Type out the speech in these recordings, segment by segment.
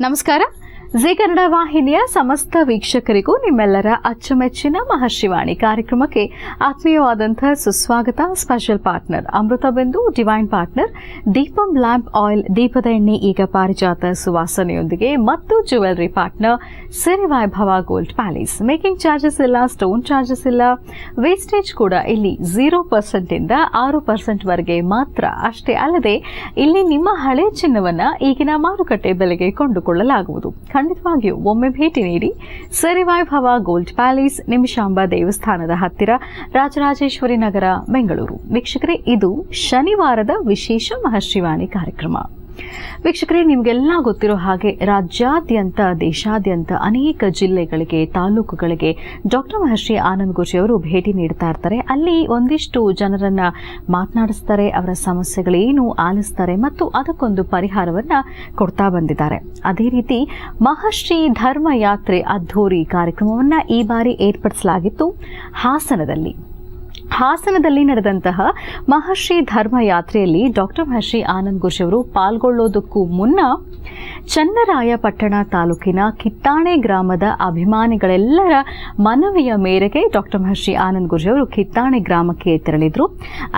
ನಮಸ್ಕಾರ. ಜಿ ಕನ್ನಡ ವಾಹಿನಿಯ ಸಮಸ್ತ ವೀಕ್ಷಕರಿಗೂ ನಿಮ್ಮೆಲ್ಲರ ಅಚ್ಚುಮೆಚ್ಚಿನ ಮಹರ್ಷಿವಾಣಿ ಕಾರ್ಯಕ್ರಮಕ್ಕೆ ಆತ್ಮೀಯವಾದಂತಹ ಸುಸ್ವಾಗತ. Special partner Amritabindu, divine partner Deepam lamp oil, ದೀಪದ ಎಣ್ಣೆ ಈಗ ಪಾರಿಜಾತ ಸುವಾಸನೆಯೊಂದಿಗೆ, ಮತ್ತು ಜ್ಯುವೆಲರಿ ಪಾರ್ಟ್ನರ್ ಸಿರಿ ವೈಭವ ಗೋಲ್ಡ್ ಪ್ಯಾಲೇಸ್. ಮೇಕಿಂಗ್ ಚಾರ್ಜಸ್ ಇಲ್ಲ, ಸ್ಟೋನ್ ಚಾರ್ಜಸ್ ಇಲ್ಲ, ವೇಸ್ಟೇಜ್ ಕೂಡ ಇಲ್ಲಿ 0% ಇಂದ 6% ವರೆಗೆ ಮಾತ್ರ. ಅಷ್ಟೇ ಅಲ್ಲದೆ ಇಲ್ಲಿ ನಿಮ್ಮ ಹಳೆ ಚಿನ್ನವನ್ನ ಈಗಿನ ಮಾರುಕಟ್ಟೆ ಬೆಲೆಗೆ ಕೊಂಡುಕೊಳ್ಳಲಾಗುವುದು. ಖಂಡಿತವಾಗಿಯೂ ಒಮ್ಮೆ ಭೇಟಿ ನೀಡಿ. ಸಿರಿ ವೈಭವ ಗೋಲ್ಡ್ ಪ್ಯಾಲೇಸ್, ನಿಮಿಷಾಂಬ ದೇವಸ್ಥಾನದ ಹತ್ತಿರ, ರಾಜರಾಜೇಶ್ವರಿ ನಗರ, ಬೆಂಗಳೂರು. ವೀಕ್ಷಕರೇ, ಇದು ಶನಿವಾರದ ವಿಶೇಷ ಮಹರ್ಷಿವಾಣಿ ಕಾರ್ಯಕ್ರಮ. ವೀಕ್ಷಕರೇ, ನಿಮಗೆಲ್ಲ ಗೊತ್ತಿರೋ ಹಾಗೆ ರಾಜ್ಯಾದ್ಯಂತ, ದೇಶಾದ್ಯಂತ ಅನೇಕ ಜಿಲ್ಲೆಗಳಿಗೆ, ತಾಲೂಕುಗಳಿಗೆ ಡಾಕ್ಟರ್ ಮಹರ್ಷಿ ಆನಂದ್ ಗುರೂಜಿ ಅವರು ಭೇಟಿ ನೀಡ್ತಾ ಇರ್ತಾರೆ. ಅಲ್ಲಿ ಒಂದಿಷ್ಟು ಜನರನ್ನ ಮಾತನಾಡಿಸ್ತಾರೆ, ಅವರ ಸಮಸ್ಯೆಗಳೇನು ಆಲಿಸ್ತಾರೆ ಮತ್ತು ಅದಕ್ಕೊಂದು ಪರಿಹಾರವನ್ನ ಕೊಡ್ತಾ ಬಂದಿದ್ದಾರೆ. ಅದೇ ರೀತಿ ಮಹರ್ಷಿ ಧರ್ಮಯಾತ್ರೆ ಅದ್ಧೂರಿ ಕಾರ್ಯಕ್ರಮವನ್ನ ಈ ಬಾರಿ ಏರ್ಪಡಿಸಲಾಗಿತ್ತು ಹಾಸನದಲ್ಲಿ ನಡೆದಂತಹ ಮಹರ್ಷಿ ಧರ್ಮಯಾತ್ರೆಯಲ್ಲಿ ಡಾಕ್ಟರ್ ಮಹರ್ಷಿ ಆನಂದ್ ಗುರೂಜಿ ಅವರು ಪಾಲ್ಗೊಳ್ಳೋದಕ್ಕೂ ಮುನ್ನ ಚನ್ನರಾಯಪಟ್ಟಣ ತಾಲೂಕಿನ ಕಿತ್ತಾಣೆ ಗ್ರಾಮದ ಅಭಿಮಾನಿಗಳೆಲ್ಲರ ಮನವಿಯ ಮೇರೆಗೆ ಡಾಕ್ಟರ್ ಮಹರ್ಷಿ ಆನಂದ್ ಗುರೂಜಿ ಅವರು ಕಿತ್ತಾಣೆ ಗ್ರಾಮಕ್ಕೆ ತೆರಳಿದ್ರು.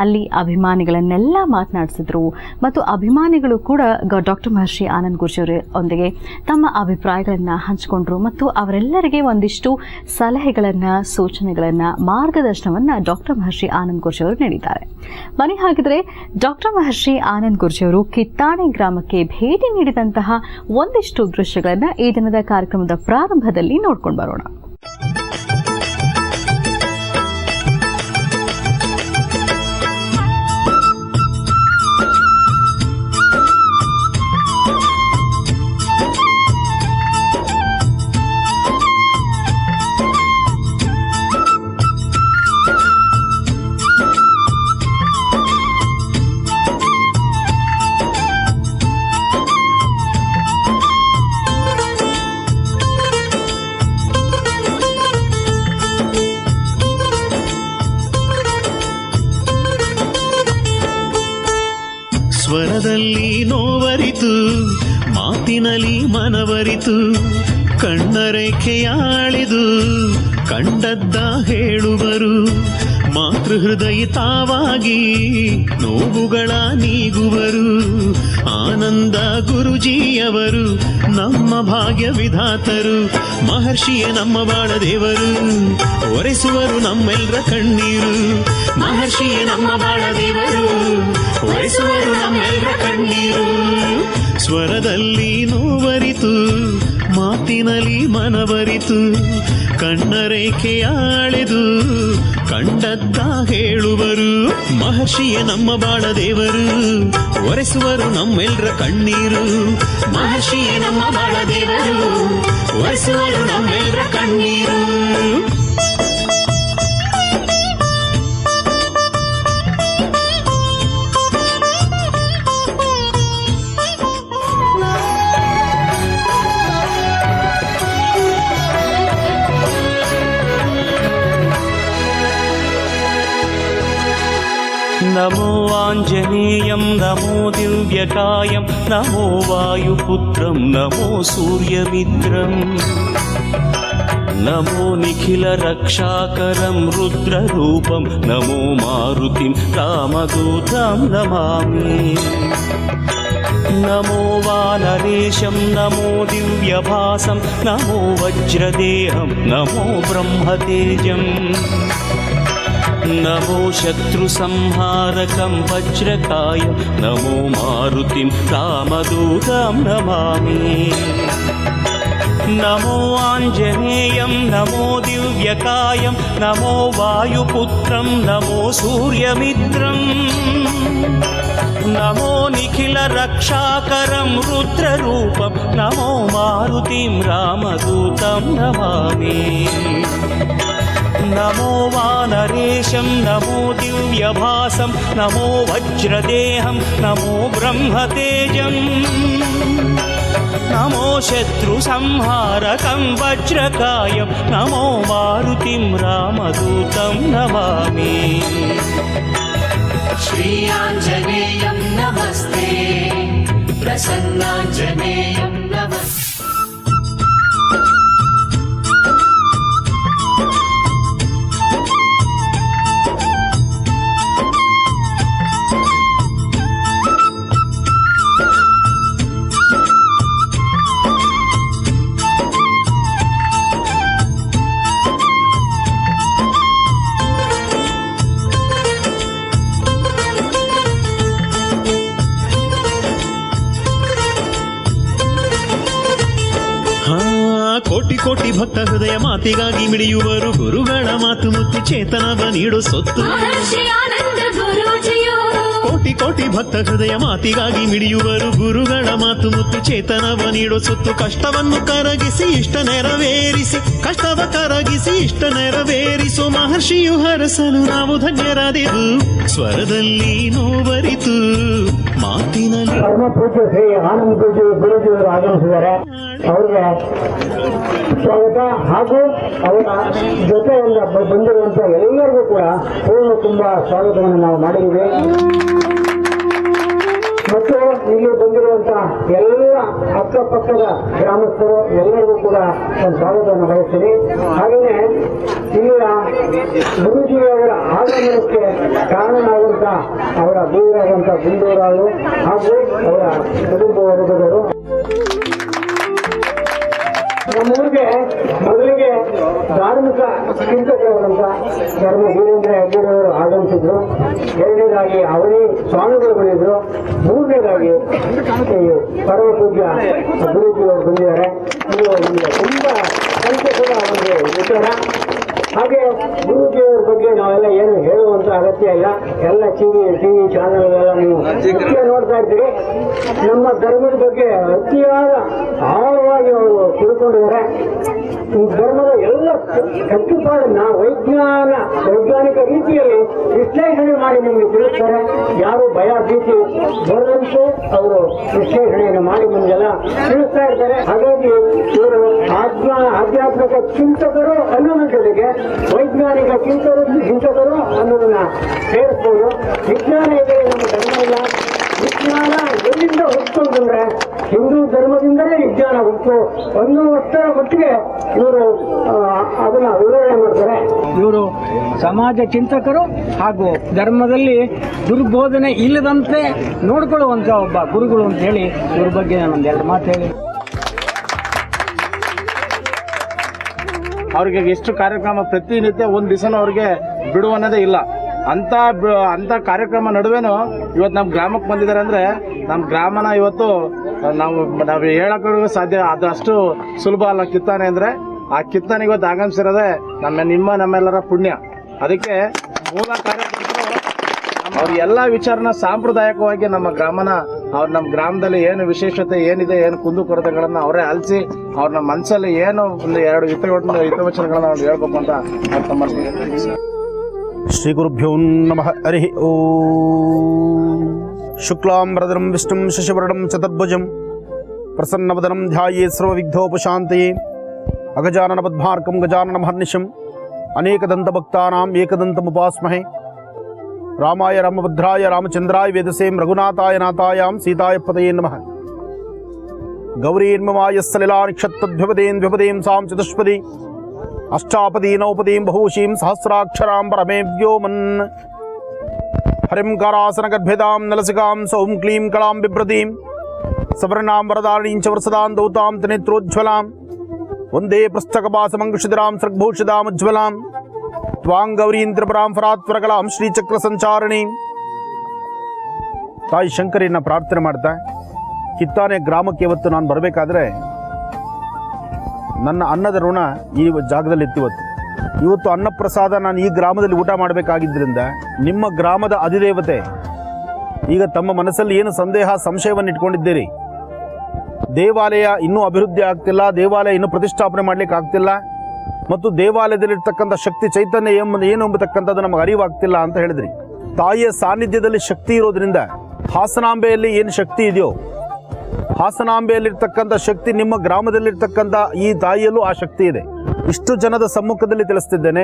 ಅಲ್ಲಿ ಅಭಿಮಾನಿಗಳನ್ನೆಲ್ಲ ಮಾತನಾಡಿಸಿದ್ರು ಮತ್ತು ಅಭಿಮಾನಿಗಳು ಕೂಡ ಡಾಕ್ಟರ್ ಮಹರ್ಷಿ ಆನಂದ್ ಗುರೂಜಿ ಅವರೊಂದಿಗೆ ತಮ್ಮ ಅಭಿಪ್ರಾಯಗಳನ್ನು ಹಂಚಿಕೊಂಡ್ರು ಮತ್ತು ಅವರೆಲ್ಲರಿಗೆ ಒಂದಿಷ್ಟು ಸಲಹೆಗಳನ್ನು, ಸೂಚನೆಗಳನ್ನು, ಮಾರ್ಗದರ್ಶನವನ್ನು ಡಾಕ್ಟರ್ ಮಹರ್ಷಿ ಆನಂದ್ ಗುರೂಜಿ ಅವರು ನೀಡಿದ್ದಾರೆ. ಬನ್ನಿ ಹಾಗಿದ್ರೆ ಡಾಕ್ಟರ್ ಮಹರ್ಷಿ ಆನಂದ್ ಗುರೂಜಿ ಅವರು ಕಿತ್ತಾಣೆ ಗ್ರಾಮಕ್ಕೆ ಭೇಟಿ ನೀಡಿದಂತಹ ಒಂದಿಷ್ಟು ದೃಶ್ಯಗಳನ್ನ ಈ ದಿನದ ಕಾರ್ಯಕ್ರಮದ ಪ್ರಾರಂಭದಲ್ಲಿ ನೋಡ್ಕೊಂಡು ಬರೋಣ. ಸ್ವರದಲ್ಲಿ ನೋವರಿತು, ಮಾತಿನಲ್ಲಿ ಮನವರಿತು, ಕಣ್ಣರೇಖೆಯಾಳಿದು ಕಂಡದ್ದ ಹೇಳುವರು. ಮಾತೃಹೃದಯ ತಾವಾಗಿ ನೋವುಗಳ ನೀಗುವರು. ಆನಂದ ಗುರುಜಿಯವರು ನಮ್ಮ ಭಾಗ್ಯ ವಿಧಾತರು. ಮಹರ್ಷಿಯೇ ನಮ್ಮ ಬಾಳ ದೇವರು, ಒರೆಸುವರು ನಮ್ಮೆಲ್ಲರ ಕಣ್ಣೀರು. ಮಹರ್ಷಿಯೇ ನಮ್ಮ ಬಾಳ ದೇವರು, ಒರೆಸುವರು ನಮ್ಮೆಲ್ಲರ ಕಣ್ಣೀರು. ಸ್ವರದಲ್ಲಿ ನೋವರಿತು, ಮಾತಿನಲ್ಲಿ ಮನವರಿತು, ಕಣ್ಣರೇಖೆಯಾಳೆದು ಕಂಡದ್ದ ಹೇಳುವರು. ಮಹರ್ಷಿಯೇ ನಮ್ಮ ಬಾಳ ದೇವರು, ಒರೆಸುವರು ನಮ್ಮೆಲ್ಲರ ಕಣ್ಣೀರು. ಮಹರ್ಷಿಯೇ ನಮ್ಮ ಬಾಳ ದೇವರು, ಒರೆಸುವರು ನಮ್ಮೆಲ್ಲರ ಕಣ್ಣೀರು. ನಮೋ ಆಂಜನೇಯಂ, ನಮೋ ದಿವ್ಯಕಾಯಂ, ನಮೋ ವಾಯುಪುತ್ರಂ, ನಮೋ ಸೂರ್ಯಮಿತ್ರಂ, ನಮೋ ನಿಖಿಲ ರಕ್ಷಾಕರಂ ರುದ್ರರೂಪಂ, ನಮೋ ಮಾರುತಿಂ ರಾಮದೂತಂ ನಮಾಮಿ. ನಮೋ ವಾನರೇಶಂ, ನಮೋ ದಿವ್ಯಭಾಸಂ, ನಮೋ ವಜ್ರದೇಹಂ, ನಮೋ ಬ್ರಹ್ಮತೇಜಂ, ನಮೋ ಶತ್ರು ಸಂಹಾರಕಂ ವಜ್ರಕಾಯಂ, ನಮೋ ಮಾರುತಿಂ ರಾಮದೂತಂ ನಮಾಮಿ. ನಮೋ ಆಂಜನೇಯಂ, ನಮೋ ದಿವ್ಯಕಾಯಂ, ನಮೋ ವಾಯುಪುತ್ರಂ, ನಮೋ ಸೂರ್ಯಮಿತ್ರಂ, ನಮೋ ನಿಖಿಲ ರಕ್ಷಾಕರಂ ರುದ್ರರೂಪಂ, ನಮೋ ಮಾರುತಿಂ ರಾಮದೂತಂ ನಮಾಮಿ. ನಮೋ ವಾನರೇಶಂ, ನಮೋ ದಿವ್ಯಭಾಸಂ, ನಮೋ ವಜ್ರದೇಹಂ, ನಮೋ ಬ್ರಹ್ಮತೇಜಂ, ನಮೋ ಶತ್ರು ಸಂಹಾರಕಂ ವಜ್ರಕಾಯಂ, ನಮೋ ಮಾರುತಿಂ ರಾಮದೂತಂ ನಮಾಮಿ. ಶ್ರೀ ಆಂಜನೇಯಂ ನಮಸ್ತೆ, ಪ್ರಸನ್ನಾಂಜನೇಯಂ ನಮಸ್ತೆ. ಕೋಟಿ ಕೋಟಿ ಭಕ್ತ ಹೃದಯ ಮಾತಿಗಾಗಿ ಮಿಡಿಯುವರು ಗುರುಗಳ ಮಾತು ಮುತ್ತು ಚೇತನವ ನೀಡು ಸೊತ್ತು ಮಹರ್ಷಿ ಆನಂದ ಗುರೂಜಿಯೋ ಕೋಟಿ ಕೋಟಿ ಭಕ್ತ ಹೃದಯ ಮಾತಿಗಾಗಿ ಮಿಡಿಯುವರು ಗುರುಗಳ ಮಾತು ಮುತ್ತು ಚೇತನವ ನೀಡು ಸೊತ್ತು ಕಷ್ಟವನ್ನು ಕರಗಿಸಿ ಇಷ್ಟ ನೆರವೇರಿಸಿ ಕಷ್ಟವ ಕರಗಿಸಿ ಇಷ್ಟ ನೆರವೇರಿಸು ಮಹರ್ಷಿಯು ಹರಸಲು ನಾವು ಧನ್ಯರಾದೆವು ಸ್ವರದಲ್ಲಿ ನೋವರಿತು ಮಾತಿನಲ್ಲಿ ಪರಮ ಪೂಜ್ಯ ಶ್ರೀ ಆನಂದ ಗುರೂಜಿಯವರು ಆಗಮಿಸಿದ್ದಾರೆ. ಅವ್ರಿಗೆ ಸ್ವಾಗತ ಹಾಗೂ ಅವರ ಜೊತೆಯಿಂದ ಬಂದಿರುವಂತ ಎಲ್ಲರಿಗೂ ಕೂಡ ತುಂಬಾ ಸ್ವಾಗತವನ್ನು ನಾವು ಮಾಡಿದ್ದೀವಿ. ಮತ್ತು ಇಲ್ಲಿ ಬಂದಿರುವಂತ ಎಲ್ಲ ಅಕ್ಕಪಕ್ಕದ ಗ್ರಾಮಸ್ಥರು ಎಲ್ಲರಿಗೂ ಕೂಡ ಒಂದು ಸ್ವಾಗತವನ್ನು ಬಯಸ್ತೀನಿ. ಹಾಗೆಯೇ ಇಲ್ಲಿಯ ಗುರೂಜಿಯವರ ಆಗಮನಕ್ಕೆ ಕಾರಣವಾದಂತ ಅವರ ಬೀರಾದಂತ ಗುಂಡೂರಾಳು ಹಾಗೂ ಅವರ ಕುಟುಂಬ ವರ್ಗದವರು ನಮ್ಮೂರಿಗೆ ಮೊದಲಿಗೆ ಧಾರ್ಮಿಕ ಚಿಂತಕರಾದಂತ ಧರ್ಮ ವೀರೇಂದ್ರ ಹೆಗ್ಗಡೆಯವರು ಆಗಮಿಸಿದ್ರು. ಎರಡನೇದಾಗಿ ಅವರೇ ಸ್ವಾಮಿಗಳು ಬಂದಿದ್ರು. ಮೂರನೇದಾಗಿ ಪರಮ ಪೂಜ್ಯ ಗುರೂಜಿಯವರು ಬಂದಿದ್ದಾರೆ. ಇದು ನಮಗೆ ತುಂಬಾ ಸಂತಸದ ಒಂದು ವಿಚಾರ. ಹಾಗೆ ಗುರೂಜಿಯವರ ಬಗ್ಗೆ ನಾವೆಲ್ಲ ಏನು ಹೇಳುವಂತ ಅಗತ್ಯ ಇಲ್ಲ. ಎಲ್ಲ ಟಿವಿ ಚಾನೆಲ್ಗಳೆಲ್ಲ ನೀವು ಮುಖ್ಯ ನೋಡ್ತಾ ಇದ್ದೀರಿ. ನಮ್ಮ ಧರ್ಮದ ಬಗ್ಗೆ ಅತಿಯಾದ ಆಳವಾಗಿ ಅವರು ತಿಳ್ಕೊಂಡಿದ್ದಾರೆ. ಈ ಧರ್ಮದ ಎಲ್ಲ ಕಟ್ಟುಪಾಡನ್ನ ವೈಜ್ಞಾನಿಕ ರೀತಿಯಲ್ಲಿ ವಿಶ್ಲೇಷಣೆ ಮಾಡಿ ನಿಮಗೆ ತಿಳಿಸ್ತಾರೆ. ಯಾರು ಭಯ ಭೀತಿ ಬರದಂತೆ ಅವರು ವಿಶ್ಲೇಷಣೆಯನ್ನು ಮಾಡಿ ನಿಮಗೆಲ್ಲ ತಿಳಿಸ್ತಾ ಇರ್ತಾರೆ. ಹಾಗಾಗಿ ಇವರು ಆಧ್ಯಾತ್ಮಿಕ ಚಿಂತಕರು ಅನ್ನೋದ್ರ ಜೊತೆಗೆ ವೈಜ್ಞಾನಿಕ ಚಿಂತಕರು ಅನ್ನೋದನ್ನ ಸೇರಿಸ್ಬೋದು. ವಿಜ್ಞಾನ ಇದೆ, ನಮ್ಮ ಧರ್ಮ ಇಲ್ಲ. ವಿಜ್ಞಾನ ಎಲ್ಲಿಂದ ಹುಟ್ಟು ಅಂತಂದ್ರೆ ಹಿಂದೂ ಧರ್ಮದಿಂದಲೇ ವಿಜ್ಞಾನ ಹುಟ್ಟು ಅನ್ನುವಷ್ಟರ ಮಟ್ಟಿಗೆ ಇವರು ಅದನ್ನ ವಿವರಣೆ ಮಾಡ್ತಾರೆ. ಇವರು ಸಮಾಜ ಚಿಂತಕರು ಹಾಗೂ ಧರ್ಮದಲ್ಲಿ ದುರ್ಬೋಧನೆ ಇಲ್ಲದಂತೆ ನೋಡ್ಕೊಳ್ಳುವಂತ ಒಬ್ಬ ಗುರುಗಳು ಅಂತ ಹೇಳಿ ಇವ್ರ ಬಗ್ಗೆ ನಾನು ಒಂದೆರಡು ಮಾತು ಹೇಳಿ. ಅವ್ರಿಗೆ ಎಷ್ಟು ಕಾರ್ಯಕ್ರಮ ಪ್ರತಿನಿತ್ಯ ಒಂದು ದಿವಸನೂ ಅವ್ರಿಗೆ ಬಿಡು ಅನ್ನೋದೇ ಇಲ್ಲ. ಅಂತ ಕಾರ್ಯಕ್ರಮ ನಡುವೆನೂ ಇವತ್ತು ನಮ್ಮ ಗ್ರಾಮಕ್ಕೆ ಬಂದಿದ್ದಾರೆ ಅಂದ್ರೆ ನಮ್ಮ ಗ್ರಾಮನ ಇವತ್ತು ನಾವು ಹೇಳಕ್ಕೂ ಸಾಧ್ಯ. ಅದು ಅಷ್ಟು ಸುಲಭ ಅಲ್ಲ. ಕಿತ್ತಾನೆ ಅಂದ್ರೆ ಆ ಕಿತ್ತಾನೆ ಇವತ್ತು ಆಗಮಿಸಿರೋದೇ ನಮ್ಮೆಲ್ಲರ ಪುಣ್ಯ. ಅದಕ್ಕೆ ಮೂಲ ಕಾರ್ಯಕ್ರಮರು ಅವ್ರ ಎಲ್ಲ ವಿಚಾರನ ಸಾಂಪ್ರದಾಯಿಕವಾಗಿ ನಮ್ಮ ಗ್ರಾಮದಲ್ಲಿ ಏನು ವಿಶೇಷತೆ ಏನಿದೆ, ಏನು ಕುಂದುಕೊರತೆಗಳನ್ನ ಅವರೇ ಅಲಿಸಿ ಅವ್ರನ್ನ ಮನಸ್ಸಲ್ಲಿ ಏನು ಒಂದು ಎರಡು ಹಿತವಚನಗಳನ್ನ ಅವ್ರು ಹೇಳ್ಬೇಕು ಅಂತ ಸಮರ್ಪಿಸಿ. ಶ್ರೀ ಗುರುಭ್ಯೋ ನಮಃ. ಹರಿ ಓಂ. ಶುಕ್ಲಾಂಬರಧರಂ ವಿಷ್ಣುಂ ಶಶಿವರ್ಣಂ ಚತುರ್ಭುಜಂ ಪ್ರಸನ್ನವದನಂ ಧ್ಯಾಯೇತ್ ಸರ್ವವಿಘ್ನೋಪಶಾಂತಯೇ. ಅಗಜಾನನ ಪದ್ಮಾರ್ಕಂ ಗಜಾನನ ಮಹರ್ನಿಶಂ ಅನೇಕದಂತ ಭಕ್ತಾನಾಂ ಏಕದಂತಮುಪಾಸ್ಮಹೇ. ರಾಮಾಯ ರಾಮಭದ್ರಾಯ ರಾಮಚಂದ್ರಾಯ ವೇದಸೇಂ ರಘುನಾಥಾಯ ನಾಥಾಯಾಂ ಸೀತಾಯ ಪತಯೇ ನಮಃ. ಗೌರೀರ್ಮಮಾಯ ಸಲಿಲಾ ನಿಕ್ಷತ್ತದ್ವ್ಯಪದೇಂ ಸಾಂ ಚತುಷ್ಪದಿ ಅಷ್ಟಾಪದಿ ನೌಪದೀಂ ಬಹುಶೀಂ ಸಹಸ್ರಾಕ್ಷರಾಂ ಪರಮೇ ವ್ಯೋಮನ್. ಹರಿಂ ಕಾರಾಸನ ಗರ್ಭೆದಾಂ ನಲಸಿಕಾಂ ಸೌಂ ಕ್ಲೀಂ ಕಳಾಂ ಬಿಭ್ರತೀಂ ಸವರ್ಣಾಂ ವರದಾರಣೀಂ ಚ ವರಸದಾಂ ದೌತಾಂ ತ್ರಿನೇತ್ರೋಜ್ವಲಾಂ ವಂದೇ ಪೃಷ್ಠಕಪಾಸಮಂಕುಶಿಧರಾಂ ಸರ್ಗಭೂಷಿತಾಮುಜ್ವಲಾಂ ತ್ವಾಂ ಗೌರೀಂ ತ್ರಿಪುರಾಂ ಫರಾತ್ವರಕಲಾಂ ಶ್ರೀಚಕ್ರ ಸಂಚಾರಣೀಂ. ತಾಯಿ ಶಂಕರಿಯನ್ನು ಪ್ರಾರ್ಥನೆ ಮಾಡ್ತಾ ಕಿತ್ತಾನೆ ಗ್ರಾಮಕ್ಕೆ ಇವತ್ತು ನಾನು ಬರಬೇಕಾದ್ರೆ ನನ್ನ ಅನ್ನದ ಋಣ ಈ ಜಾಗದಲ್ಲಿತ್ತು. ಇವತ್ತು ಅನ್ನಪ್ರಸಾದ ನಾನು ಈ ಗ್ರಾಮದಲ್ಲಿ ಊಟ ಮಾಡಬೇಕಾಗಿದ್ದರಿಂದ ನಿಮ್ಮ ಗ್ರಾಮದ ಅಧಿದೇವತೆ ಈಗ ತಮ್ಮ ಮನಸ್ಸಲ್ಲಿ ಏನು ಸಂದೇಹ ಸಂಶಯವನ್ನು ಇಟ್ಕೊಂಡಿದ್ದೀರಿ, ದೇವಾಲಯ ಇನ್ನೂ ಅಭಿವೃದ್ಧಿ ಆಗ್ತಿಲ್ಲ, ದೇವಾಲಯ ಇನ್ನೂ ಪ್ರತಿಷ್ಠಾಪನೆ ಮಾಡಲಿಕ್ಕೆ ಆಗ್ತಿಲ್ಲ ಮತ್ತು ದೇವಾಲಯದಲ್ಲಿರ್ತಕ್ಕಂಥ ಶಕ್ತಿ ಚೈತನ್ಯ ಏನು ಎಂಬತಕ್ಕಂಥದ್ದು ನಮಗೆ ಅರಿವಾಗ್ತಿಲ್ಲ ಅಂತ ಹೇಳಿದ್ರಿ. ತಾಯಿಯ ಸಾನ್ನಿಧ್ಯದಲ್ಲಿ ಶಕ್ತಿ ಇರೋದ್ರಿಂದ ಹಾಸನಾಂಬೆಯಲ್ಲಿ ಏನು ಶಕ್ತಿ ಇದೆಯೋ, ಹಾಸನಾಂಬೆಯಲ್ಲಿರ್ತಕ್ಕಂಥ ಶಕ್ತಿ ನಿಮ್ಮ ಗ್ರಾಮದಲ್ಲಿರ್ತಕ್ಕಂಥ ಈ ತಾಯಿಯಲ್ಲೂ ಆ ಶಕ್ತಿ ಇದೆ. ಇಷ್ಟು ಜನದ ಸಮ್ಮುಖದಲ್ಲಿ ತಿಳಿಸ್ತಿದ್ದೇನೆ.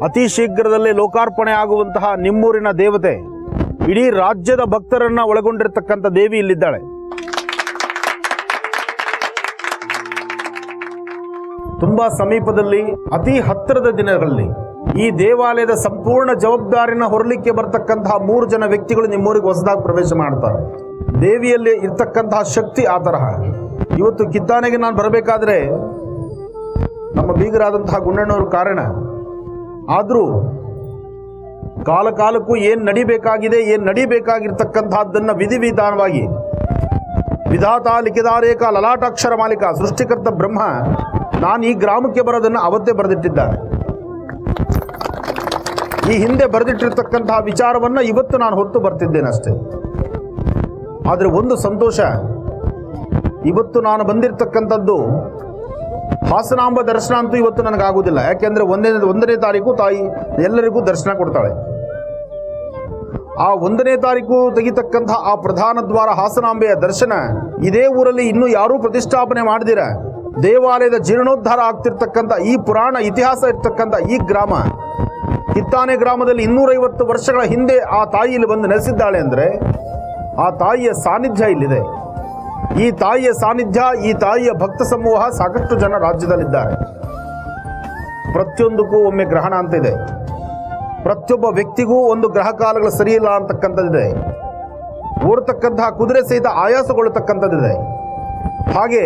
ಅತಿ ಶೀಘ್ರದಲ್ಲೇ ಲೋಕಾರ್ಪಣೆ ಆಗುವಂತಹ ನಿಮ್ಮೂರಿನ ದೇವತೆ ಇಡೀ ರಾಜ್ಯದ ಭಕ್ತರನ್ನ ಒಳಗೊಂಡಿರ್ತಕ್ಕಂಥ ದೇವಿ ಇಲ್ಲಿದ್ದಾಳೆ. ತುಂಬಾ ಸಮೀಪದಲ್ಲಿ ಅತಿ ಹತ್ತಿರದ ದಿನಗಳಲ್ಲಿ ಈ ದೇವಾಲಯದ ಸಂಪೂರ್ಣ ಜವಾಬ್ದಾರಿನ ಹೊರಲಿಕ್ಕೆ ಬರ್ತಕ್ಕಂತಹ 3 ಜನ ವ್ಯಕ್ತಿಗಳು ನಿಮ್ಮೂರಿಗೆ ಹೊಸದಾಗಿ ಪ್ರವೇಶ ಮಾಡ್ತಾರೆ. ದೇವಿಯಲ್ಲಿ ಇರ್ತಕ್ಕಂತಹ ಶಕ್ತಿ ಆ ತರಹ. ಇವತ್ತು ಕಿತ್ತಾನೆಗೆ ನಾನು ಬರಬೇಕಾದ್ರೆ ನಮ್ಮ ಬೀಗರಾದಂತಹ ಗುಂಡಣ್ಣವರು ಕಾರಣ. ಆದರೂ ಕಾಲಕ್ಕೂ ಏನು ನಡಿಬೇಕಾಗಿದೆ, ಏನು ನಡಿಬೇಕಾಗಿರ್ತಕ್ಕಂತಹದ್ದನ್ನು ವಿಧಿವಿಧಾನವಾಗಿ ವಿಧಾತ ಲಿಖಿತಾರೇಕ ಲಲಾಟಾಕ್ಷರ ಮಾಲಿಕ ಸೃಷ್ಟಿಕರ್ತ ಬ್ರಹ್ಮ ನಾನು ಈ ಗ್ರಾಮಕ್ಕೆ ಬರೋದನ್ನು ಅವತ್ತೇ ಬರೆದಿಟ್ಟಿದ್ದಾರೆ. ಈ ಹಿಂದೆ ಬರೆದಿಟ್ಟಿರ್ತಕ್ಕಂತಹ ವಿಚಾರವನ್ನು ಇವತ್ತು ನಾನು ಹೊತ್ತು ಬರ್ತಿದ್ದೇನೆ ಅಷ್ಟೇ. ಆದರೆ ಒಂದು ಸಂತೋಷ, ಇವತ್ತು ನಾನು ಬಂದಿರತಕ್ಕಂಥದ್ದು ಹಾಸನಾಂಬ ದರ್ಶನ ಅಂತೂ ಇವತ್ತು ನನಗಾಗುವುದಿಲ್ಲ. ಯಾಕೆಂದರೆ ಒಂದನೇ ತಾರೀಕು ತಾಯಿ ಎಲ್ಲರಿಗೂ ದರ್ಶನ ಕೊಡ್ತಾಳೆ. ಆ 1ನೇ ತಾರೀಕು ತೆಗಿತಕ್ಕಂತಹ ಆ ಪ್ರಧಾನ ದ್ವಾರ ಹಾಸನಾಂಬೆಯ ದರ್ಶನ ಇದೇ ಊರಲ್ಲಿ ಇನ್ನೂ ಯಾರೂ ಪ್ರತಿಷ್ಠಾಪನೆ ಮಾಡದಿರ ದೇವಾಲಯದ ಜೀರ್ಣೋದ್ಧಾರ ಆಗ್ತಿರ್ತಕ್ಕಂಥ ಈ ಪುರಾಣ ಇತಿಹಾಸ ಇರ್ತಕ್ಕಂಥ ಈ ಗ್ರಾಮ ಕಿತ್ತಾನೆ ಗ್ರಾಮದಲ್ಲಿ 250 ವರ್ಷಗಳ ಹಿಂದೆ ಆ ತಾಯಿ ಇಲ್ಲಿ ಬಂದು ನೆಲೆಸಿದ್ದಾಳೆ ಅಂದರೆ ಆ ತಾಯಿಯ ಸಾನ್ನಿಧ್ಯ ಇಲ್ಲಿದೆ. ಈ ತಾಯಿಯ ಸಾನ್ನಿಧ್ಯ, ಈ ತಾಯಿಯ ಭಕ್ತ ಸಮೂಹ ಸಾಕಷ್ಟು ಜನ ರಾಜ್ಯದಲ್ಲಿದ್ದಾರೆ. ಪ್ರತಿಯೊಂದಕ್ಕೂ ಒಮ್ಮೆ ಗ್ರಹಣ ಅಂತ ಇದೆ. ಪ್ರತಿಯೊಬ್ಬ ವ್ಯಕ್ತಿಗೂ ಒಂದು ಗ್ರಹ ಕಾಲಗಳು ಸರಿಯಿಲ್ಲ ಅಂತಕ್ಕಂಥದ್ದಿದೆ. ಓಡ್ತಕ್ಕಂತಹ ಕುದುರೆ ಸಹಿತ ಆಯಾಸಗೊಳ್ಳತಕ್ಕಂಥದ್ದಿದೆ. ಹಾಗೆ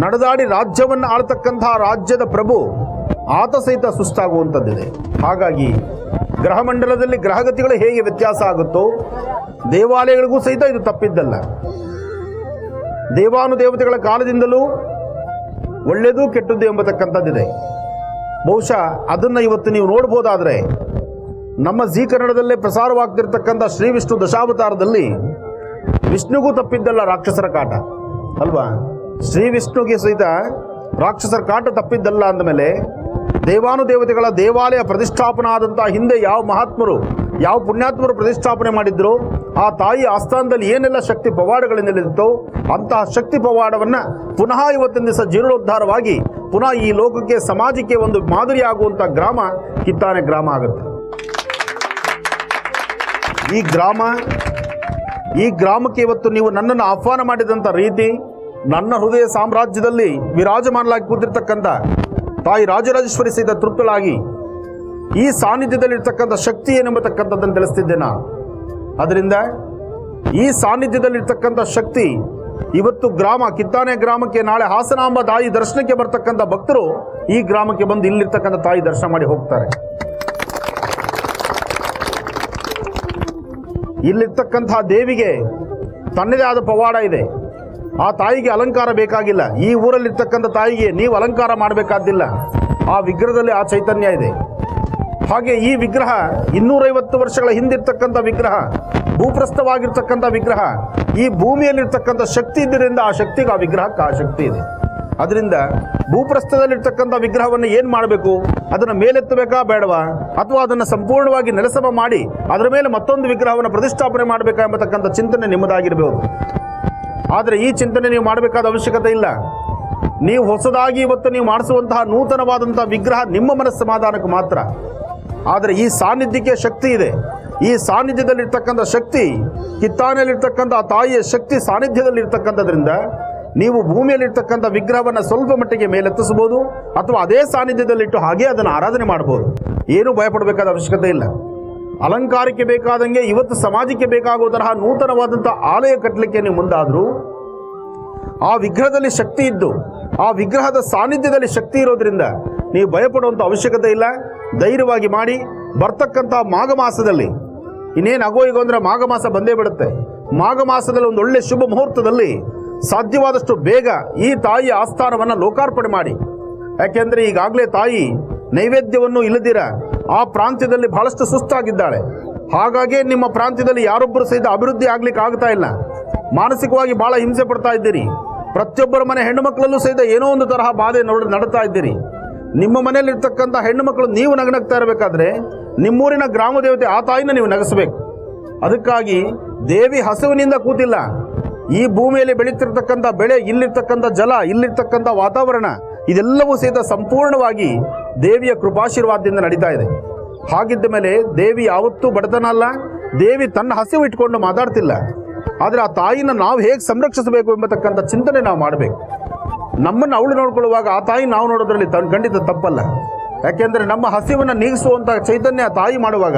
ನಡೆದಾಡಿ ರಾಜ್ಯವನ್ನು ಆಳ್ತಕ್ಕಂತಹ ರಾಜ್ಯದ ಪ್ರಭು ಆತ ಸಹಿತ ಸುಸ್ತಾಗುವಂಥದ್ದಿದೆ. ಹಾಗಾಗಿ ಗ್ರಹಮಂಡಲದಲ್ಲಿ ಗ್ರಹಗತಿಗಳು ಹೇಗೆ ವ್ಯತ್ಯಾಸ ಆಗುತ್ತೋ ದೇವಾಲಯಗಳಿಗೂ ಸಹಿತ ಇದು ತಪ್ಪಿದ್ದಲ್ಲ. ದೇವಾನುದೇವತೆಗಳ ಕಾಲದಿಂದಲೂ ಒಳ್ಳೆಯದು ಕೆಟ್ಟದ್ದು ಎಂಬತಕ್ಕಂಥದ್ದಿದೆ. ಬಹುಶಃ ಅದನ್ನು ಇವತ್ತು ನೀವು ನೋಡ್ಬೋದಾದರೆ ನಮ್ಮ ಜೀ ಕನ್ನಡದಲ್ಲೇ ಪ್ರಸಾರವಾಗ್ತಿರ್ತಕ್ಕಂಥ ಶ್ರೀ ವಿಷ್ಣು ದಶಾವತಾರದಲ್ಲಿ ವಿಷ್ಣುಗೂ ತಪ್ಪಿದ್ದಲ್ಲ ರಾಕ್ಷಸರ ಕಾಟ ಅಲ್ವಾ? ಶ್ರೀ ವಿಷ್ಣುಗೆ ಸಹಿತ ರಾಕ್ಷಸರ ಕಾಟ ತಪ್ಪಿದ್ದಲ್ಲ ಅಂದಮೇಲೆ ದೇವಾನುದೇವತೆಗಳ ದೇವಾಲಯ ಪ್ರತಿಷ್ಠಾಪನಾ ಆದಂಥ ಹಿಂದೆ ಯಾವ ಮಹಾತ್ಮರು ಯಾವ ಪುಣ್ಯಾತ್ಮರು ಪ್ರತಿಷ್ಠಾಪನೆ ಮಾಡಿದ್ರು ಆ ತಾಯಿ ಆಸ್ಥಾನದಲ್ಲಿ ಏನೆಲ್ಲ ಶಕ್ತಿ ಪವಾಡಗಳಿಂದಲಿತ್ತೋ ಅಂತಹ ಶಕ್ತಿ ಪವಾಡವನ್ನು ಪುನಃ ಇವತ್ತಿನ ದಿವಸ ಜೀರ್ಣೋದ್ಧಾರವಾಗಿ ಪುನಃ ಈ ಲೋಕಕ್ಕೆ ಸಮಾಜಕ್ಕೆ ಒಂದು ಮಾದರಿಯಾಗುವಂಥ ಗ್ರಾಮ ಕಿತ್ತಾನೆ ಗ್ರಾಮ ಆಗುತ್ತೆ. ಈ ಗ್ರಾಮಕ್ಕೆ ಇವತ್ತು ನೀವು ನನ್ನನ್ನು ಆಹ್ವಾನ ಮಾಡಿದಂಥ ರೀತಿ, ನನ್ನ ಹೃದಯ ಸಾಮ್ರಾಜ್ಯದಲ್ಲಿ ವಿರಾಜಮಾನಲಾಗಿ ಕೂತಿರ್ತಕ್ಕಂಥ ತಾಯಿ ರಾಜರಾಜೇಶ್ವರಿ ಸಹಿತ ತೃಪ್ತಳಾಗಿ ಈ ಸಾನ್ನಿಧ್ಯದಲ್ಲಿರ್ತಕ್ಕಂಥ ಶಕ್ತಿ ಏನೆಂಬತಕ್ಕಂಥದ್ದನ್ನು ತಿಳಿಸ್ತಿದ್ದೆ ನಾನು. ಅದರಿಂದ ಈ ಸಾನ್ನಿಧ್ಯದಲ್ಲಿರ್ತಕ್ಕಂಥ ಶಕ್ತಿ ಇವತ್ತು ಕಿತ್ತಾನೆ ಗ್ರಾಮಕ್ಕೆ ನಾಳೆ ಹಾಸನಾಂಬ ತಾಯಿ ದರ್ಶನಕ್ಕೆ ಬರ್ತಕ್ಕಂಥ ಭಕ್ತರು ಈ ಗ್ರಾಮಕ್ಕೆ ಬಂದು ಇಲ್ಲಿರ್ತಕ್ಕಂಥ ತಾಯಿ ದರ್ಶನ ಮಾಡಿ ಹೋಗ್ತಾರೆ. ಇಲ್ಲಿರ್ತಕ್ಕಂಥ ದೇವಿಗೆ ತನ್ನದೇ ಆದ ಪವಾಡ ಇದೆ. ಆ ತಾಯಿಗೆ ಅಲಂಕಾರ ಬೇಕಾಗಿಲ್ಲ. ಈ ಊರಲ್ಲಿರ್ತಕ್ಕಂಥ ತಾಯಿಗೆ ನೀವು ಅಲಂಕಾರ ಮಾಡಬೇಕಾದಿಲ್ಲ. ಆ ವಿಗ್ರಹದಲ್ಲಿ ಆ ಚೈತನ್ಯ ಇದೆ. ಹಾಗೆ ಈ ವಿಗ್ರಹ 250 ವರ್ಷಗಳ ಹಿಂದಿರ್ತಕ್ಕಂಥ ವಿಗ್ರಹ, ಭೂಪ್ರಸ್ಥವಾಗಿರ್ತಕ್ಕಂಥ ವಿಗ್ರಹ, ಈ ಭೂಮಿಯಲ್ಲಿರ್ತಕ್ಕಂಥ ಶಕ್ತಿ ಇದ್ದರಿಂದ ಆ ಶಕ್ತಿಗೆ ಆ ವಿಗ್ರಹಕ್ಕೆ ಆ ಶಕ್ತಿ ಇದೆ. ಅದರಿಂದ ಭೂಪ್ರಸ್ಥದಲ್ಲಿರ್ತಕ್ಕಂಥ ವಿಗ್ರಹವನ್ನು ಏನು ಮಾಡಬೇಕು? ಅದನ್ನು ಮೇಲೆತ್ತಬೇಕಾ ಬೇಡವಾ? ಅಥವಾ ಅದನ್ನು ಸಂಪೂರ್ಣವಾಗಿ ನೆಲಸಮ ಮಾಡಿ ಅದರ ಮೇಲೆ ಮತ್ತೊಂದು ವಿಗ್ರಹವನ್ನು ಪ್ರತಿಷ್ಠಾಪನೆ ಮಾಡಬೇಕಾ ಎಂಬತಕ್ಕಂಥ ಚಿಂತನೆ ನಿಮ್ಮದಾಗಿರಬಹುದು. ಆದರೆ ಈ ಚಿಂತನೆ ನೀವು ಮಾಡಬೇಕಾದ ಅವಶ್ಯಕತೆ ಇಲ್ಲ. ನೀವು ಹೊಸದಾಗಿ ಇವತ್ತು ನೀವು ಮಾಡಿಸುವಂತಹ ನೂತನವಾದಂತಹ ವಿಗ್ರಹ ನಿಮ್ಮ ಮನಸ್ಸು ಸಮಾಧಾನಕ್ಕೆ ಮಾತ್ರ. ಆದರೆ ಈ ಸಾನ್ನಿಧ್ಯಕ್ಕೆ ಶಕ್ತಿ ಇದೆ. ಈ ಸಾನ್ನಿಧ್ಯದಲ್ಲಿರ್ತಕ್ಕಂಥ ಶಕ್ತಿ, ಕಿತ್ತಾನೆಯಲ್ಲಿರ್ತಕ್ಕಂಥ ತಾಯಿಯ ಶಕ್ತಿ ಸಾನ್ನಿಧ್ಯದಲ್ಲಿರ್ತಕ್ಕಂಥದ್ರಿಂದ ನೀವು ಭೂಮಿಯಲ್ಲಿರ್ತಕ್ಕಂಥ ವಿಗ್ರಹವನ್ನು ಸ್ವಲ್ಪ ಮಟ್ಟಿಗೆ ಮೇಲೆತ್ತಿಸಬಹುದು ಅಥವಾ ಅದೇ ಸಾನ್ನಿಧ್ಯದಲ್ಲಿಟ್ಟು ಹಾಗೆ ಅದನ್ನು ಆರಾಧನೆ ಮಾಡಬಹುದು. ಏನೂ ಭಯಪಡಬೇಕಾದ ಅವಶ್ಯಕತೆ ಇಲ್ಲ. ಅಲಂಕಾರಕ್ಕೆ ಬೇಕಾದಂಗೆ ಇವತ್ತು ಸಮಾಜಕ್ಕೆ ಬೇಕಾಗುವ ತರಹ ನೂತನವಾದಂಥ ಆಲಯ ಕಟ್ಟಲಿಕ್ಕೆ ನೀವು ಮುಂದಾದರೂ ಆ ವಿಗ್ರಹದಲ್ಲಿ ಶಕ್ತಿ ಇದ್ದು ಆ ವಿಗ್ರಹದ ಸಾನ್ನಿಧ್ಯದಲ್ಲಿ ಶಕ್ತಿ ಇರೋದ್ರಿಂದ ನೀವು ಭಯಪಡುವಂಥ ಅವಶ್ಯಕತೆ ಇಲ್ಲ. ಧೈರ್ಯವಾಗಿ ಮಾಡಿ. ಬರ್ತಕ್ಕಂಥ ಮಾಘ ಮಾಸದಲ್ಲಿ ಇನ್ನೇನು ಈಗ ಅಂದರೆ ಮಾಘ ಮಾಸ ಬಂದೇ ಬಿಡುತ್ತೆ. ಮಾಘ ಮಾಸದಲ್ಲಿ ಒಂದು ಒಳ್ಳೆ ಶುಭ ಮುಹೂರ್ತದಲ್ಲಿ ಸಾಧ್ಯವಾದಷ್ಟು ಬೇಗ ಈ ತಾಯಿಯ ಆಸ್ಥಾನವನ್ನು ಲೋಕಾರ್ಪಣೆ ಮಾಡಿ. ಯಾಕೆಂದರೆ ಈಗಾಗಲೇ ತಾಯಿ ನೈವೇದ್ಯವನ್ನು ಇಲ್ಲದಿರ ಆ ಪ್ರಾಂತ್ಯದಲ್ಲಿ ಬಹಳಷ್ಟು ಸುಸ್ತಾಗಿದ್ದಾಳೆ. ಹಾಗಾಗಿ ನಿಮ್ಮ ಪ್ರಾಂತ್ಯದಲ್ಲಿ ಯಾರೊಬ್ಬರು ಸಹಿತ ಅಭಿವೃದ್ಧಿ ಆಗ್ಲಿಕ್ಕೆ ಆಗ್ತಾ ಇಲ್ಲ. ಮಾನಸಿಕವಾಗಿ ಬಹಳ ಹಿಂಸೆ ಪಡ್ತಾ ಇದ್ದೀರಿ. ಪ್ರತಿಯೊಬ್ಬರ ಮನೆ ಹೆಣ್ಣು ಮಕ್ಕಳಲ್ಲೂ ಸಹಿತ ಏನೋ ಒಂದು ತರಹ ಬಾಧೆ ನಡ್ತಾ ಇದ್ದೀರಿ. ನಿಮ್ಮ ಮನೆಯಲ್ಲಿರ್ತಕ್ಕಂಥ ಹೆಣ್ಣು ಮಕ್ಕಳು ನೀವು ನಗನಗ್ತಾ ಇರಬೇಕಾದ್ರೆ ನಿಮ್ಮೂರಿನ ಗ್ರಾಮ ದೇವತೆ ಆ ತಾಯಿನ ನೀವು ನಗಿಸಬೇಕು. ಅದಕ್ಕಾಗಿ ದೇವಿ ಹಸುವಿನಿಂದ ಕೂತಿಲ್ಲ. ಈ ಭೂಮಿಯಲ್ಲಿ ಬೆಳೀತಿರ್ತಕ್ಕಂಥ ಬೆಳೆ, ಇಲ್ಲಿರ್ತಕ್ಕಂಥ ಜಲ, ಇಲ್ಲಿರ್ತಕ್ಕಂಥ ವಾತಾವರಣ ಇದೆಲ್ಲವೂ ಸಹಿತ ಸಂಪೂರ್ಣವಾಗಿ ದೇವಿಯ ಕೃಪಾಶೀರ್ವಾದದಿಂದ ನಡೀತಾ ಇದೆ. ಹಾಗಿದ್ದ ಮೇಲೆ ದೇವಿ ಯಾವತ್ತೂ ಬಡತನ ಅಲ್ಲ. ದೇವಿ ತನ್ನ ಹಸಿವು ಇಟ್ಕೊಂಡು ಮಾತಾಡ್ತಿಲ್ಲ. ಆದರೆ ಆ ತಾಯಿನ ನಾವು ಹೇಗೆ ಸಂರಕ್ಷಿಸಬೇಕು ಎಂಬತಕ್ಕಂಥ ಚಿಂತನೆ ನಾವು ಮಾಡಬೇಕು. ನಮ್ಮನ್ನು ಅವಳು ನೋಡ್ಕೊಳ್ಳುವಾಗ ಆ ತಾಯಿ ನಾವು ನೋಡೋದ್ರಲ್ಲಿ ಖಂಡಿತ ತಪ್ಪಲ್ಲ. ಯಾಕೆಂದರೆ ನಮ್ಮ ಹಸಿವನ್ನು ನೀಗಿಸುವಂಥ ಚೈತನ್ಯ ತಾಯಿ ಮಾಡುವಾಗ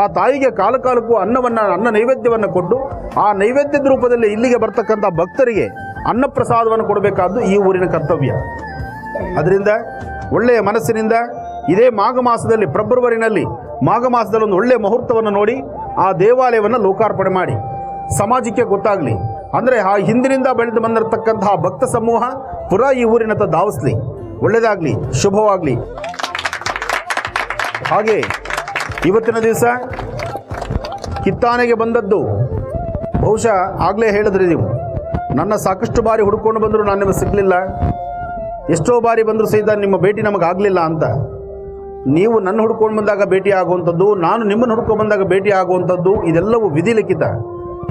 ಆ ತಾಯಿಗೆ ಕಾಲಕ್ಕೂ ಅನ್ನ ನೈವೇದ್ಯವನ್ನು ಕೊಟ್ಟು ಆ ನೈವೇದ್ಯದ ರೂಪದಲ್ಲಿ ಇಲ್ಲಿಗೆ ಬರ್ತಕ್ಕಂಥ ಭಕ್ತರಿಗೆ ಅನ್ನಪ್ರಸಾದವನ್ನು ಕೊಡಬೇಕಾದ್ದು ಈ ಊರಿನ ಕರ್ತವ್ಯ. ಅದರಿಂದ ಒಳ್ಳೆಯ ಮನಸ್ಸಿನಿಂದ ಇದೇ ಮಾಘ ಮಾಸದಲ್ಲಿ ಫೆಬ್ರವರಿನಲ್ಲಿ ಮಾಘ ಮಾಸದಲ್ಲಿ ಒಂದು ಒಳ್ಳೆಯ ಮುಹೂರ್ತವನ್ನು ನೋಡಿ ಆ ದೇವಾಲಯವನ್ನು ಲೋಕಾರ್ಪಣೆ ಮಾಡಿ ಸಮಾಜಕ್ಕೆ ಗೊತ್ತಾಗಲಿ. ಅಂದರೆ ಆ ಹಿಂದಿನಿಂದ ಬೆಳೆದು ಬಂದಿರತಕ್ಕಂತಹ ಭಕ್ತ ಸಮೂಹ ಪುರಾ ಈ ಊರಿನತ್ತ ಧಾವಿಸ್ಲಿ. ಒಳ್ಳೆಯದಾಗಲಿ, ಶುಭವಾಗಲಿ. ಹಾಗೆ ಇವತ್ತಿನ ದಿವಸ ಕಿತ್ತಾನೆಗೆ ಬಂದದ್ದು ಬಹುಶಃ ಆಗಲೇ ಹೇಳಿದ್ರಿ ನೀವು, ನನ್ನ ಸಾಕಷ್ಟು ಬಾರಿ ಹುಡ್ಕೊಂಡು ಬಂದರೂ ನಾನು ನಿಮಗೆ ಸಿಗಲಿಲ್ಲ, ಎಷ್ಟೋ ಬಾರಿ ಬಂದರೂ ಸಹಿತ ನಿಮ್ಮ ಭೇಟಿ ನಮಗಾಗಲಿಲ್ಲ ಅಂತ. ನೀವು ನನ್ನ ಹುಡ್ಕೊಂಡು ಬಂದಾಗ ಭೇಟಿ ಆಗುವಂಥದ್ದು, ನಾನು ನಿಮ್ಮನ್ನು ಹುಡ್ಕೊಂಡು ಬಂದಾಗ ಭೇಟಿ ಆಗುವಂಥದ್ದು, ಇದೆಲ್ಲವೂ ವಿಧಿ ಲಿಖಿತ.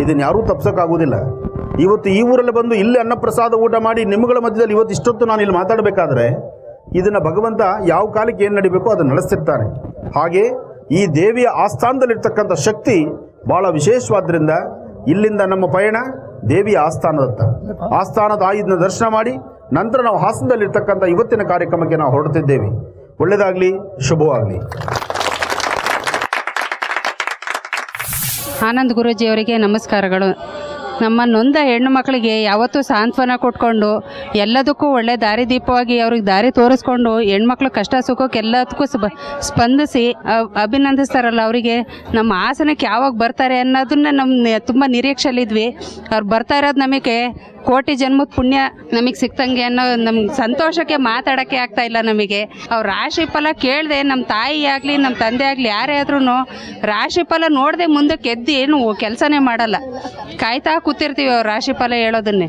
ಇದನ್ನು ಯಾರೂ ತಪ್ಪಿಸೋಕ್ಕಾಗೋದಿಲ್ಲ. ಇವತ್ತು ಈ ಊರಲ್ಲಿ ಬಂದು ಇಲ್ಲಿ ಅನ್ನಪ್ರಸಾದ ಊಟ ಮಾಡಿ ನಿಮ್ಮಗಳ ಮಧ್ಯದಲ್ಲಿ ಇವತ್ತು ಇಷ್ಟೊತ್ತು ನಾನು ಇಲ್ಲಿ ಮಾತಾಡಬೇಕಾದ್ರೆ ಇದನ್ನು ಭಗವಂತ ಯಾವ ಕಾಲಕ್ಕೆ ಏನು ನಡಿಬೇಕೋ ಅದನ್ನು ನಡೆಸ್ತಿರ್ತಾನೆ. ಹಾಗೆ ಈ ದೇವಿಯ ಆಸ್ಥಾನದಲ್ಲಿರ್ತಕ್ಕಂಥ ಶಕ್ತಿ ಭಾಳ ವಿಶೇಷವಾದ್ದರಿಂದ ಇಲ್ಲಿಂದ ನಮ್ಮ ಪಯಣ ದೇವಿಯ ಆಸ್ಥಾನದತ್ತ. ಆಸ್ಥಾನದ ಆಯುಧನ ದರ್ಶನ ಮಾಡಿ ನಂತರ ನಾವು ಹಾಸನದಲ್ಲಿರ್ತಕ್ಕಂಥ ಇವತ್ತಿನ ಕಾರ್ಯಕ್ರಮಕ್ಕೆ ನಾವು ಹೊರಡ್ತಿದ್ದೇವೆ. ಒಳ್ಳೆಯದಾಗಲಿ, ಶುಭವಾಗಲಿ. ಆನಂದ್ ಗುರೂಜಿಯವರಿಗೆ ನಮಸ್ಕಾರಗಳು. ನಮ್ಮ ನೊಂದ ಹೆಣ್ಣು ಮಕ್ಕಳಿಗೆ ಯಾವತ್ತೂ ಸಾಂತ್ವನ ಕೊಟ್ಕೊಂಡು ಎಲ್ಲದಕ್ಕೂ ಒಳ್ಳೆ ದಾರಿದೀಪವಾಗಿ ಅವ್ರಿಗೆ ದಾರಿ ತೋರಿಸ್ಕೊಂಡು ಹೆಣ್ಮಕ್ಳು ಕಷ್ಟ ಸುಖಕ್ಕೆ ಎಲ್ಲದಕ್ಕೂ ಸ್ಪಂದಿಸಿ ಅಭಿನಂದಿಸ್ತಾರಲ್ಲ, ಅವರಿಗೆ ನಮ್ಮ ಹಾಸನಕ್ಕೆ ಯಾವಾಗ ಬರ್ತಾರೆ ಅನ್ನೋದನ್ನ ನಮ್ಮ ತುಂಬ ನಿರೀಕ್ಷೆಯಲ್ಲಿದ್ವಿ. ಅವ್ರು ಬರ್ತಾ ಇರೋದು ನಮಗೆ ಕೋಟಿ ಜನ್ಮದ ಪುಣ್ಯ ನಮಗೆ ಸಿಕ್ತಂಗೆ ಅನ್ನೋ ನಮ್ಗೆ ಸಂತೋಷಕ್ಕೆ ಮಾತಾಡೋಕ್ಕೆ ಆಗ್ತಾ ಇಲ್ಲ. ನಮಗೆ ಅವ್ರು ರಾಶಿ ಫಲ ಕೇಳದೆ ನಮ್ಮ ತಾಯಿ ಆಗಲಿ ನಮ್ಮ ತಂದೆ ಆಗಲಿ ಯಾರೇ ಆದ್ರೂ ರಾಶಿ ಫಲ ನೋಡದೆ ಮುಂದಕ್ಕೆ ಎದ್ದು ಏನು ಕೆಲಸನೇ ಮಾಡಲ್ಲ, ಕಾಯ್ತಾ ಕೂತಿರ್ತೀವಿ ಅವ್ರು ರಾಶಿ ಫಲ ಹೇಳೋದನ್ನೇ.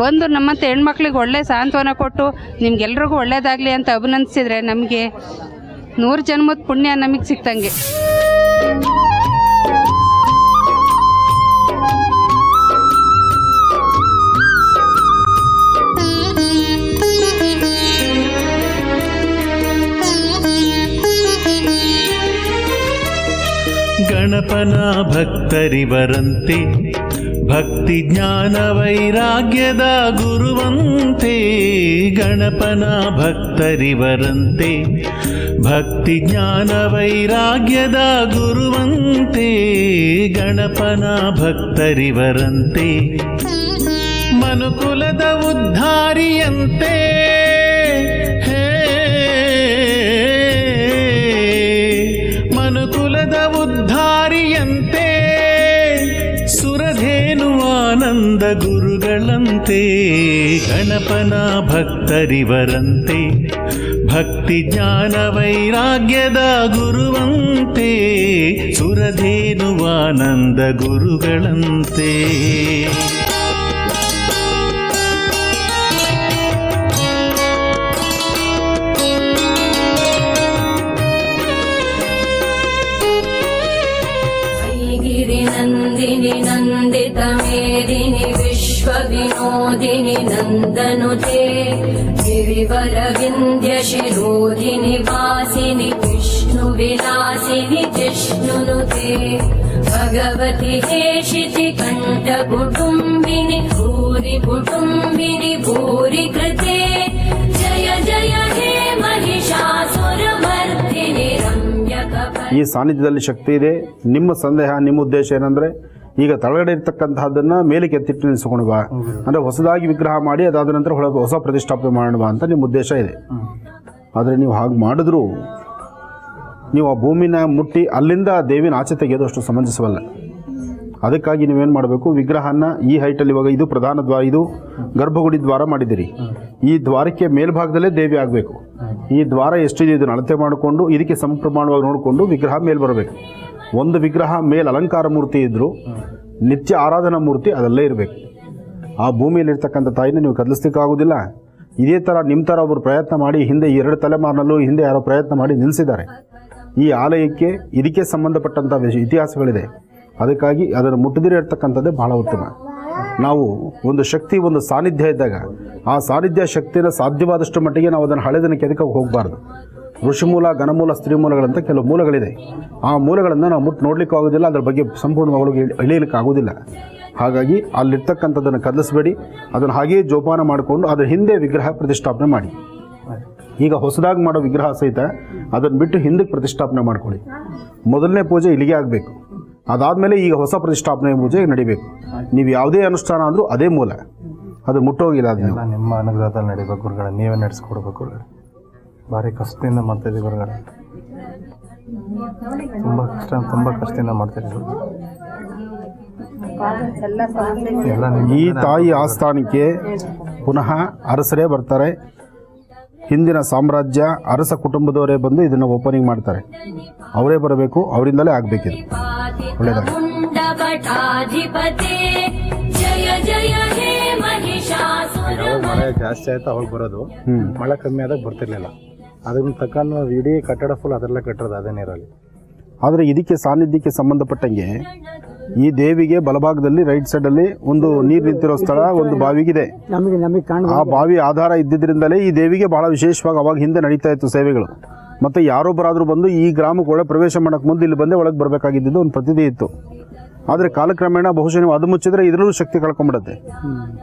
ಬಂದು ನಮ್ಮಂಥ ಹೆಣ್ಮಕ್ಳಿಗೆ ಒಳ್ಳೆ ಸಾಂತ್ವನ ಕೊಟ್ಟು ನಿಮ್ಗೆಲ್ರಿಗೂ ಒಳ್ಳೇದಾಗಲಿ ಅಂತ ಅಭಿನಂದಿಸಿದ್ರೆ ನಮಗೆ 100 ಜನ್ಮದ ಪುಣ್ಯ ನಮಗೆ ಸಿಕ್ತಂಗೆ. ಗಣಪನ ಭಕ್ತರಿವರಂತೆ, ಭಕ್ತಿ ಜ್ಞಾನ ವೈರಾಗ್ಯದ ಗುರುವಂತೆ. ಗಣಪನ ಭಕ್ತರಿವರಂತೆ, ಭಕ್ತಿ ಜ್ಞಾನ ವೈರಾಗ್ಯದ ಗುರುವಂತೆ. ಗಣಪನ ಭಕ್ತರಿವರಂತೆ, ಮನುಕುಲದ ಉದ್ಧಾರಿಯಂತೆ. ಮನುಕುಲದ ಉದ್ಧಾರಿಯಂತೆ, ಸುರಧೇನು ಆನಂದ ಗುರುಗಳಂತೆ. ಗಣಪನ ಭಕ್ತರಿವರಂತೆ, ಭಕ್ತಿ ಜ್ಞಾನ ವೈರಾಗ್ಯದ ಗುರುವಂತೆ. ಸುರಧೇನು ಆನಂದ ಗುರುಗಳಂತೆ. ನಂದಿನಿ ನಂದಿತ ಮೇದಿನಿ ವಿಶ್ವ ವಿನೋದಿನಿ ನಂದನುತೆ. ಗಿರಿವರ ವಿಂಧ್ಯ ಶಿರೋಧಿನಿ ವಾಸಿನಿ ವಿಷ್ಣು ವಿಲಾಸಿನಿ ಜಿಷ್ಣುನುತೆ. ಭಗವತಿ ಹೇಷಿತಿ ಕಂಠ ಕುಟುಂಬಿನಿ ಭೂರಿ ಕುಟುಂಬಿನಿ ಭೂರಿ ಕೃತೆ. ಜಯ ಜಯ ಹೇ ಮಹಿಷಾಸುರ ಮರ್ದಿನಿ ಈ ಸಾನ್ನಿಧ್ಯದಲ್ಲಿ ಶಕ್ತಿ ಇದೆ. ನಿಮ್ಮ ಸಂದೇಹ, ನಿಮ್ಮ ಉದ್ದೇಶ ಏನಂದರೆ ಈಗ ತಳಗಡೆ ಇರ್ತಕ್ಕಂತಹದ್ದನ್ನು ಮೇಲಕ್ಕೆ ಎತ್ತಿಟ್ಟು ನಿಲ್ಲಿಸ್ಕೊಂಡು ಬಾ, ಅಂದರೆ ಹೊಸದಾಗಿ ವಿಗ್ರಹ ಮಾಡಿ ಅದಾದ ನಂತರ ಹೊಸ ಪ್ರತಿಷ್ಠಾಪನೆ ಮಾಡೋಣ ಅಂತ ನಿಮ್ಮ ಉದ್ದೇಶ ಇದೆ. ಆದರೆ ನೀವು ಹಾಗೆ ಮಾಡಿದ್ರೂ ನೀವು ಆ ಭೂಮಿನ ಮುಟ್ಟಿ ಅಲ್ಲಿಂದ ದೇವಿನ ಆಚೆ ತೆಗೆಯೋದು ಅಷ್ಟು ಸಮಂಜಸವಲ್ಲ. ಅದಕ್ಕಾಗಿ ನೀವೇನು ಮಾಡಬೇಕು, ವಿಗ್ರಹನ ಈ ಹೈಟಲ್ಲಿ, ಇವಾಗ ಇದು ಪ್ರಧಾನ ದ್ವಾರ, ಇದು ಗರ್ಭಗುಡಿ ದ್ವಾರ ಮಾಡಿದ್ದೀರಿ, ಈ ದ್ವಾರಕ್ಕೆ ಮೇಲ್ಭಾಗದಲ್ಲೇ ದೇವಿ ಆಗಬೇಕು. ಈ ದ್ವಾರ ಎಷ್ಟಿದೆ ಇದನ್ನು ಅಳತೆ ಮಾಡಿಕೊಂಡು ಇದಕ್ಕೆ ಸಮಪ್ರಮಾಣವಾಗಿ ನೋಡಿಕೊಂಡು ವಿಗ್ರಹ ಮೇಲೆ ಬರಬೇಕು. ಒಂದು ವಿಗ್ರಹ ಮೇಲೆ ಅಲಂಕಾರ ಮೂರ್ತಿ ಇದ್ದರೂ ನಿತ್ಯ ಆರಾಧನಾ ಮೂರ್ತಿ ಅದಲ್ಲೇ ಇರಬೇಕು. ಆ ಭೂಮಿಯಲ್ಲಿರ್ತಕ್ಕಂಥ ತಾಯಿನ ನೀವು ಕದಲಿಸ್ಲಿಕ್ಕಾಗೋದಿಲ್ಲ. ಇದೇ ಥರ ನಿಮ್ಮ ಥರ ಒಬ್ಬರು ಪ್ರಯತ್ನ ಮಾಡಿ ಹಿಂದೆ 2 ತಲೆಮಾರಿನಲ್ಲೂ ಹಿಂದೆ ಯಾರೋ ಪ್ರಯತ್ನ ಮಾಡಿ ನಿಲ್ಲಿಸಿದ್ದಾರೆ. ಈ ಆಲಯಕ್ಕೆ ಇದಕ್ಕೆ ಸಂಬಂಧಪಟ್ಟಂಥ ಇತಿಹಾಸಗಳಿದೆ. ಅದಕ್ಕಾಗಿ ಅದನ್ನು ಮುಟ್ಟದಿರೇ ಇರ್ತಕ್ಕಂಥದ್ದೇ ಬಹಳ ಉತ್ತಮ. ನಾವು ಒಂದು ಶಕ್ತಿ, ಒಂದು ಸಾನ್ನಿಧ್ಯ ಇದ್ದಾಗ ಆ ಸಾನ್ನಿಧ್ಯ ಶಕ್ತಿನ ಸಾಧ್ಯವಾದಷ್ಟು ಮಟ್ಟಿಗೆ ನಾವು ಅದನ್ನು ಹಳೆದನ್ನು ಕೆದಕಕ್ಕೆ ಹೋಗಬಾರ್ದು. ಋಷಿಮೂಲ, ಘನಮೂಲ, ಸ್ತ್ರೀಮೂಲಗಳಂತ ಕೆಲವು ಮೂಲಗಳಿದೆ. ಆ ಮೂಲಗಳನ್ನು ನಾವು ಮುಟ್ಟು ನೋಡಲಿಕ್ಕೆ ಆಗೋದಿಲ್ಲ, ಅದರ ಬಗ್ಗೆ ಸಂಪೂರ್ಣವಾಗಿ ಇಳಿಯಲಿಕ್ಕೆ ಆಗೋದಿಲ್ಲ. ಹಾಗಾಗಿ ಅಲ್ಲಿರ್ತಕ್ಕಂಥದ್ದನ್ನು ಕದಲಿಸಬೇಡಿ, ಅದನ್ನು ಹಾಗೆಯೇ ಜೋಪಾನ ಮಾಡಿಕೊಂಡು ಅದರ ಹಿಂದೆ ವಿಗ್ರಹ ಪ್ರತಿಷ್ಠಾಪನೆ ಮಾಡಿ. ಈಗ ಹೊಸದಾಗಿ ಮಾಡೋ ವಿಗ್ರಹ ಸಹಿತ ಅದನ್ನು ಬಿಟ್ಟು ಹಿಂದಕ್ಕೆ ಪ್ರತಿಷ್ಠಾಪನೆ ಮಾಡ್ಕೊಳ್ಳಿ. ಮೊದಲನೇ ಪೂಜೆ ಇಲ್ಲಿಗೆ ಆಗಬೇಕು, ಅದಾದಮೇಲೆ ಈಗ ಹೊಸ ಪ್ರತಿಷ್ಠಾಪನೆ ಪೂಜೆ ನಡಿಬೇಕು. ನೀವು ಯಾವುದೇ ಅನುಷ್ಠಾನ ಅಂದರೂ ಅದೇ ಮೂಲ, ಅದು ಮುಟ್ಟೋಗಿಲ್ಲ. ಅದನ್ನ ನಿಮ್ಮ ಅನುಗ್ರಹದಲ್ಲಿ ನಡಿಬೇಕು ಗುರುಗಳೇ, ನೀವೇ ನಡೆಸ್ಕೊಡ್ಬೇಕು. ಭಾರಿ ಕಷ್ಟದಿಂದ ಮಾಡ್ತಾಯಿದ್ದೀವಿ ಗುರುಗಳೇ, ತುಂಬ ಕಷ್ಟದಿಂದ ಮಾಡ್ತಾಯಿದ್ದೀವಿ. ಈ ತಾಯಿ ಆಸ್ಥಾನಕ್ಕೆ ಪುನಃ ಅರಸರೇ ಬರ್ತಾರೆ. ಹಿಂದಿನ ಸಾಮ್ರಾಜ್ಯ ಅರಸ ಕುಟುಂಬದವರೇ ಬಂದು ಇದನ್ನು ಓಪನಿಂಗ್ ಮಾಡ್ತಾರೆ. ಅವರೇ ಬರಬೇಕು, ಅವರಿಂದಲೇ ಆಗಬೇಕಿದು. ಒಳ್ಳೆಯದಾಗಿ. ಮುಂಡಪಟಾಧಿಪತೆ ಜಯ ಜಯ ಹೇ ಮಹಿಷಾಸುರ ಮಳೆ ಜಾಸ್ತಿ ಆಯ್ತು ಅವಾಗ ಬರೋದು, ಮಳೆ ಕಮ್ಮಿ ಆದಾಗ ಬರ್ತಿರ್ಲಿಲ್ಲ. ಅದನ್ನ ತಕೊಂಡು ಇಡೀ ಕಟ್ಟಡ ಫುಲ್ ಅದರಲ್ಲೇ ಕಟ್ಟೋದು ಅದೇ ನೀರಲ್ಲಿ. ಆದರೆ ಇದಕ್ಕೆ ಸಾನ್ನಿಧ್ಯಕ್ಕೆ ಸಂಬಂಧಪಟ್ಟಂಗೆ ಈ ದೇವಿಗೆ ಬಲಭಾಗದಲ್ಲಿ ರೈಟ್ ಸೈಡಲ್ಲಿ ಒಂದು ನೀರು ನಿಂತಿರೋ ಸ್ಥಳ ಒಂದು ಬಾವಿಗಿದೆ. ಆ ಬಾವಿ ಆಧಾರ ಇದ್ದಿದ್ದರಿಂದಲೇ ಈ ದೇವಿಗೆ ಬಹಳ ವಿಶೇಷವಾಗಿ ಅವಾಗ ಹಿಂದೆ ನಡೀತಾ ಇತ್ತು ಸೇವೆಗಳು. ಮತ್ತು ಯಾರೊಬ್ಬರಾದರೂ ಬಂದು ಈ ಗ್ರಾಮಕ್ಕೆ ಒಳಗೆ ಪ್ರವೇಶ ಮಾಡೋಕ್ಕೆ ಮುಂದೆ ಇಲ್ಲಿ ಬಂದೇ ಒಳಗೆ ಬರಬೇಕಾಗಿದ್ದು ಒಂದು ಪ್ರತಿದಿ ಇತ್ತು. ಆದರೆ ಕಾಲಕ್ರಮೇಣ ಬಹುಶಃ ನೀವು ಅದು ಮುಚ್ಚಿದ್ರೆ ಇದರಲ್ಲೂ ಶಕ್ತಿ ಕಳ್ಕೊಂಡ್ಬಿಡುತ್ತೆ.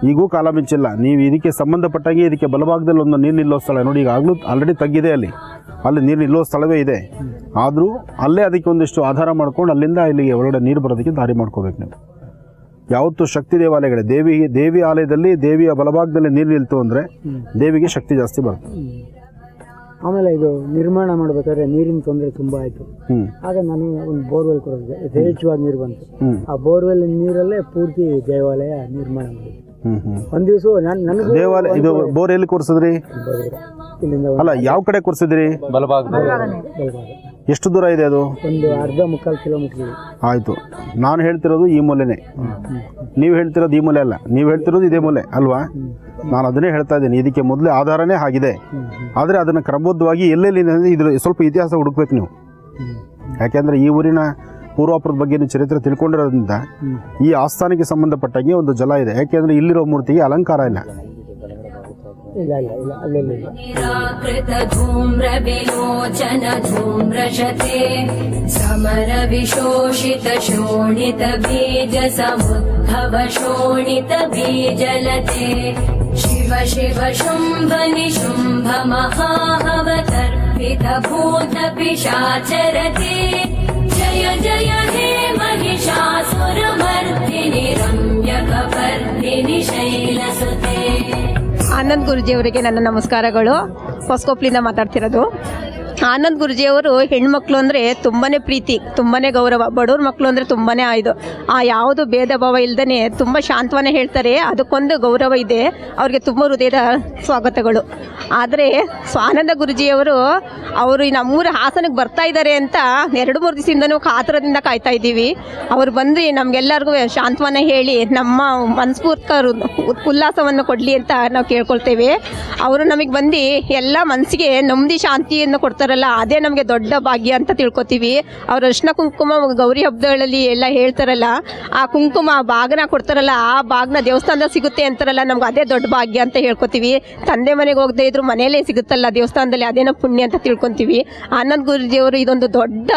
ಈಗೂ ಕಾಲ ಮಿಂಚಿಲ್ಲ. ನೀವು ಇದಕ್ಕೆ ಸಂಬಂಧಪಟ್ಟಾಗೆ ಇದಕ್ಕೆ ಬಲಭಾಗದಲ್ಲಿ ಒಂದು ನೀರು ನಿಲ್ಲೋ ಸ್ಥಳ ನೋಡಿ, ಈಗ ಆಗಲೂ ಆಲ್ರೆಡಿ ತಗ್ಗಿದೆ, ಅಲ್ಲಿ ನೀರು ನಿಲ್ಲೋ ಸ್ಥಳವೇ ಇದೆ. ಆದರೂ ಅಲ್ಲೇ ಅದಕ್ಕೆ ಒಂದಿಷ್ಟು ಆಧಾರ ಮಾಡ್ಕೊಂಡು ಅಲ್ಲಿಂದ ಇಲ್ಲಿಗೆ ಒಳಗಡೆ ನೀರು ಬರೋದಕ್ಕೆ ದಾರಿ ಮಾಡ್ಕೋಬೇಕು ನೀವು. ಯಾವತ್ತೂ ಶಕ್ತಿ ದೇವಾಲಯಗಳೇ ದೇವಿ ಆಲಯದಲ್ಲಿ ದೇವಿಯ ಬಲಭಾಗದಲ್ಲಿ ನೀರು ನಿಲ್ತು ಅಂದರೆ ದೇವಿಗೆ ಶಕ್ತಿ ಜಾಸ್ತಿ ಬರುತ್ತೆ. ಆಮೇಲೆ ಇದು ನಿರ್ಮಾಣ ಮಾಡಬೇಕಾದ್ರೆ ನೀರಿನ ತೊಂದರೆ ತುಂಬಾ ಆಯ್ತು. ಆಗ ನಾನು ಒಂದು ಬೋರ್ವೆಲ್ ಕೊಡೋದು, ಯಥೇಚ್ಛವಾದ ನೀರು ಬಂತು. ಆ ಬೋರ್ವೆಲ್ ನೀರಲ್ಲೇ ಪೂರ್ತಿ ದೇವಾಲಯ ನಿರ್ಮಾಣ ಮಾಡಿದ್ವಿ. ಒಂದ್ ದಿವಸ ನನಗೆ ದೇವಾಲಯ ಇದು ಬೋರ್ ಎಲ್ಲಿ ಕೊರ್ಸಿದ್ರಿ? ಇಲ್ಲಿಂದ ಅಲ್ಲ, ಯಾವ ಕಡೆ ಕೊರ್ಸಿದ್ರಿ? ಎಷ್ಟು ದೂರ ಇದೆ ಅದು? ಒಂದು ಅರ್ಧ ಮುಕ್ಕಾಲು ಕಿಲೋಮೀಟರ್. ಆಯಿತು. ನಾನು ಹೇಳ್ತಿರೋದು ಈ ಮೂಲೆನೇ, ನೀವು ಹೇಳ್ತಿರೋದು ಈ ಮೂಲೆ ಅಲ್ಲ, ನೀವು ಹೇಳ್ತಿರೋದು ಇದೇ ಮೂಲೆ ಅಲ್ವಾ? ನಾನು ಅದನ್ನೇ ಹೇಳ್ತಾ ಇದ್ದೀನಿ. ಇದಕ್ಕೆ ಮೊದಲೇ ಆಧಾರನೇ ಆಗಿದೆ. ಆದರೆ ಅದನ್ನು ಕ್ರಮಬದ್ಧವಾಗಿ ಎಲ್ಲೆಲ್ಲಿ ಇದ್ರ ಸ್ವಲ್ಪ ಇತಿಹಾಸ ಹುಡುಕ್ಬೇಕು ನೀವು. ಯಾಕೆಂದರೆ ಈ ಊರಿನ ಪೂರ್ವಾಪರದ ಬಗ್ಗೆ ನೀವು ಚರಿತ್ರೆ ತಿಳ್ಕೊಂಡಿರೋದ್ರಿಂದ ಈ ಆಸ್ಥಾನಕ್ಕೆ ಸಂಬಂಧಪಟ್ಟಾಗೆ ಒಂದು ಜಲ ಇದೆ. ಯಾಕೆಂದರೆ ಇಲ್ಲಿರೋ ಮೂರ್ತಿಗೆ ಅಲಂಕಾರ ಇಲ್ಲ. ನಿರಾಕೃತ ಧೂಮ್ರ ವಿಲೋಚನ ಧೂಮ್ರಶತೆ ಸಮರ ವಿಶೋಷಿತ ಶೋಣಿತ ಬೀಜ ಸಮುದ್ಭವ ಶೋಣಿತ ಬೀಜಲತೆ ಶಿವ ಶಿವ ಶುಂಭ ನಿಶುಂಭ ಮಹಾಹವತರ್ಪಿತ ಭೂತ ಪಿಶಾಚರತೆ ಜಯ ಜಯ ಹೇ ಮಹಿಷಾಸುರ ಮರ್ದಿನಿ ರಮ್ಯಕಪರ್ದಿನಿ ಶೈಲಸುತೆ. ಆನಂದ್ ಗುರುಜಿಯವರಿಗೆ ನನ್ನ ನಮಸ್ಕಾರಗಳು. ಹೊಸಕೊಪ್ಲಿಂದ ಮಾತಾಡ್ತಿರೋದು. ಆನಂದ್ ಗುರುಜಿಯವರು ಹೆಣ್ಮಕ್ಳು ಅಂದರೆ ತುಂಬಾ ಪ್ರೀತಿ, ತುಂಬಾ ಗೌರವ. ಬಡವ್ರ ಮಕ್ಕಳು ಅಂದರೆ ತುಂಬಾ ಇದು ಯಾವುದು ಭೇದ ಭಾವ ಇಲ್ಲದೇ ತುಂಬ ಶಾಂತವನ್ನೇ ಹೇಳ್ತಾರೆ. ಅದಕ್ಕೊಂದು ಗೌರವ ಇದೆ. ಅವ್ರಿಗೆ ತುಂಬ ಹೃದಯದ ಸ್ವಾಗತಗಳು. ಆದರೆ ಆನಂದ ಗುರುಜಿಯವರು ನಮ್ಮೂರ ಹಾಸನಕ್ಕೆ ಬರ್ತಾ ಇದ್ದಾರೆ ಅಂತ 2-3 ದಿವಸದಿಂದನೂ ಕಾತರದಿಂದ ಕಾಯ್ತಾ ಇದ್ದೀವಿ. ಅವ್ರು ಬಂದು ನಮಗೆಲ್ಲರಿಗೂ ಶಾಂತವನ್ನೇ ಹೇಳಿ ನಮ್ಮ ಮನಸ್ಫೂರ್ತ ಉಲ್ಲಾಸವನ್ನು ಕೊಡಲಿ ಅಂತ ನಾವು ಕೇಳ್ಕೊಳ್ತೇವೆ. ಅವರು ನಮಗೆ ಬಂದು ಎಲ್ಲ ಮನಸ್ಸಿಗೆ ನೆಮ್ಮದಿ ಶಾಂತಿಯನ್ನು ಕೊಡ್ತಾರಲ್ಲ, ಅದೇ ನಮಗೆ ದೊಡ್ಡ ಭಾಗ್ಯ ಅಂತ ತಿಳ್ಕೊತೀವಿ. ಅವ್ರ ಅರ್ಶಿನ ಕುಂಕುಮ ಗೌರಿ ಹಬ್ಬಗಳಲ್ಲಿ ಎಲ್ಲ ಹೇಳ್ತಾರಲ್ಲ, ಆ ಕುಂಕುಮ ಬಾಗ್ನ ಕೊಡ್ತಾರಲ್ಲ, ಆ ಬಾಗ್ನ ದೇವಸ್ಥಾನದಲ್ಲಿ ಸಿಗುತ್ತೆ ಅಂತಾರಲ್ಲ, ನಮ್ಗೆ ಅದೇ ದೊಡ್ಡ ಭಾಗ್ಯ ಅಂತ ಹೇಳ್ಕೊತೀವಿ. ತಂದೆ ಮನೆಗೆ ಹೋಗದೆ ಇದ್ರು ಮನೆಯಲ್ಲೇ ಸಿಗುತ್ತಲ್ಲ ದೇವಸ್ಥಾನದಲ್ಲಿ, ಅದೇನೋ ಪುಣ್ಯ ಅಂತ ತಿಳ್ಕೊತೀವಿ. ಆನಂದ್ ಗುರುಜಿಯವರು ಇದೊಂದು ದೊಡ್ಡ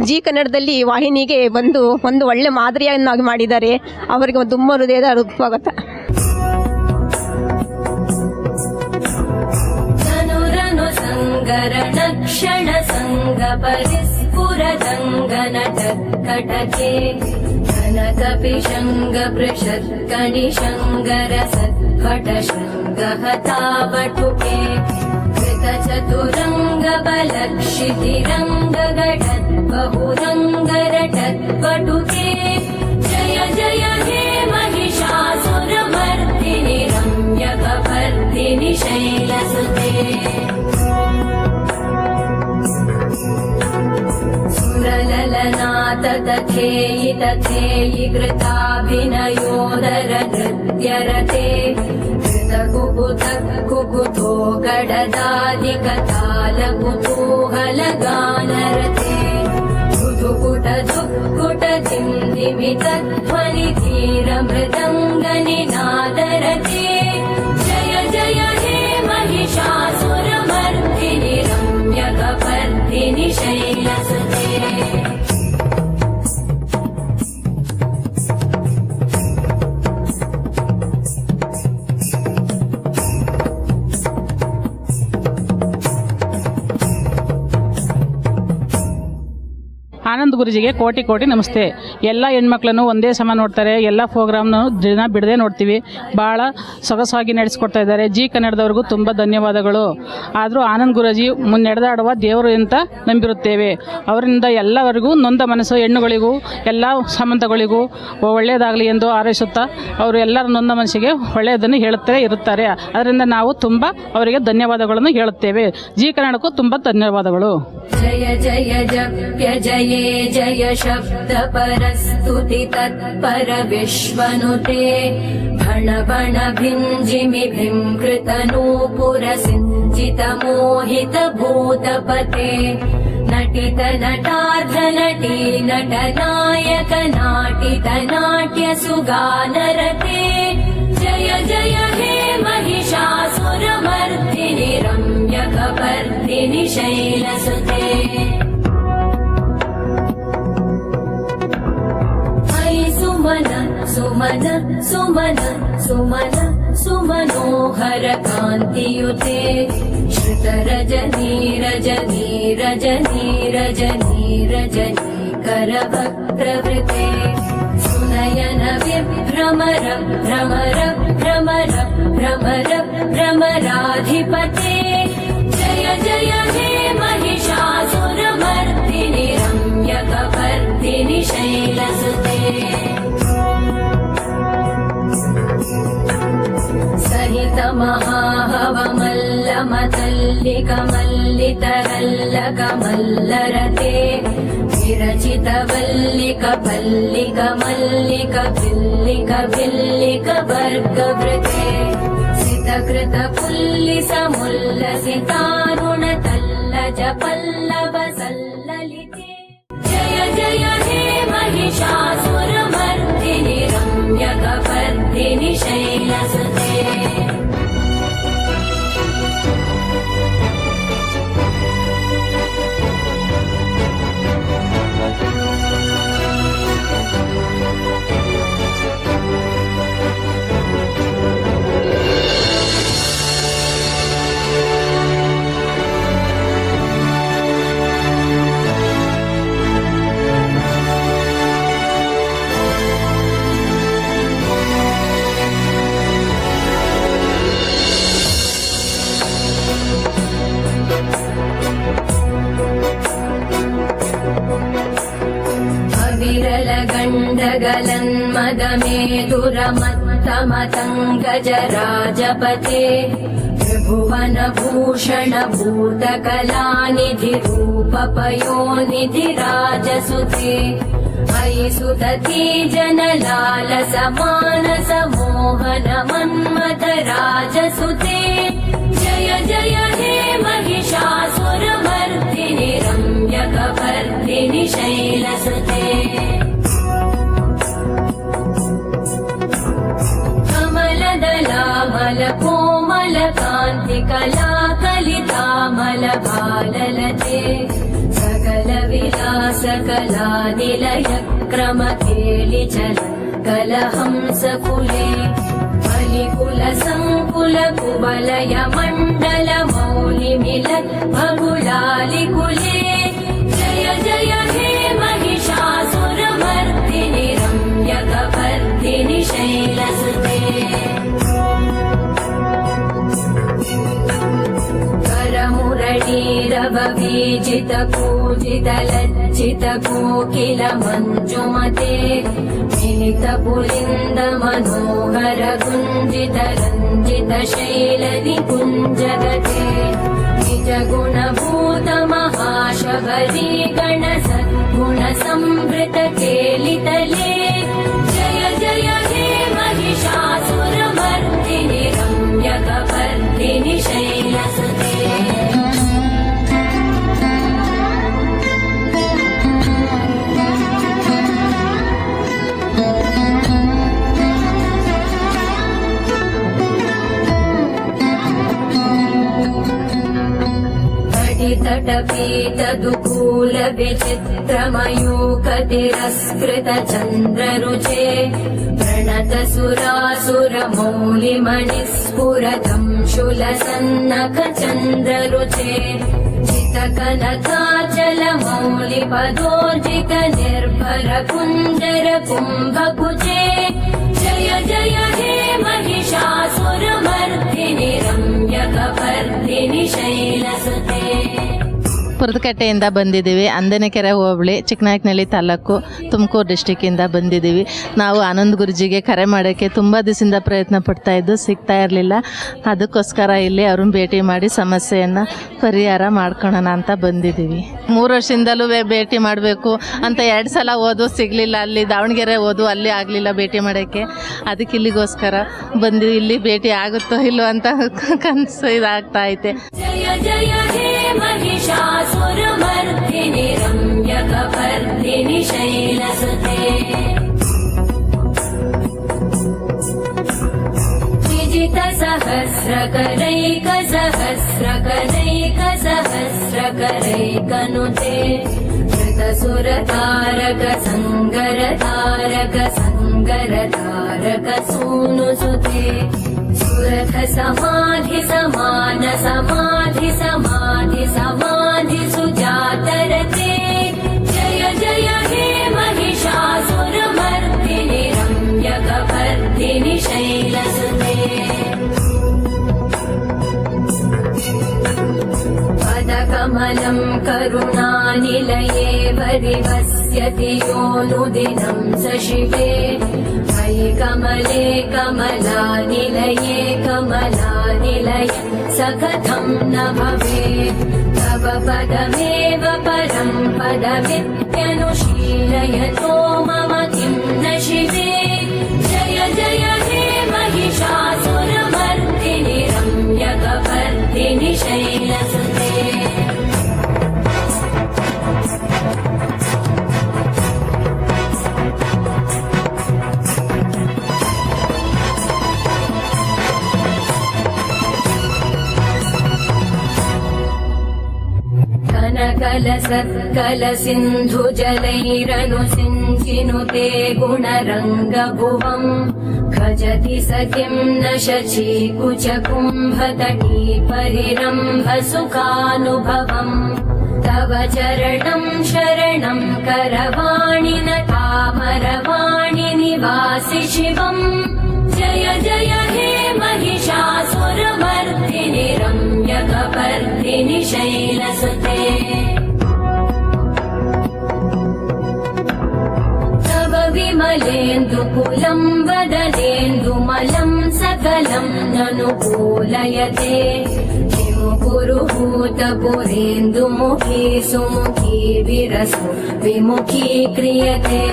ಜಿ ಕನ್ನಡದಲ್ಲಿ ವಾಹಿನಿಗೆ ಬಂದು ಒಂದು ಒಳ್ಳೆ ಮಾದರಿಯನ್ನಾಗಿ ಮಾಡಿದ್ದಾರೆ. ಅವರಿಗೆ ತುಂಬ ಹೃದಯದ ಸ್ವಾಗತ. ಕ್ಷಣ ಸಂಗ ಪರಿಸ್ಫುರ ದಂಗನ ಕಟಕೆ ಘನಕಪಿ ಶಂಗ ಪೃಷತ್ ಕಣಿಶಂಗರ ಸತ್ಕಟ ಶೃಂಗ ಹತಾವಟುಕೆ ಕೃತ ಚತುರಂಗ ಬಲಕ್ಷಿತಿರಂಗ ಗಢತ್ ಬಹುರಂಗರಟತ್ ಪಟುಕೆ ಜಯ ಜಯ ಹೇ ಮಹಿಷಾಸುರ ಮರ್ದಿನಿ ರಮ್ಯಕಪರ್ದಿನಿ ಶೈಲಸುತೆ ಸುರಲಲನಾಥ ತಥೇಯಿ ತಥೇಯಿ ಕೃತಾಭಿನಯೋದರ ನೃತ್ಯರತೆ ಕೃತ ಕುಕುತ ಕುಕುತೋ ಗಡದಾದಿಕ ತಾಲ ಕುತೂಹಲ ಗಾನರತೆ ಧುಧುಕುಟ ಧುಕ್ಕುಟ ಧಿಂಧಿಮಿತ ಧ್ವನಿ ಧೀರ ಮೃದಂಗ ನಿನಾದರತೆ ಜಯ ಜಯ ಹೇ ಮಹಿಷಾಸುರ ಮರ್ದಿನಿ ರಮ್ಯಕಪರ್ದಿನಿ ಶೈಲಸುತೆ. ಆನಂದ್ ಗುರುಜಿಗೆ ಕೋಟಿ ಕೋಟಿ ನಮಸ್ತೆ. ಎಲ್ಲ ಹೆಣ್ಮಕ್ಳನ್ನು ಒಂದೇ ಸಮ ನೋಡ್ತಾರೆ, ಎಲ್ಲ ಪ್ರೋಗ್ರಾಮ್ನು ದಿನ ಬಿಡದೆ ನೋಡ್ತೀವಿ. ಭಾಳ ಸೊಗಸಾಗಿ ನಡೆಸ್ಕೊಡ್ತಾ ಇದ್ದಾರೆ. ಜಿ ಕನ್ನಡದವ್ರಿಗೂ ತುಂಬ ಧನ್ಯವಾದಗಳು. ಆದರೂ ಆನಂದ್ ಗುರುಜಿ ನಡೆದಾಡುವ ದೇವರು ಅಂತ ನಂಬಿರುತ್ತೇವೆ. ಅವರಿಂದ ಎಲ್ಲರಿಗೂ ನೊಂದ ಮನಸ್ಸು ಹೆಣ್ಣುಗಳಿಗೂ ಎಲ್ಲ ಸಂಬಂಧಗಳಿಗೂ ಒಳ್ಳೆಯದಾಗಲಿ ಎಂದು ಹಾರೈಸುತ್ತಾ ಅವರು ಎಲ್ಲರ ನೊಂದ ಮನಸ್ಸಿಗೆ ಒಳ್ಳೆಯದನ್ನು ಹೇಳುತ್ತಲೇ ಇರುತ್ತಾರೆ. ಅದರಿಂದ ನಾವು ತುಂಬ ಅವರಿಗೆ ಧನ್ಯವಾದಗಳನ್ನು ಹೇಳುತ್ತೇವೆ. ಜಿ ಕನ್ನಡಕ್ಕೂ ತುಂಬ ಧನ್ಯವಾದಗಳು. ಜಯ ಜಯ ಜಪ್ಯ ಜಯೇ ಜಯ ಶಬ್ದ ಪರಸ್ತುತಿ ತತ್ಪರ ವಿಶ್ವನುತೆ ಭಣ ಬಣ ಭಿಂಜಿಮಿ ಭಿಂಕೃತ ನೂಪುರ ಸಿಂಚಿತ ಮೋಹಿತ ಭೂತಪತೆ ನಟಿತ ನಟಾರ್ಧ ನಟಿ ನಟ ನಾಯಕ ನಾಟಿತ ನಾಟ್ಯ ಸುಗಾನರತೆ ಜಯ ಜಯ ಹೇ महिषासुरमर्दिनि रम्यकपर्दिनि शैलसुते अयि सुमन सुमन सुमन सुमन सुमनोहर कान्तियुते श्रुतरजनी रजनी रजनी रजनी रजनी करवक्त्रवृते सुनयन विभ्रमर भ्रमर भ्रमर भ्रमर भ्रमराधिपते जय जय हे महिषासुरमर्दिनि रम्यकपर्दिनि शैलसुते सहित महाहवमल्लमतल्लिकमल्लितरल्लकमल्लरते विरचित वल्लिक पल्लिक मल्लिक भिल्लिक भिल्लिक वर्गवृते सितकृत पुल्लिस मुल्लसितारुण तल्लज पल्लव सल्ललिते जय जय हे महिषासुरमर्दिनि रम्यकपर्दिनि शैलसुते गलन्मदमेदुरमत्तमतङ्गजराजपते त्रिभुवनभूषण भूतकलानिधि रूपपयोनिधिराजसुते अयि सुदती जनलालस मानस मोहन मन्मथ राजसुते जय जय हे महिषासुरमर्दिनि रम्यकपर्दिनि शैलसुते कमलदलामल कोमल कान्ति कला कलितामल बाललते सकल विलास कला निलय क्रम केलि चल कलहंस कुले बलिकुल संकुल कुवलय मण्डल मौलि मिलत् भगुलालि कुले जय जय हे महिषासुरमर्दिनि रम्यकपर्दिनि शैलसुते करमुरलीरववीजित पूजित लज्जित कोकिल मञ्जुमते मिलित पुलिन्द मनोहर गुञ्जित रञ्जित शैल निकुञ्जगते निज गुणभूत महाशबरी गण सद्गुण संवृत केलितले जय जय हे महिषासुरमर्दिनि रम्यकपर्दिनि शैलसुते तटपीतदुकूल विचित्रमयूकतिरस्कृत चन्द्ररुचे प्रणत सुरासुर मौलिमणिस्फुरतं शूलसन्नख चन्द्ररुचे चित कनकाचल मौलिपदोर्जित निर्भर कुञ्जर कुम्भकुचे जय जय हे महिषासुरमर्दिनि रम्यकपर्दिनि शैलसुते. ಪುರದಕಟ್ಟೆಯಿಂದ ಬಂದಿದ್ದೀವಿ. ಅಂದನೆಕೆರೆ ಹೋಬಳಿ, ಚಿಕ್ಕನಾಯಕನಹಳ್ಳಿ ತಾಲೂಕು, ತುಮಕೂರು ಡಿಸ್ಟಿಕ್ಕಿಂದ ಬಂದಿದ್ದೀವಿ. ನಾವು ಆನಂದ್ ಗುರುಜಿಗೆ ಕರೆ ಮಾಡೋಕ್ಕೆ ತುಂಬ ದಿವಸದಿಂದ ಪ್ರಯತ್ನ ಪಡ್ತಾಯಿದ್ದು, ಸಿಗ್ತಾ ಇರಲಿಲ್ಲ. ಅದಕ್ಕೋಸ್ಕರ ಇಲ್ಲಿ ಅವ್ರನ್ನ ಭೇಟಿ ಮಾಡಿ ಸಮಸ್ಯೆಯನ್ನು ಪರಿಹಾರ ಮಾಡ್ಕೊಳ್ಳೋಣ ಅಂತ ಬಂದಿದ್ದೀವಿ. 3 ವರ್ಷದಿಂದಲೂ ಭೇಟಿ ಮಾಡಬೇಕು ಅಂತ 2 ಸಲ ಓದು ಸಿಗಲಿಲ್ಲ. ಅಲ್ಲಿ ದಾವಣಗೆರೆ ಓದು, ಅಲ್ಲಿ ಆಗಲಿಲ್ಲ ಭೇಟಿ ಮಾಡೋಕ್ಕೆ. ಅದಕ್ಕೆ ಇಲ್ಲಿಗೋಸ್ಕರ ಬಂದು ಇಲ್ಲಿ ಭೇಟಿ ಆಗುತ್ತೋ ಇಲ್ಲೋ ಅಂತ ಕನಸು ಇದಾಗ್ತಾ ಐತೆ. ಜಯ ಜಯ ಹೇ महिषासुरमर्दिनि रम्यकपर्दिनि शैलसुते. विजितसहस्रकरैकसहस्रकरैकसहस्रकरैकनुते धृतसुरतारक सङ्गरतारक सङ्गरतारक सूनुसुते. सुरथ समाधि समान समाधि समाधि समाधि सुजातरते. जय जय हे महिषासुरमर्दिनि रम्यकपर्दिनि शैलसुते. पदकमलं करुणानिलये परिवस्यति योऽनुदिनं स शिवे. मयि कमले कमलानिलये कमलानिलये स कथं न भवेत्. तव पदमेव परं पदमित्यनुशीलयतो मम किं न शिवे. जय जय हे महिषासुरमर्दिनि रम्यकपर्दिनि शैलसुते. कनकलसत्कलसिन्धुजलैरनुसिञ्चिनुते गुणरङ्गभुवम्. खजति स किं न शचीकुचकुम्भतटी परिरम्भसुखानुभवम्. तव चरणं शरणं करवाणि न तामरवाणि निवासि शिवम्. जय जय हे महिषासुरमर्दिनि रम्यकपर्दिनि शैलसुते. तव विमलेन्दुकुलं वदनेन्दुमलं सकलं ननुकूलयते. पुरुहूतपुरेन्दुमुखी सुमुखी विरसु विमुखी क्रियते.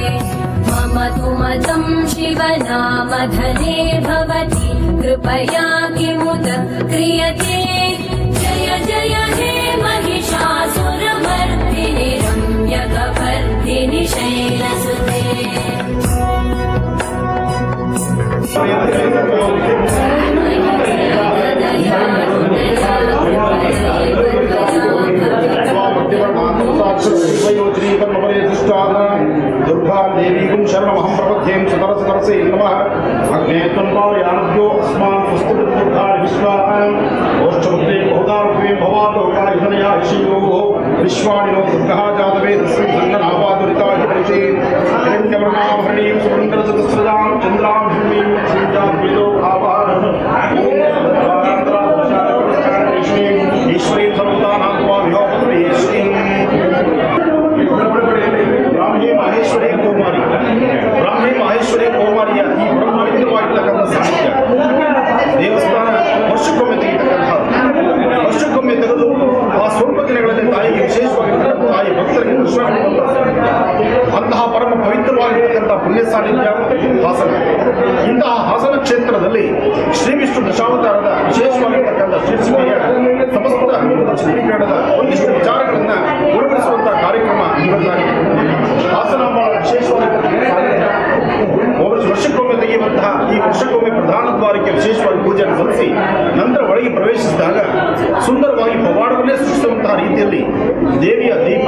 मम तु मतं शिवनामधने भवति कृपया किमुत क्रियते. जय जय हे महिषासुरमर्दिनि रम्यकपर्दिनि शैलसुते. दुर्गा देवी शरणमहं प्रपद्ये सुतरसतरसे नमः. अग्ने त्वन्पायानभ्यो अस्मान् पुस्तकदुर्गा विश्वान् ओष्ठमुद्रे बहुधारूपे भवातो कायधनया ऋषियोः विश्वाणिनो दुर्गः जातवेदस्मै सन्ननापादुरिताय परिचे हिरण्यवर्णाभरणीं सुमण्डलचतुस्रजां चन्द्रां हिमीं श्रीजाद्वेदो भावान् ईश्वरीं सर्वदानां त्वा विहोपत्रे श्रीं ಬ್ರಾಹ್ಮಿ ಮಹೇಶ್ವರಿ ಕೌಮಾರಿ. ಬ್ರಾಹ್ಮಿ ಮಹೇಶ್ವರಿ ಕೌಮಾರಿಯ ಈ ಪವಿತ್ರವಾಗಿರ್ತಕ್ಕಂಥ ಸಾಹಿತ್ಯ ದೇವಸ್ಥಾನ ವರ್ಷಕ್ಕೊಮ್ಮೆ ತೆಗೆಯತಕ್ಕಂಥ ವರ್ಷಕ್ಕೊಮ್ಮೆ ತೆಗೆದು ಆ ಸ್ವಲ್ಪ ದಿನಗಳಲ್ಲಿ ತಾಯಿಗೆ ವಿಶೇಷವಾಗಿರ್ತಕ್ಕಂಥ ತಾಯಿ ಭಕ್ತರಿಗೆ ದರ್ಶನ ಅಂತಹ ಪರಮ ಪವಿತ್ರವಾಗಿರ್ತಕ್ಕಂಥ ಪುಣ್ಯ ಸಾನ್ನಿಧ್ಯ ಹಾಸನ. ಇಂತಹ ಹಾಸನ ಕ್ಷೇತ್ರದಲ್ಲಿ ಶ್ರೀ ವಿಷ್ಣು ದಶಾವತಾರದ ವಿಶೇಷವಾಗಿರ್ತಕ್ಕಂಥ ಶ್ರೀಸಿಮೆಯ ಸಮಸ್ತ ಶ್ರೀಕರಣದ ಒಂದಿಷ್ಟು ವಿಚಾರಗಳನ್ನ ಉಳಿಬಿಡಿಸುವಂತಹ ಕಾರ್ಯಕ್ರಮ ಇವತ್ತಾಗಿದೆ. ಹಾಸನಾಂಬಳ ವಿಶೇಷವಾಗಿರ್ತಕ್ಕಂಥ ವರ್ಷಕ್ಕೊಮ್ಮೆ ತೆಗೆಯುವಂತಹ ಈ ವರ್ಷಕ್ಕೊಮ್ಮೆ ಪ್ರಧಾನ ದ್ವಾರಕ್ಕೆ ವಿಶೇಷವಾಗಿ ಪೂಜೆಯನ್ನು ಸಲ್ಲಿಸಿ ನಂತರ ಒಳಗೆ ಪ್ರವೇಶಿಸಿದಾಗ ಸುಂದರವಾಗಿ ಪವಾಡವನ್ನೇ ಸೃಷ್ಟಿಸುವಂತಹ ರೀತಿಯಲ್ಲಿ ದೇವಿಯ ದೀಪ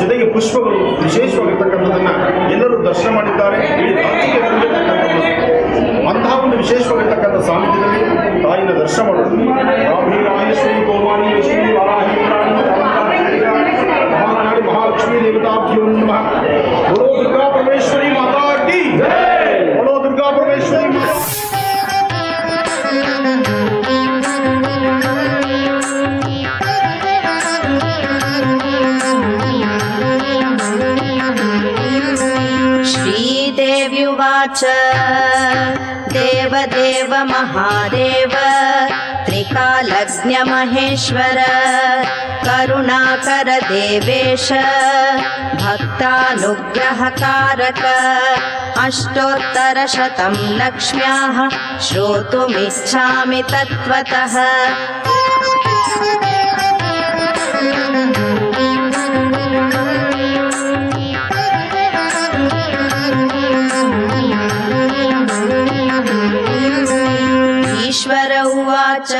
ಜೊತೆಗೆ ಪುಷ್ಪಗಳು ವಿಶೇಷವಾಗಿರ್ತಕ್ಕಂಥದನ್ನ ಎಲ್ಲರೂ ದರ್ಶನ ಮಾಡಿದ್ದಾರೆ. ಅಂತಹ ಒಂದು ವಿಶೇಷವಾಗಿರ್ತಕ್ಕಂಥ ಸಾನ್ನಿಧ್ಯದಲ್ಲಿ ತಾಯಿನ ದರ್ಶನ ಮಾಡೋದು. ಬ್ರಾಹ್ಮಿ ಮಹೇಶ್ವರಿ ಕೌಮಾರಿ ಲಕ್ಷ್ಮೀ ವಾರಾಹಿ उवाच देवदेव महादेव त्रिकालज्ञ महेश्वर करुणाकर देवेश भक्तानुग्रहकारक अष्टोत्तरशतं लक्ष्म्याः श्रोतुमिच्छामि तत्त्वतः। ईश्वर उवाच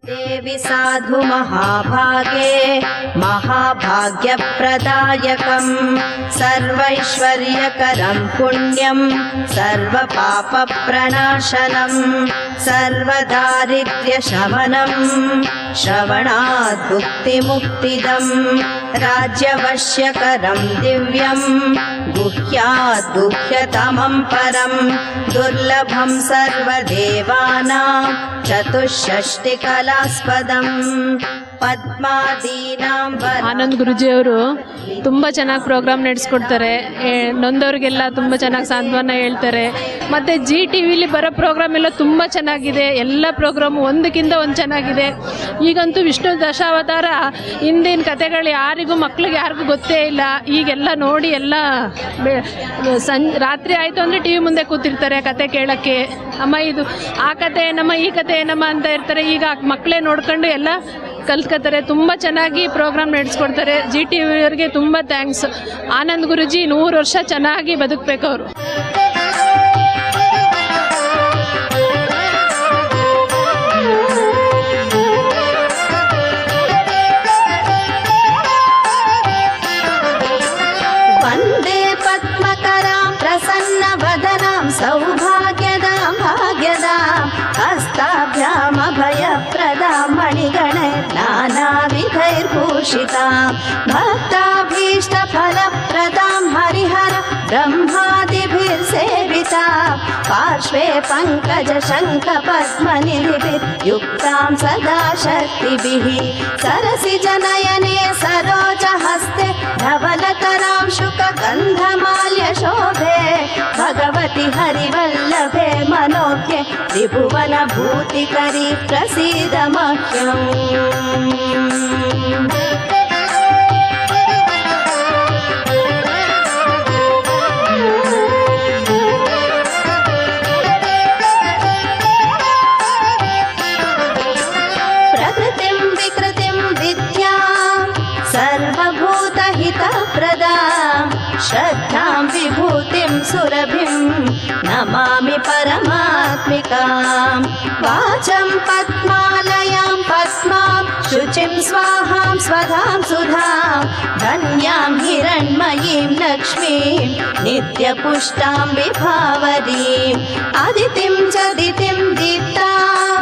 देवि साधु महाभागे महाभाग्यप्रदायकं सर्वैश्वर्यकरं पुण्यं सर्वपापप्रणाशनं सर्वदारिद्र्यशमनं श्रवणात् भुक्तिमुक्तिदं राज्यवश्यकरं दिव्यं गुह्यात् गुह्यतमं परं दुर्लभं सर्वदेवानां ಚತುಷ್ಷಷ್ಟಿಕಲಾಸ್ಪದಂ ಪದ್ಮಾದೀನಾಂ ಆನಂದ್ ಗುರುಜಿಯವರು ತುಂಬ ಚೆನ್ನಾಗಿ ಪ್ರೋಗ್ರಾಮ್ ನಡೆಸ್ಕೊಡ್ತಾರೆ. ನೊಂದವ್ರಿಗೆಲ್ಲ ತುಂಬ ಚೆನ್ನಾಗಿ ಸಾಂತ್ವನ ಹೇಳ್ತಾರೆ. ಮತ್ತು ಜಿ ಟಿ ವಿಲಿ ಬರೋ ಪ್ರೋಗ್ರಾಮ್ ಎಲ್ಲ ತುಂಬ ಚೆನ್ನಾಗಿದೆ. ಎಲ್ಲ ಪ್ರೋಗ್ರಾಮು ಒಂದಕ್ಕಿಂತ ಒಂದು ಚೆನ್ನಾಗಿದೆ. ಈಗಂತೂ ವಿಷ್ಣು ದಶಾವತಾರ ಹಿಂದಿನ ಕತೆಗಳು ಯಾರಿಗೂ ಮಕ್ಳಿಗೆ ಯಾರಿಗೂ ಗೊತ್ತೇ ಇಲ್ಲ. ಈಗೆಲ್ಲ ನೋಡಿ ಎಲ್ಲ ರಾತ್ರಿ ಆಯಿತು ಅಂದರೆ ಟಿ ವಿ ಮುಂದೆ ಕೂತಿರ್ತಾರೆ ಕತೆ ಕೇಳೋಕ್ಕೆ. ಅಮ್ಮ ಇದು ಆ ಕತೆ ಏನಮ್ಮ ಈ ಕತೆ ಏನಮ್ಮ ಅಂತ ಇರ್ತಾರೆ. ಈಗ ಮಕ್ಕಳೇ ನೋಡ್ಕೊಂಡು ಎಲ್ಲ ಕಲ್ತ್ಕೊತಾರೆ. ತುಂಬ ಚೆನ್ನಾಗಿ ಪ್ರೋಗ್ರಾಮ್ ನಡೆಸ್ಕೊಡ್ತಾರೆ. ಜಿ ಟಿ ವಿಯವರಿಗೆ ತುಂಬ ಥ್ಯಾಂಕ್ಸ್. ಆನಂದ್ ಗುರುಜಿ 100 ವರ್ಷ ಚೆನ್ನಾಗಿ ಬದುಕಬೇಕು ಅವರು. ವಂದೇ ಪದ್ಮಕರಾಂ ಪ್ರಸನ್ನ ವದನಾಂ ಸೌಭಾಗ್ಯದಾಂ ಭಾಗ್ಯದಾಂ ಹಸ್ತಾಭ್ಯಾಮಭಯಪ್ರದಾಂ ಮಣಿಗಣೈ ನಾನಾವಿಧೈರ್ಭೂಷಿತಾಂ ಭಕ್ತಾಭೀಷ್ಟಫಲಪ್ರದಾಂ ಹರಿಹರ ಬ್ರಹ್ಮಾದಿಭಿರ್ಸೇವಿತಾಂ ಪಾರ್ಶ್ವೇ ಪಂಕಜ ಶಂಖ ಪದ್ಮನಿಧಿಭಿರ್ಯುಕ್ತಾಂ ಸದಾ ಶಕ್ತಿಭಿಃ ಸರಸಿಜನಯನೆ ಸರೋಜಹಸ್ತೆ धवलतरां शुकगन्धमाल्य शोभे भगवति हरिवल्लभे मनोज्ञे त्रिभुवन भूतिकरी प्रसीद मह्यम्। प्रकृतिं विकृतिं विद्यां सर्वभूतहितप्रदां श्रद्धां विभूतिं सुरभिं नमामि परमात्मिकां। वाचं पद्मालयां पद्मां शुचिं स्वाहां स्वधां सुधां धन्यां हिरण्मयीं लक्ष्मीं नित्यपुष्टां विभावरीम् अदितिं च दितिं दीप्तां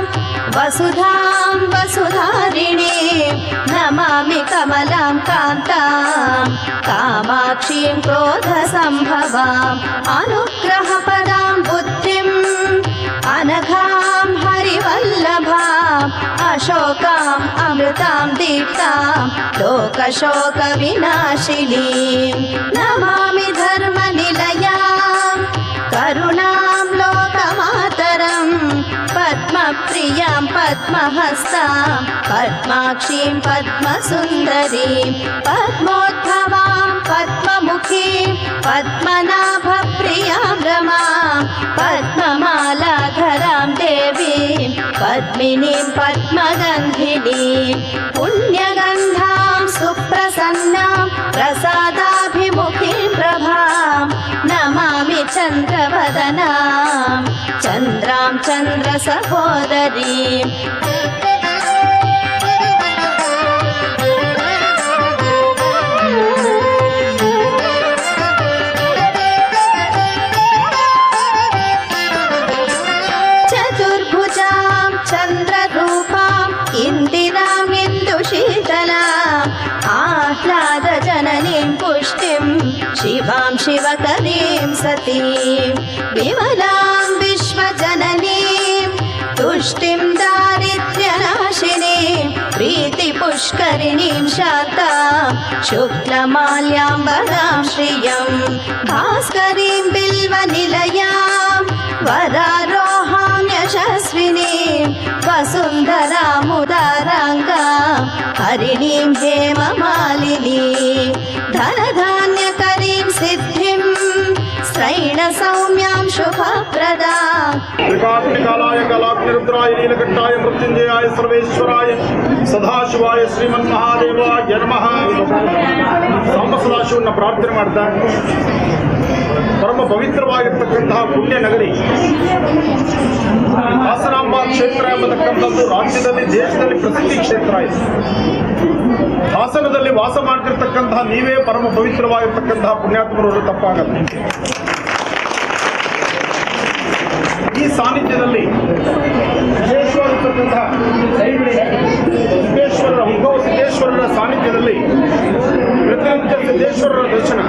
वसुधां वसुधारिणीं नमामि कमलां कान्तां कामाक्षीं क्रोधसम्भवाम् अनुग्रहपदां बुद्धिं अनघां हरिवल्लभाम् अशोकाम् अमृतां दीप्तां लोकशोकविनाशिनीं नमामि धर्मनिलयां करुणां लोकमातरं पद्मप्रियां पद्महस्तां पद्माक्षीं पद्मसुन्दरीं पद्मोद्भवां पद्ममुखीं पद्मनाभप्रियां रमां पद्ममालाधरां देवीं पद्मिनीं पद्मगन्धिनीं पुण्यगन्धां सुप्रसन्नां प्रसादाभिमुखीं प्रभां नमामि चन्द्रवदनां चन्द्रां चन्द्रसहोदरीं। चतुर्भुजां चन्द्ररूपां इन्दिरां इन्दुशीतलाम् आह्लादजननीं पुष्टिं शिवां शिवकरीं सतीं विमलां विश्वजननीं तुष्टिं दारिद्र्यनाशिनीं प्रीतिपुष्टिं पुष्करिणीं शान्तां शुक्लमाल्याम्बरां श्रियं भास्करीं बिल्वनिलयां वरारोहां यशस्विनीं वसुन्धरामुदाराङ्गां हरिणीं हेममालिनीं धनधान्यकरीं सिद्धिं स्त्रैणसौम्यां शुभप्रदां त्रिकालाय कलाग्निरुद्राय नीलकण्ठाय मृत्युञ्जयाय सर्वेश्वराय ಸದಾಶಿವಾಯ ಶ್ರೀಮನ್ಮಹಾದೇವಾಯ ನಮಃ. ಸಾಂಬ ಸದಾಶಿವನ್ನ ಪ್ರಾರ್ಥನೆ ಮಾಡ್ತಾ ಪರಮ ಪವಿತ್ರವಾಗಿರ್ತಕ್ಕಂತಹ ಪುಣ್ಯ ನಗರಿ ಹಾಸನಾಂಬ ಕ್ಷೇತ್ರ ಎಂಬತಕ್ಕಂಥದ್ದು ರಾಜ್ಯದಲ್ಲಿ ದೇಶದಲ್ಲಿ ಪ್ರಸಿದ್ಧಿ ಕ್ಷೇತ್ರ ಇದೆ. ಹಾಸನದಲ್ಲಿ ವಾಸ ಮಾಡ್ತಿರ್ತಕ್ಕಂತಹ ನೀವೇ ಪರಮ ಪವಿತ್ರವಾಗಿರ್ತಕ್ಕಂತಹ ಪುಣ್ಯಾತ್ಮರು ತಪ್ಪಾಗಲ್ಲ. ಈ ಸಾನ್ನಿಧ್ಯದಲ್ಲಿ ವಿಶೇಷವಾಗಿರ್ತಕ್ಕಂತಹ ಸಿದ್ದೇಶ್ವರರ ಉದ್ಭವ ಸಿದ್ದೇಶ್ವರರ ಸಾನ್ನಿಧ್ಯದಲ್ಲಿ ಪ್ರತಿನಿತ್ಯ ಸಿದ್ದೇಶ್ವರರ ದರ್ಶನ,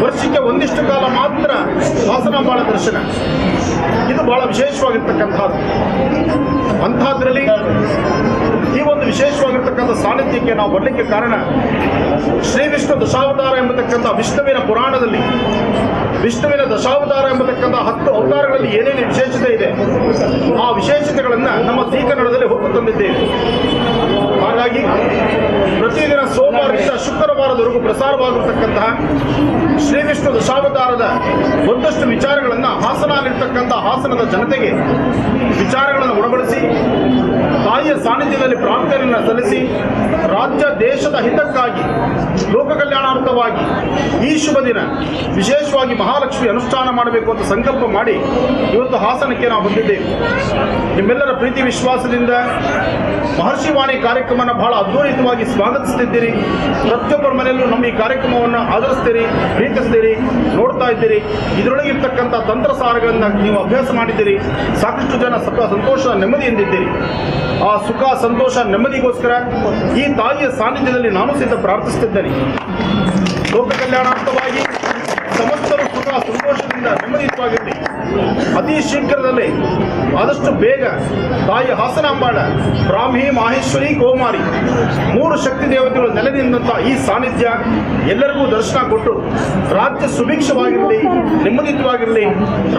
ವರ್ಷಕ್ಕೆ ಒಂದಿಷ್ಟು ಕಾಲ ಮಾತ್ರ ಹಾಸನಾಂಬಾಳ ದರ್ಶನ, ಇದು ಬಹಳ ವಿಶೇಷವಾಗಿರ್ತಕ್ಕಂಥದ್ದು. ಅಂಥದ್ರಲ್ಲಿ ಈ ಒಂದು ವಿಶೇಷವಾಗಿರ್ತಕ್ಕಂಥ ಸಾನ್ನಿಧ್ಯಕ್ಕೆ ನಾವು ಬರಲಿಕ್ಕೆ ಕಾರಣ ಶ್ರೀ ವಿಷ್ಣು ದಶಾವತಾರ ಎಂಬತಕ್ಕಂಥ ವಿಷ್ಣುವಿನ ಪುರಾಣದಲ್ಲಿ ವಿಷ್ಣುವಿನ ದಶಾವತಾರ ಎಂಬತಕ್ಕಂಥ 10 ಅವತಾರಗಳಲ್ಲಿ ಏನೇನು ವಿಶೇಷತೆ ಇದೆ ಆ ವಿಶೇಷತೆಗಳನ್ನು ನಮ್ಮ ಸಿ ಕನ್ನಡದಲ್ಲಿ ಹೊತ್ತು ತಂದಿದ್ದೇವೆ. ಹಾಗಾಗಿ ಪ್ರತಿದಿನ ಸೋಮವಾರದಿಂದ ಶುಕ್ರವಾರದವರೆಗೂ ಪ್ರಸಾರವಾಗಿರ್ತಕ್ಕಂತಹ ಶ್ರೀ ವಿಷ್ಣು ದಶಾವತಾರದ ಒಂದಷ್ಟು ವಿಚಾರಗಳನ್ನು ಹಾಸನಲ್ಲಿರ್ತಕ್ಕಂಥ ಹಾಸನದ ಜನತೆಗೆ ವಿಚಾರಗಳನ್ನು ಉಣಬಡಿಸಿ ತಾಯಿಯ ಸಾನ್ನಿಧ್ಯದಲ್ಲಿ ಪ್ರಾರ್ಥನೆಯನ್ನು ಸಲ್ಲಿಸಿ ರಾಜ್ಯ ದೇಶದ ಹಿತಕ್ಕಾಗಿ ಲೋಕ ಕಲ್ಯಾಣಾರ್ಥವಾಗಿ ಈ ಶುಭ ದಿನ ವಿಶೇಷವಾಗಿ ಮಹಾಲಕ್ಷ್ಮಿ ಅನುಷ್ಠಾನ ಮಾಡಬೇಕು ಅಂತ ಸಂಕಲ್ಪ ಮಾಡಿ ಇವತ್ತು ಹಾಸನಕ್ಕೆ ನಾವು ಬಂದಿದ್ದೇವೆ. ನಿಮ್ಮೆಲ್ಲರ ಪ್ರೀತಿ ವಿಶ್ವಾಸದಿಂದ ಮಹರ್ಷಿವಾಣಿ ಕಾರ್ಯಕ್ರಮವನ್ನು ಬಹಳ ಅದ್ಭುತವಾಗಿ ಸ್ವಾಗತಿಸುತ್ತಿದ್ದೀರಿ. ಪ್ರತಿಯೊಬ್ಬರ ಮನೆಯಲ್ಲೂ ನಮ್ಮ ಈ ಕಾರ್ಯಕ್ರಮವನ್ನು ಆದರಿಸ್ತೀರಿ, ಪ್ರೀತಿಸ್ತೀರಿ, ನೋಡ್ತಾ ಇದ್ದೀರಿ. ಇದರೊಳಗಿರ್ತಕ್ಕಂಥ ತಂತ್ರಸಾರಗಳನ್ನು ನೀವು ಅಭ್ಯಾಸ ಮಾಡಿದ್ದೀರಿ. ಸಾಕಷ್ಟು ಜನ ಸುಖ ಸಂತೋಷ ನೆಮ್ಮದಿಯಿಂದಿದ್ದೀರಿ. ಆ ಸುಖ ಸಂತೋಷ ನೆಮ್ಮದಿಗೋಸ್ಕರ ಈ ತಾಯಿಯ ಸಾನ್ನಿಧ್ಯದಲ್ಲಿ ನಾನು ಸಹಿತ ಪ್ರಾರ್ಥಿಸುತ್ತಿದ್ದೇನೆ. ಲೋಕ ಕಲ್ಯಾಣಾರ್ಥವಾಗಿ ಸಮಸ್ತರು ಸುಖ ಸಂತೋಷದಿಂದ ನೆಮ್ಮದಿಯುತವಾಗಿರಲಿ. ಅತಿ ಶೀಘ್ರದಲ್ಲೇ ಆದಷ್ಟು ಬೇಗ ತಾಯಿ ಹಾಸನಾಂಬಾಳ ಬ್ರಾಹ್ಮಿ ಮಾಹೇಶ್ವರಿ ಕೌಮಾರಿ 3 ಶಕ್ತಿ ದೇವತೆಗಳು ನೆಲೆನಿಂದಂಥ ಈ ಸಾನ್ನಿಧ್ಯ ಎಲ್ಲರಿಗೂ ದರ್ಶನ ಕೊಟ್ಟು ರಾಜ್ಯ ಸುಭಿಕ್ಷವಾಗಿರಲಿ, ನೆಮ್ಮದಿಯುತವಾಗಿರಲಿ.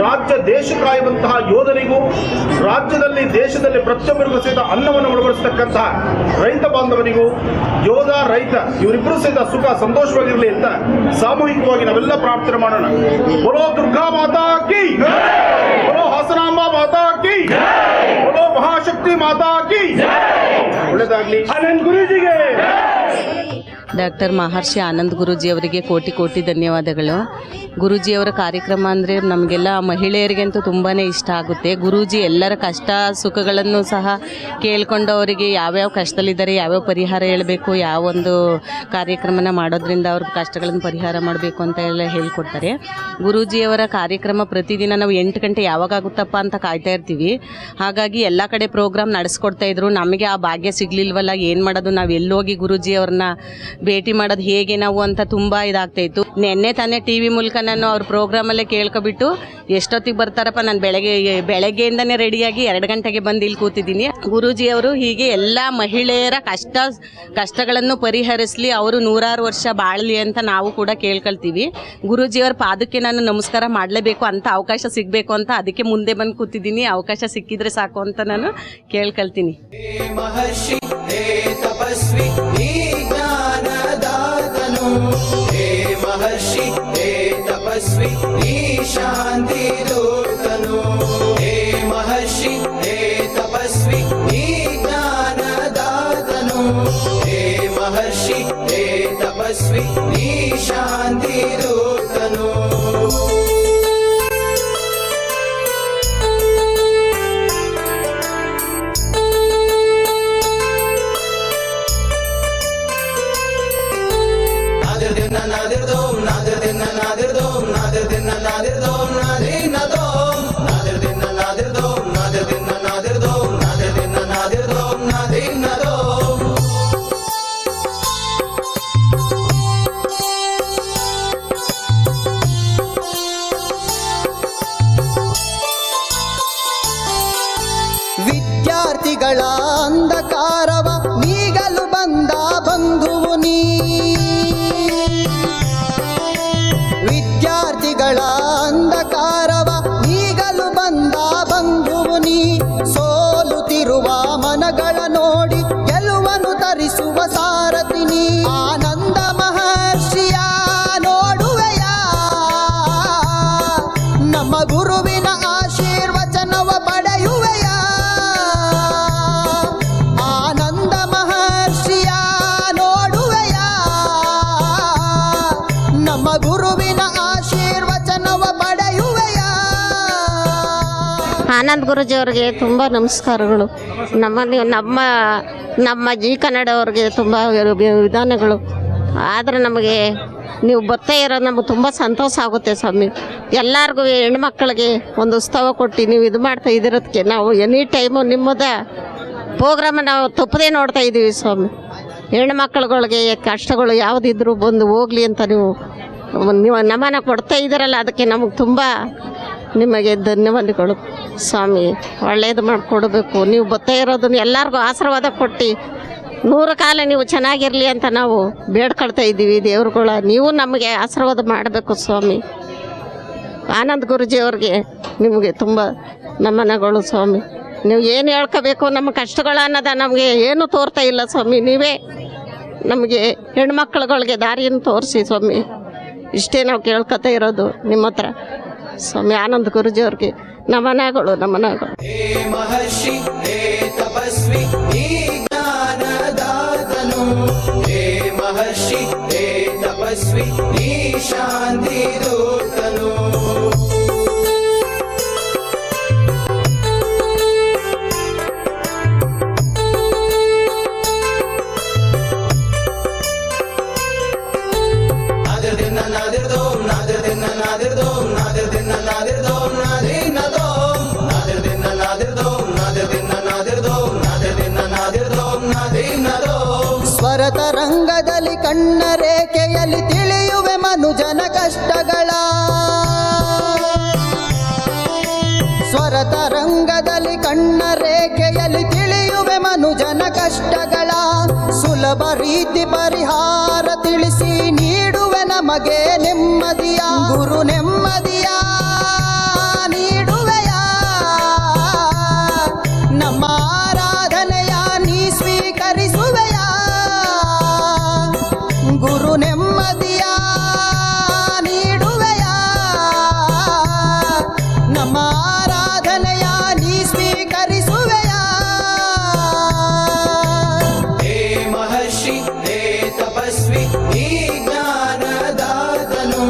ರಾಜ್ಯ ದೇಶ ಕಾಯುವಂತಹ ಯೋಧನಿಗೂ ರಾಜ್ಯದಲ್ಲಿ ದೇಶದಲ್ಲಿ ಪ್ರತಿಯೊಬ್ಬರಿಗೂ ಸಹಿತ ಅನ್ನವನ್ನು ಉಣಬಡಿಸತಕ್ಕಂತಹ ರೈತ ಬಾಂಧವನಿಗೂ ಯೋಧ ರೈತ ಇವರಿಬ್ಬರು ಸಹಿತ ಸುಖ ಸಂತೋಷವಾಗಿರಲಿ ಅಂತ ಸಾಮೂಹಿಕವಾಗಿ ನಾವೆಲ್ಲ ಪ್ರಾರ್ಥನೆ ಮಾಡೋಣ. ಬೋಲೋ ದುರ್ಗಾ ಮಾತಾ ಕಿ, ಬೋಲೋ ಹಾಸನಾಂಬಾ ಮಾತಾ ಕಿ, ಬೋಲೋ ಮಹಾಶಕ್ತಿ ಮಾತಾ ಕಿ. ಒಳ್ಳೆದಾಗ್ಲಿ. ಆನಂದ್ ಗುರೂಜಿಗೆ. ಡಾಕ್ಟರ್ ಮಹರ್ಷಿ ಆನಂದ್ ಗುರೂಜಿಯವರಿಗೆ ಕೋಟಿ ಕೋಟಿ ಧನ್ಯವಾದಗಳು. ಗುರೂಜಿಯವರ ಕಾರ್ಯಕ್ರಮ ಅಂದರೆ ನಮಗೆಲ್ಲ ಮಹಿಳೆಯರಿಗಂತೂ ತುಂಬಾ ಇಷ್ಟ ಆಗುತ್ತೆ. ಗುರೂಜಿ ಎಲ್ಲರ ಕಷ್ಟ ಸುಖಗಳನ್ನು ಸಹ ಕೇಳ್ಕೊಂಡು ಅವರಿಗೆ ಯಾವ್ಯಾವ ಕಷ್ಟದಲ್ಲಿದ್ದಾರೆ, ಯಾವ್ಯಾವ ಪರಿಹಾರ ಹೇಳಬೇಕು, ಯಾವೊಂದು ಕಾರ್ಯಕ್ರಮನ ಮಾಡೋದ್ರಿಂದ ಅವ್ರ ಕಷ್ಟಗಳನ್ನು ಪರಿಹಾರ ಮಾಡಬೇಕು ಅಂತ ಎಲ್ಲ ಹೇಳ್ಕೊಡ್ತಾರೆ. ಗುರೂಜಿಯವರ ಕಾರ್ಯಕ್ರಮ ಪ್ರತಿದಿನ ನಾವು 8 ಗಂಟೆ ಯಾವಾಗುತ್ತಪ್ಪ ಅಂತ ಕಾಯ್ತಾ ಇರ್ತೀವಿ. ಹಾಗಾಗಿ ಎಲ್ಲ ಕಡೆ ಪ್ರೋಗ್ರಾಮ್ ನಡೆಸ್ಕೊಡ್ತಾಯಿದ್ರು. ನಮಗೆ ಆ ಭಾಗ್ಯ ಸಿಗಲಿಲ್ವಲ್ಲ, ಏನು ಮಾಡೋದು, ನಾವು ಎಲ್ಲೋಗಿ ಗುರೂಜಿಯವ್ರನ್ನ ಭೇಟಿ ಮಾಡೋದು ಹೇಗೆ ನಾವು ಅಂತ ತುಂಬ ಇದಾಗ್ತಾಯಿತ್ತು. ನೆನ್ನೆ ತಾನೇ ಟಿ ವಿ ಮೂಲಕ ನಾನು ಅವ್ರ ಪ್ರೋಗ್ರಾಮಲ್ಲೇ ಕೇಳ್ಕೊಬಿಟ್ಟು ಎಷ್ಟೊತ್ತಿಗೆ ಬರ್ತಾರಪ್ಪ, ನಾನು ಬೆಳಗ್ಗೆಯಿಂದನೇ ರೆಡಿಯಾಗಿ 2 ಗಂಟೆಗೆ ಬಂದು ಇಲ್ಲಿ ಕೂತಿದ್ದೀನಿ. ಗುರೂಜಿಯವರು ಹೀಗೆ ಎಲ್ಲ ಮಹಿಳೆಯರ ಕಷ್ಟಗಳನ್ನು ಪರಿಹರಿಸಲಿ, ಅವರು 100 ವರ್ಷ ಬಾಳಲಿ ಅಂತ ನಾವು ಕೂಡ ಕೇಳ್ಕೊಳ್ತೀವಿ. ಗುರೂಜಿಯವರ ಪಾದಕ್ಕೆ ನಾನು ನಮಸ್ಕಾರ ಮಾಡಲೇಬೇಕು ಅಂತ ಅವಕಾಶ ಸಿಗಬೇಕು ಅಂತ ಅದಕ್ಕೆ ಮುಂದೆ ಬಂದು ಕೂತಿದ್ದೀನಿ. ಅವಕಾಶ ಸಿಕ್ಕಿದ್ರೆ ಸಾಕು ಅಂತ ನಾನು ಕೇಳ್ಕೊಳ್ತೀನಿ. महर्षि हे तपस्वी हे शांति दूतनु हे महर्षि हे तपस्वी हे ज्ञान दातनु हे महर्षि हे तपस्वी हे शांति दूतनु. ತರಿಸುವ ಸಾರಥಿನಿ ಆನಂದ ಮಹರ್ಷಿಯ ನೋಡುವೆಯ ನಮ್ಮ ಗುರುವಿನ ಆಶೀರ್ವಚನವ ಪಡೆಯುವೆಯ ಆನಂದ ಮಹರ್ಷಿಯ ನೋಡುವೆಯ ನಮ್ಮ ಗುರುವಿನ ಆಶೀರ್ವಚನವ ಪಡೆಯುವೆಯ. ಆನಂದ್ ಗುರೂಜಿ ಅವರಿಗೆ ತುಂಬ ನಮಸ್ಕಾರಗಳು. ನಮ್ಮ ಜಿ ಕನ್ನಡ ಅವ್ರಿಗೆ ತುಂಬ ವಿಧಾನಗಳು. ಆದರೆ ನಮಗೆ ನೀವು ಬರ್ತಾ ಇರೋದು ನಮಗೆ ತುಂಬ ಸಂತೋಷ ಆಗುತ್ತೆ ಸ್ವಾಮಿ. ಎಲ್ಲರಿಗೂ ಹೆಣ್ಮಕ್ಳಿಗೆ ಒಂದು ಉತ್ಸವ ಕೊಟ್ಟು ನೀವು ಇದು ಮಾಡ್ತಾ ಇದಿರೋದಕ್ಕೆ ನಾವು ಎನಿ ಟೈಮು ನಿಮ್ಮದ ಪ್ರೋಗ್ರಾಮ ನಾವು ತಪ್ಪದೇ ನೋಡ್ತಾ ಇದ್ದೀವಿ ಸ್ವಾಮಿ. ಹೆಣ್ಮಕ್ಳುಗಳಿಗೆ ಕಷ್ಟಗಳು ಯಾವುದಿದ್ರೂ ಬಂದು ಹೋಗಲಿ ಅಂತ ನೀವು ನಮನ ಕೊಡ್ತಾ ಇದ್ದೀರಲ್ಲ, ಅದಕ್ಕೆ ನಮಗೆ ತುಂಬ ನಿಮಗೆ ಧನ್ಯವಾದಗಳು ಸ್ವಾಮಿ. ಒಳ್ಳೆಯದು ಮಾಡಿಕೊಡ್ಬೇಕು. ನೀವು ಬರ್ತಾ ಇರೋದನ್ನ ಎಲ್ಲರಿಗೂ ಆಶೀರ್ವಾದ ಕೊಟ್ಟು 100 ಕಾಲ ನೀವು ಚೆನ್ನಾಗಿರಲಿ ಅಂತ ನಾವು ಬೇಡ್ಕೊಳ್ತಾ ಇದ್ದೀವಿ ದೇವ್ರುಗಳ. ನೀವು ನಮಗೆ ಆಶೀರ್ವಾದ ಮಾಡಬೇಕು ಸ್ವಾಮಿ. ಆನಂದ್ ಗುರೂಜಿ ಅವ್ರಿಗೆ ನಿಮಗೆ ತುಂಬ ನಮನಗಳು ಸ್ವಾಮಿ. ನೀವು ಏನು ಹೇಳ್ಕೋಬೇಕು ನಮ್ಮ ಕಷ್ಟಗಳು ಅನ್ನೋದ ನಮಗೆ ಏನು ತೋರ್ತಾ ಇಲ್ಲ ಸ್ವಾಮಿ. ನೀವೇ ನಮಗೆ ಹೆಣ್ಮಕ್ಳುಗಳಿಗೆ ದಾರಿಯನ್ನು ತೋರಿಸಿ ಸ್ವಾಮಿ. ಇಷ್ಟೇ ನಾವು ಕೇಳ್ಕೊತಾ ಇರೋದು ನಿಮ್ಮ ಹತ್ರ ಸ್ವಾಮಿ. ಆನಂದ್ ಗುರೂಜಿ ಅವ್ರಿಗೆ ನಮನಗಳು. ಹೇ ಮಹರ್ಷಿ ಹೇ ತಪಸ್ವಿ ನೀ ಜ್ಞಾನದಾತನು. ಹೇ ಮಹರ್ಷಿ ಹೇ ತಪಸ್ವಿ ನೀ ಶಾಂತಿ ದೂತನು. ಸ್ವರತ ರಂಗದಲ್ಲಿ ಕಣ್ಣ ರೇಖೆಯಲ್ಲಿ ತಿಳಿಯುವೆ ಮನುಜನ ಕಷ್ಟಗಳ. ಸ್ವರತ ರಂಗದಲ್ಲಿ ಕಣ್ಣ ರೇಖೆಯಲ್ಲಿ ತಿಳಿಯುವೆ ಮನುಜನ ಕಷ್ಟಗಳ. ಸುಲಭ ರೀತಿ ಪರಿಹಾರ ತಿಳಿಸಿ ನೀಡುವೆ ನಮಗೆ ನೆಮ್ಮದಿಯ. ಗುರು ನೆಮ್ಮದಿಯ ನೀಡುವೆಯ. ನಮ್ಮ ಆರಾಧನೆಯ ನೀ ಸ್ವೀಕರಿಸುವೆಯ. ಗುರು ನೆಮ್ಮದಿಯ ನೀಡುವೆಯ. ನಮ್ಮ ಆರಾಧನೆಯ ನೀ ಸ್ವೀಕರಿಸುವೆಯ. ಹೇ ಮಹರ್ಷಿ ಹೇ ತಪಸ್ವಿ ನೀ ಜ್ಞಾನದಾತನು.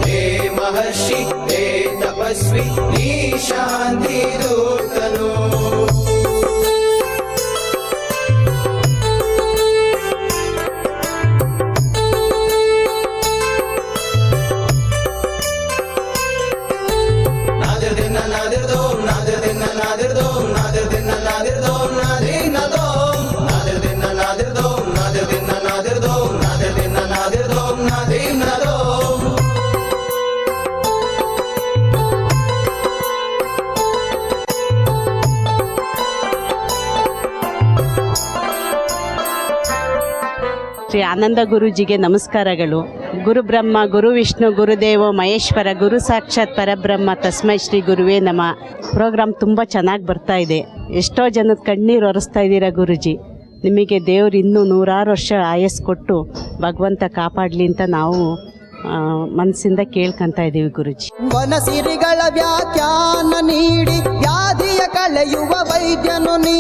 ಹೇ ಮಹರ್ಷಿ ಹೇ ತಪಸ್ವಿ ನೀ ಶಾಂತಿ ದೂತನು. ಶ್ರೀ ಆನಂದ ಗುರೂಜಿಗೆ ನಮಸ್ಕಾರಗಳು. ಗುರು ಬ್ರಹ್ಮ ಗುರು ವಿಷ್ಣು ಗುರುದೇವ ಮಹೇಶ್ವರ ಗುರು ಸಾಕ್ಷಾತ್ ಪರಬ್ರಹ್ಮ ತಸ್ಮೈ ಶ್ರೀ ಗುರುವೇ ನಮಃ. ಪ್ರೋಗ್ರಾಮ್ ತುಂಬ ಚೆನ್ನಾಗಿ ಬರ್ತಾ ಇದೆ. ಎಷ್ಟೋ ಜನದ ಕಣ್ಣೀರು ಒರೆಸ್ತಾ ಇದ್ದೀರಾ ಗುರುಜಿ. ನಿಮಗೆ ದೇವ್ರು ಇನ್ನೂ 100 ವರ್ಷ ಆಯಸ್ಸು ಕೊಟ್ಟು ಭಗವಂತ ಕಾಪಾಡಲಿ ಅಂತ ನಾವು ಮನಸ್ಸಿಂದ ಕೇಳ್ಕೊಂತ ಇದ್ದೀವಿ ಗುರುಜಿ. ವನಸಿರಿಗಳ ವ್ಯಾಖ್ಯಾನ ನೀಡಿ ವ್ಯಾಧಿಯ ಕಳೆಯುವ ವೈದ್ಯನು ನೀ.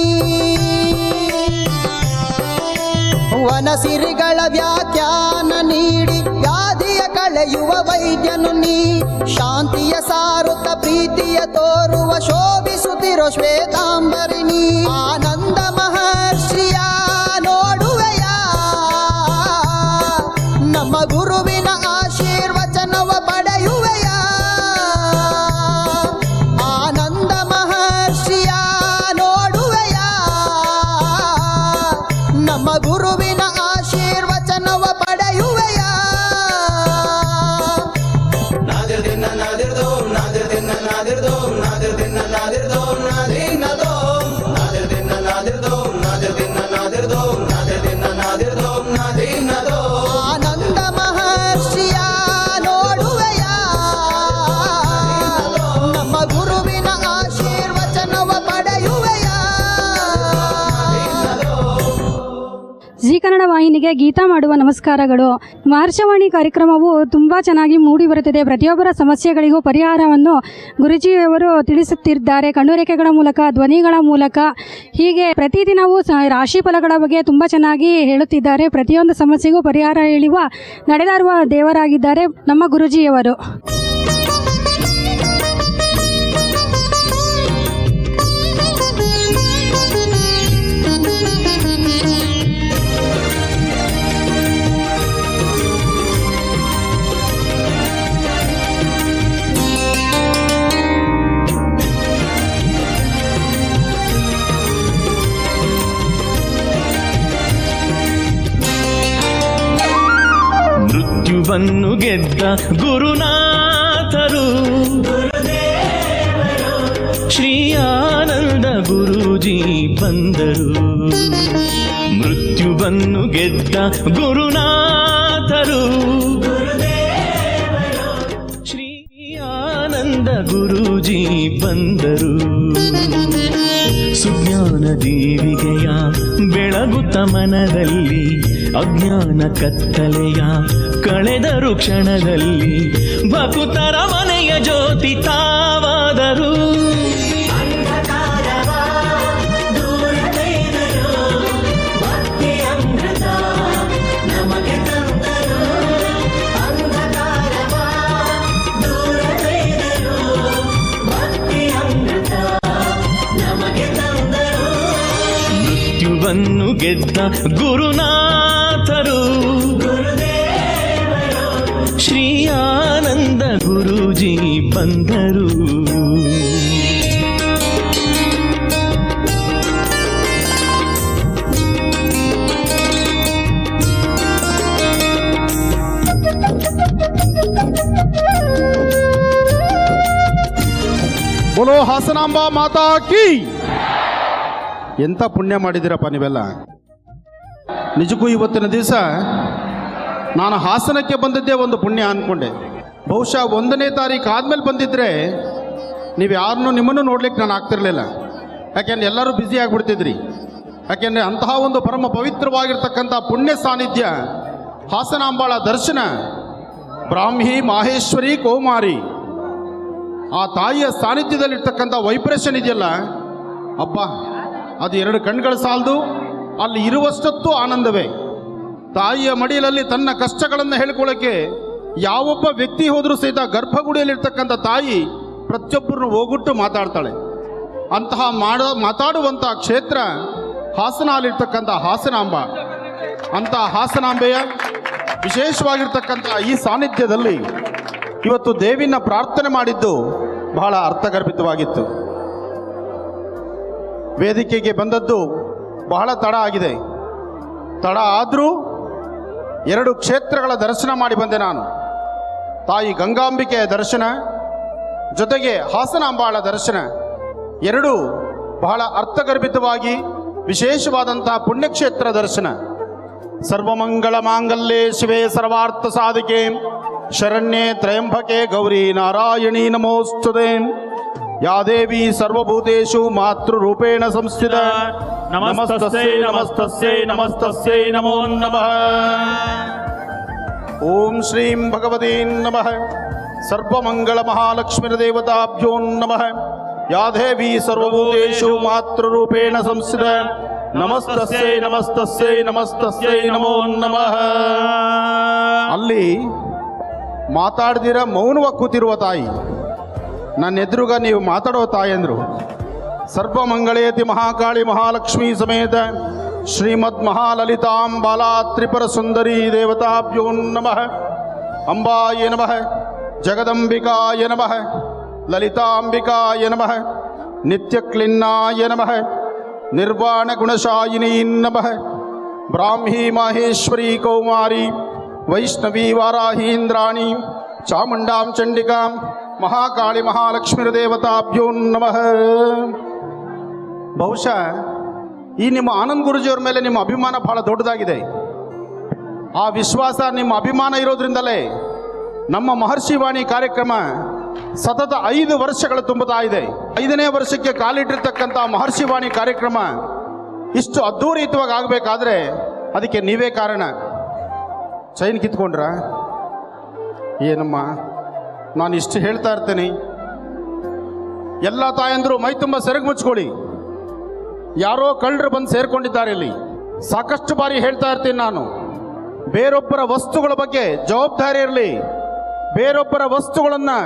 ವನಸಿರಿಗಳ ವ್ಯಾಖ್ಯಾನ ನೀಡಿ ವ್ಯಾಧಿಯ ಕಳೆಯುವ ವೈದ್ಯನು ನೀ. ಶಾಂತಿಯ ಸಾರುತ್ತ ಪ್ರೀತಿಯ ತೋರುವ ಶೋಭಿಸುತ್ತಿರೋ ಶ್ವೇತಾಂಬರಿಣಿ. ಆನಂದ ಮಹರ್ಷಿಯ ನೋಡುವೆಯ. ನಮ್ಮ ಗುರುವಿನ ಆಶೀರ್ವಚನವ ಪಡೆಯುವೆಯ. ಆನಂದ ಮಹರ್ಷಿಯ ನೋಡುವೆಯ. ನಮ್ಮ ಗುರುವಿನ ಆಶೀರ್ವಚನವ ಪಡೆಯುವೆಯ. ನಾದಿರ್ದಿನ ನಾದಿರ್ದೋ ನಾದಿರ್ದಿನ ನಾದಿರ್ದೋ ನಾದಿರ್ದಿನ ನಾದಿರ್ದೋ ನಾದಿರ್ದಿನ ನಾದಿರ್ದೋ ನಾದಿರ್ದಿನ ನಾದಿರ್ದೋ ಜಿ ಕನ್ನಡ ವಾಹಿನಿಗೆ ಗೀತಾ ಮಾಡುವ ನಮಸ್ಕಾರಗಳು. ಮಹರ್ಷವಾಣಿ ಕಾರ್ಯಕ್ರಮವು ತುಂಬ ಚೆನ್ನಾಗಿ ಮೂಡಿ ಬರುತ್ತದೆ. ಪ್ರತಿಯೊಬ್ಬರ ಸಮಸ್ಯೆಗಳಿಗೂ ಪರಿಹಾರವನ್ನು ಗುರುಜಿಯವರು ತಿಳಿಸುತ್ತಿದ್ದಾರೆ. ಕಣ್ಣುರೇಖೆಗಳ ಮೂಲಕ, ಧ್ವನಿಗಳ ಮೂಲಕ, ಹೀಗೆ ಪ್ರತಿದಿನವೂ ರಾಶಿ ಫಲಗಳ ಬಗ್ಗೆ ತುಂಬ ಚೆನ್ನಾಗಿ ಹೇಳುತ್ತಿದ್ದಾರೆ. ಪ್ರತಿಯೊಂದು ಸಮಸ್ಯೆಗೂ ಪರಿಹಾರ ಹೇಳುವ ನಡೆದಾರುವ ದೇವರಾಗಿದ್ದಾರೆ ನಮ್ಮ ಗುರುಜಿಯವರು. ಮೃತ್ಯುವನ್ನು ಗೆದ್ದ ಗುರುನಾಥರು ಶ್ರೀ ಆನಂದ ಗುರೂಜಿ ಬಂದರು. ಮೃತ್ಯುವನ್ನು ಗೆದ್ದ ಗುರುನಾಥರು ಶ್ರೀ ಆನಂದ ಗುರೂಜಿ ಬಂದರು. ಸುಜ್ಞಾನ ದೀವಿಗೆಯ ಬೆಳಗುತ್ತ ಮನದಲ್ಲಿ ಅಜ್ಞಾನ ಕತ್ತಲೆಯ ಕಳೆದರು ಕ್ಷಣದಲ್ಲಿ. ಭಕುತರ ಮನೆಯ ಜ್ಯೋತಿ ತಾವಾದರು. ಮೃತ್ಯುವನ್ನು ಗೆದ್ದ ಗುರುನಾಥರು ಶ್ರೀ ಆನಂದ ಗುರೂಜಿ ಬಂದರು. ಬೋಲೋ ಹಾಸನಾಂಬಾ ಮಾತಾ ಕೀ. ಎಂಥ ಪುಣ್ಯ ಮಾಡಿದ್ದೀರಪ್ಪ ನೀವೆಲ್ಲ. ನಿಜಕ್ಕೂ ಇವತ್ತಿನ ದಿವಸ ನಾನು ಹಾಸನಕ್ಕೆ ಬಂದಿದ್ದೇ ಒಂದು ಪುಣ್ಯ ಅಂದ್ಕೊಂಡೆ. ಬಹುಶಃ 1ನೇ ತಾರೀಕು ಆದಮೇಲೆ ಬಂದಿದ್ದರೆ ನೀವು ಯಾರನ್ನೂ ನಿಮ್ಮನ್ನು ನೋಡ್ಲಿಕ್ಕೆ ನಾನು ಆಗ್ತಿರಲಿಲ್ಲ. ಯಾಕೆಂದರೆ ಎಲ್ಲರೂ ಬ್ಯುಸಿ ಆಗಿಬಿಡ್ತಿದ್ರಿ. ಯಾಕೆಂದರೆ ಅಂತಹ ಒಂದು ಪರಮ ಪವಿತ್ರವಾಗಿರ್ತಕ್ಕಂಥ ಪುಣ್ಯ ಸಾನ್ನಿಧ್ಯ ಹಾಸನಾಂಬಾಳ ದರ್ಶನ, ಬ್ರಾಹ್ಮಿ ಮಾಹೇಶ್ವರಿ ಕೌಮಾರಿ, ಆ ತಾಯಿಯ ಸಾನ್ನಿಧ್ಯದಲ್ಲಿರ್ತಕ್ಕಂಥ ವೈಬ್ರೇಷನ್ ಇದೆಯಲ್ಲ ಅಪ್ಪ, ಅದು 2 ಕಣ್ಗಳು ಸಾಲದು. ಅಲ್ಲಿ ಇರುವಷ್ಟೊತ್ತು ಆನಂದವೇ. ತಾಯಿಯ ಮಡಿಲಲ್ಲಿ ತನ್ನ ಕಷ್ಟಗಳನ್ನು ಹೇಳ್ಕೊಳ್ಳೋಕ್ಕೆ ಯಾವೊಬ್ಬ ವ್ಯಕ್ತಿ ಹೋದರೂ ಸಹಿತ ಗರ್ಭಗುಡಿಯಲ್ಲಿರ್ತಕ್ಕಂಥ ತಾಯಿ ಪ್ರತಿಯೊಬ್ಬರನ್ನು ಹೋಗುಟ್ಟು ಮಾತಾಡ್ತಾಳೆ. ಅಂತಹ ಮಾತಾಡುವಂಥ ಕ್ಷೇತ್ರ ಹಾಸನಲ್ಲಿರ್ತಕ್ಕಂಥ ಹಾಸನಾಂಬ. ಅಂತಹ ಹಾಸನಾಂಬೆಯ ವಿಶೇಷವಾಗಿರ್ತಕ್ಕಂಥ ಈ ಸಾನ್ನಿಧ್ಯದಲ್ಲಿ ಇವತ್ತು ದೇವಿನ ಪ್ರಾರ್ಥನೆ ಮಾಡಿದ್ದು ಬಹಳ ಅರ್ಥಗರ್ಭಿತವಾಗಿತ್ತು. ವೇದಿಕೆಗೆ ಬಂದದ್ದು ಬಹಳ ತಡ ಆಗಿದೆ. ತಡ ಆದರೂ 2 ಕ್ಷೇತ್ರಗಳ ದರ್ಶನ ಮಾಡಿ ಬಂದೆ ನಾನು. ತಾಯಿ ಗಂಗಾಂಬಿಕೆಯ ದರ್ಶನ ಜೊತೆಗೆ ಹಾಸನಾಂಬಾಳ ದರ್ಶನ, 2 ಬಹಳ ಅರ್ಥಗರ್ಭಿತವಾಗಿ ವಿಶೇಷವಾದಂತಹ ಪುಣ್ಯಕ್ಷೇತ್ರ ದರ್ಶನ. ಸರ್ವಮಂಗಳ ಮಾಂಗಲ್ಯೆ ಶಿವೆ ಸರ್ವಾರ್ಥ ಸಾಧಿಕೆ ಶರಣ್ಯೆ ತ್ರಯಂಬಕೆ ಗೌರಿ ನಾರಾಯಣಿ ನಮೋಸ್ತುತೆ. ಯಾ ದೇವಿ ಸರ್ವಭೂತೇಷು ಮಾತೃರೂಪೇಣ ಸಂಸ್ಥಿತ. ನಮಸ್ತಸ್ಯೈ ನಮಸ್ತಸ್ಯೈ ನಮಸ್ತಸ್ಯೈ ನಮೋ ನಮಃ. ಓಂ ಶ್ರೀಂ ಭಗವತೀ ನಮಃ. ಸರ್ವಮಂಗಳ ಮಹಾಲಕ್ಷ್ಮೀ ದೇವತಾಭ್ಯೋ ನಮಃ. ಯಾ ದೇವಿ ಸರ್ವಭೂತೇಷು ಮಾತೃರೂಪೇಣ ಸಂಸ್ಥಿತ. ನಮಸ್ತಸ್ಯೈ ನಮಸ್ತಸ್ಯೈ ನಮಸ್ತಸ್ಯೈ ನಮೋ ನಮಃ. ಅಲ್ಲಿ ಮಾತಾಡ್ದಿರ ಮೌನವಾಗಿ ಕೂತಿರುವ ತಾಯಿ, ನನ್ನ ಎದುರುಗ ನೀವು ಮಾತಾಡೋ ತಾಯಿ ಅಂದರು. ಸರ್ವಮಂಗಳೇತಿ ಮಹಾಕಾಳಿ ಮಹಾಲಕ್ಷ್ಮೀ ಸಮೇತ ಶ್ರೀಮದ್ ಮಹಾಲಲಿತಾಂ ಬಾಲಾ ತ್ರಿಪುರ ಸುಂದರಿ ದೇವತಾಭ್ಯೋ ನಮಃ. ಅಂಬಾಯ ನಮಃ, ಜಗದಂಬಿಕಾಯ ನಮಃ, ಲಲಿತಾಂಬಿಕಾಯ ನಮಃ, ನಿತ್ಯಕ್ಲಿನ್ನಾಯ ನಮಃ, ನಿರ್ವಾಣ ಗುಣಶಾಯಿನೀ ನಮಃ. ಬ್ರಾಹ್ಮೀ ಮಾಹೇಶ್ವರಿ ಕೌಮಾರಿ ವೈಷ್ಣವೀ ವಾರಾಹೀಂದ್ರಾಣಿ ಚಾಮುಂಡಾಂ ಚಂಡಿಕಾಂ ಮಹಾಕಾಳಿ ಮಹಾಲಕ್ಷ್ಮೀ ದೇವತಾಭ್ಯೋ ನಮಃ. ಬಹುಶಃ ಈ ನಿಮ್ಮ ಆನಂದ್ ಗುರುಜಿಯವ್ರ ಮೇಲೆ ನಿಮ್ಮ ಅಭಿಮಾನ ಬಹಳ ದೊಡ್ಡದಾಗಿದೆ. ಆ ವಿಶ್ವಾಸ, ನಿಮ್ಮ ಅಭಿಮಾನ ಇರೋದ್ರಿಂದಲೇ ನಮ್ಮ ಮಹರ್ಷಿವಾಣಿ ಕಾರ್ಯಕ್ರಮ ಸತತ 5 ವರ್ಷಗಳು ತುಂಬುತ್ತಾ ಇದೆ. 5ನೇ ವರ್ಷಕ್ಕೆ ಕಾಲಿಟ್ಟಿರ್ತಕ್ಕಂಥ ಮಹರ್ಷಿವಾಣಿ ಕಾರ್ಯಕ್ರಮ ಇಷ್ಟು ಅದ್ಧೂರಿತವಾಗಿ ಆಗಬೇಕಾದ್ರೆ ಅದಕ್ಕೆ ನೀವೇ ಕಾರಣ. ಚೈನ್ ಕಿತ್ಕೊಂಡ್ರ ಏನಮ್ಮ? ನಾನು ಇಷ್ಟು ಹೇಳ್ತಾ ಇರ್ತೇನೆ, ಎಲ್ಲ ತಾಯಂದರು ಮೈ ತುಂಬ ಸೆರಗು ಮುಚ್ಕೊಳ್ಳಿ. ಯಾರೋ ಕಳ್ಳರು ಬಂದು ಸೇರ್ಕೊಂಡಿದ್ದಾರೆ ಇಲ್ಲಿ. ಸಾಕಷ್ಟು ಬಾರಿ ಹೇಳ್ತಾ ಇರ್ತೀನಿ ನಾನು, ಬೇರೊಬ್ಬರ ವಸ್ತುಗಳ ಬಗ್ಗೆ ಜವಾಬ್ದಾರಿ ಇರಲಿ. ಬೇರೊಬ್ಬರ ವಸ್ತುಗಳನ್ನು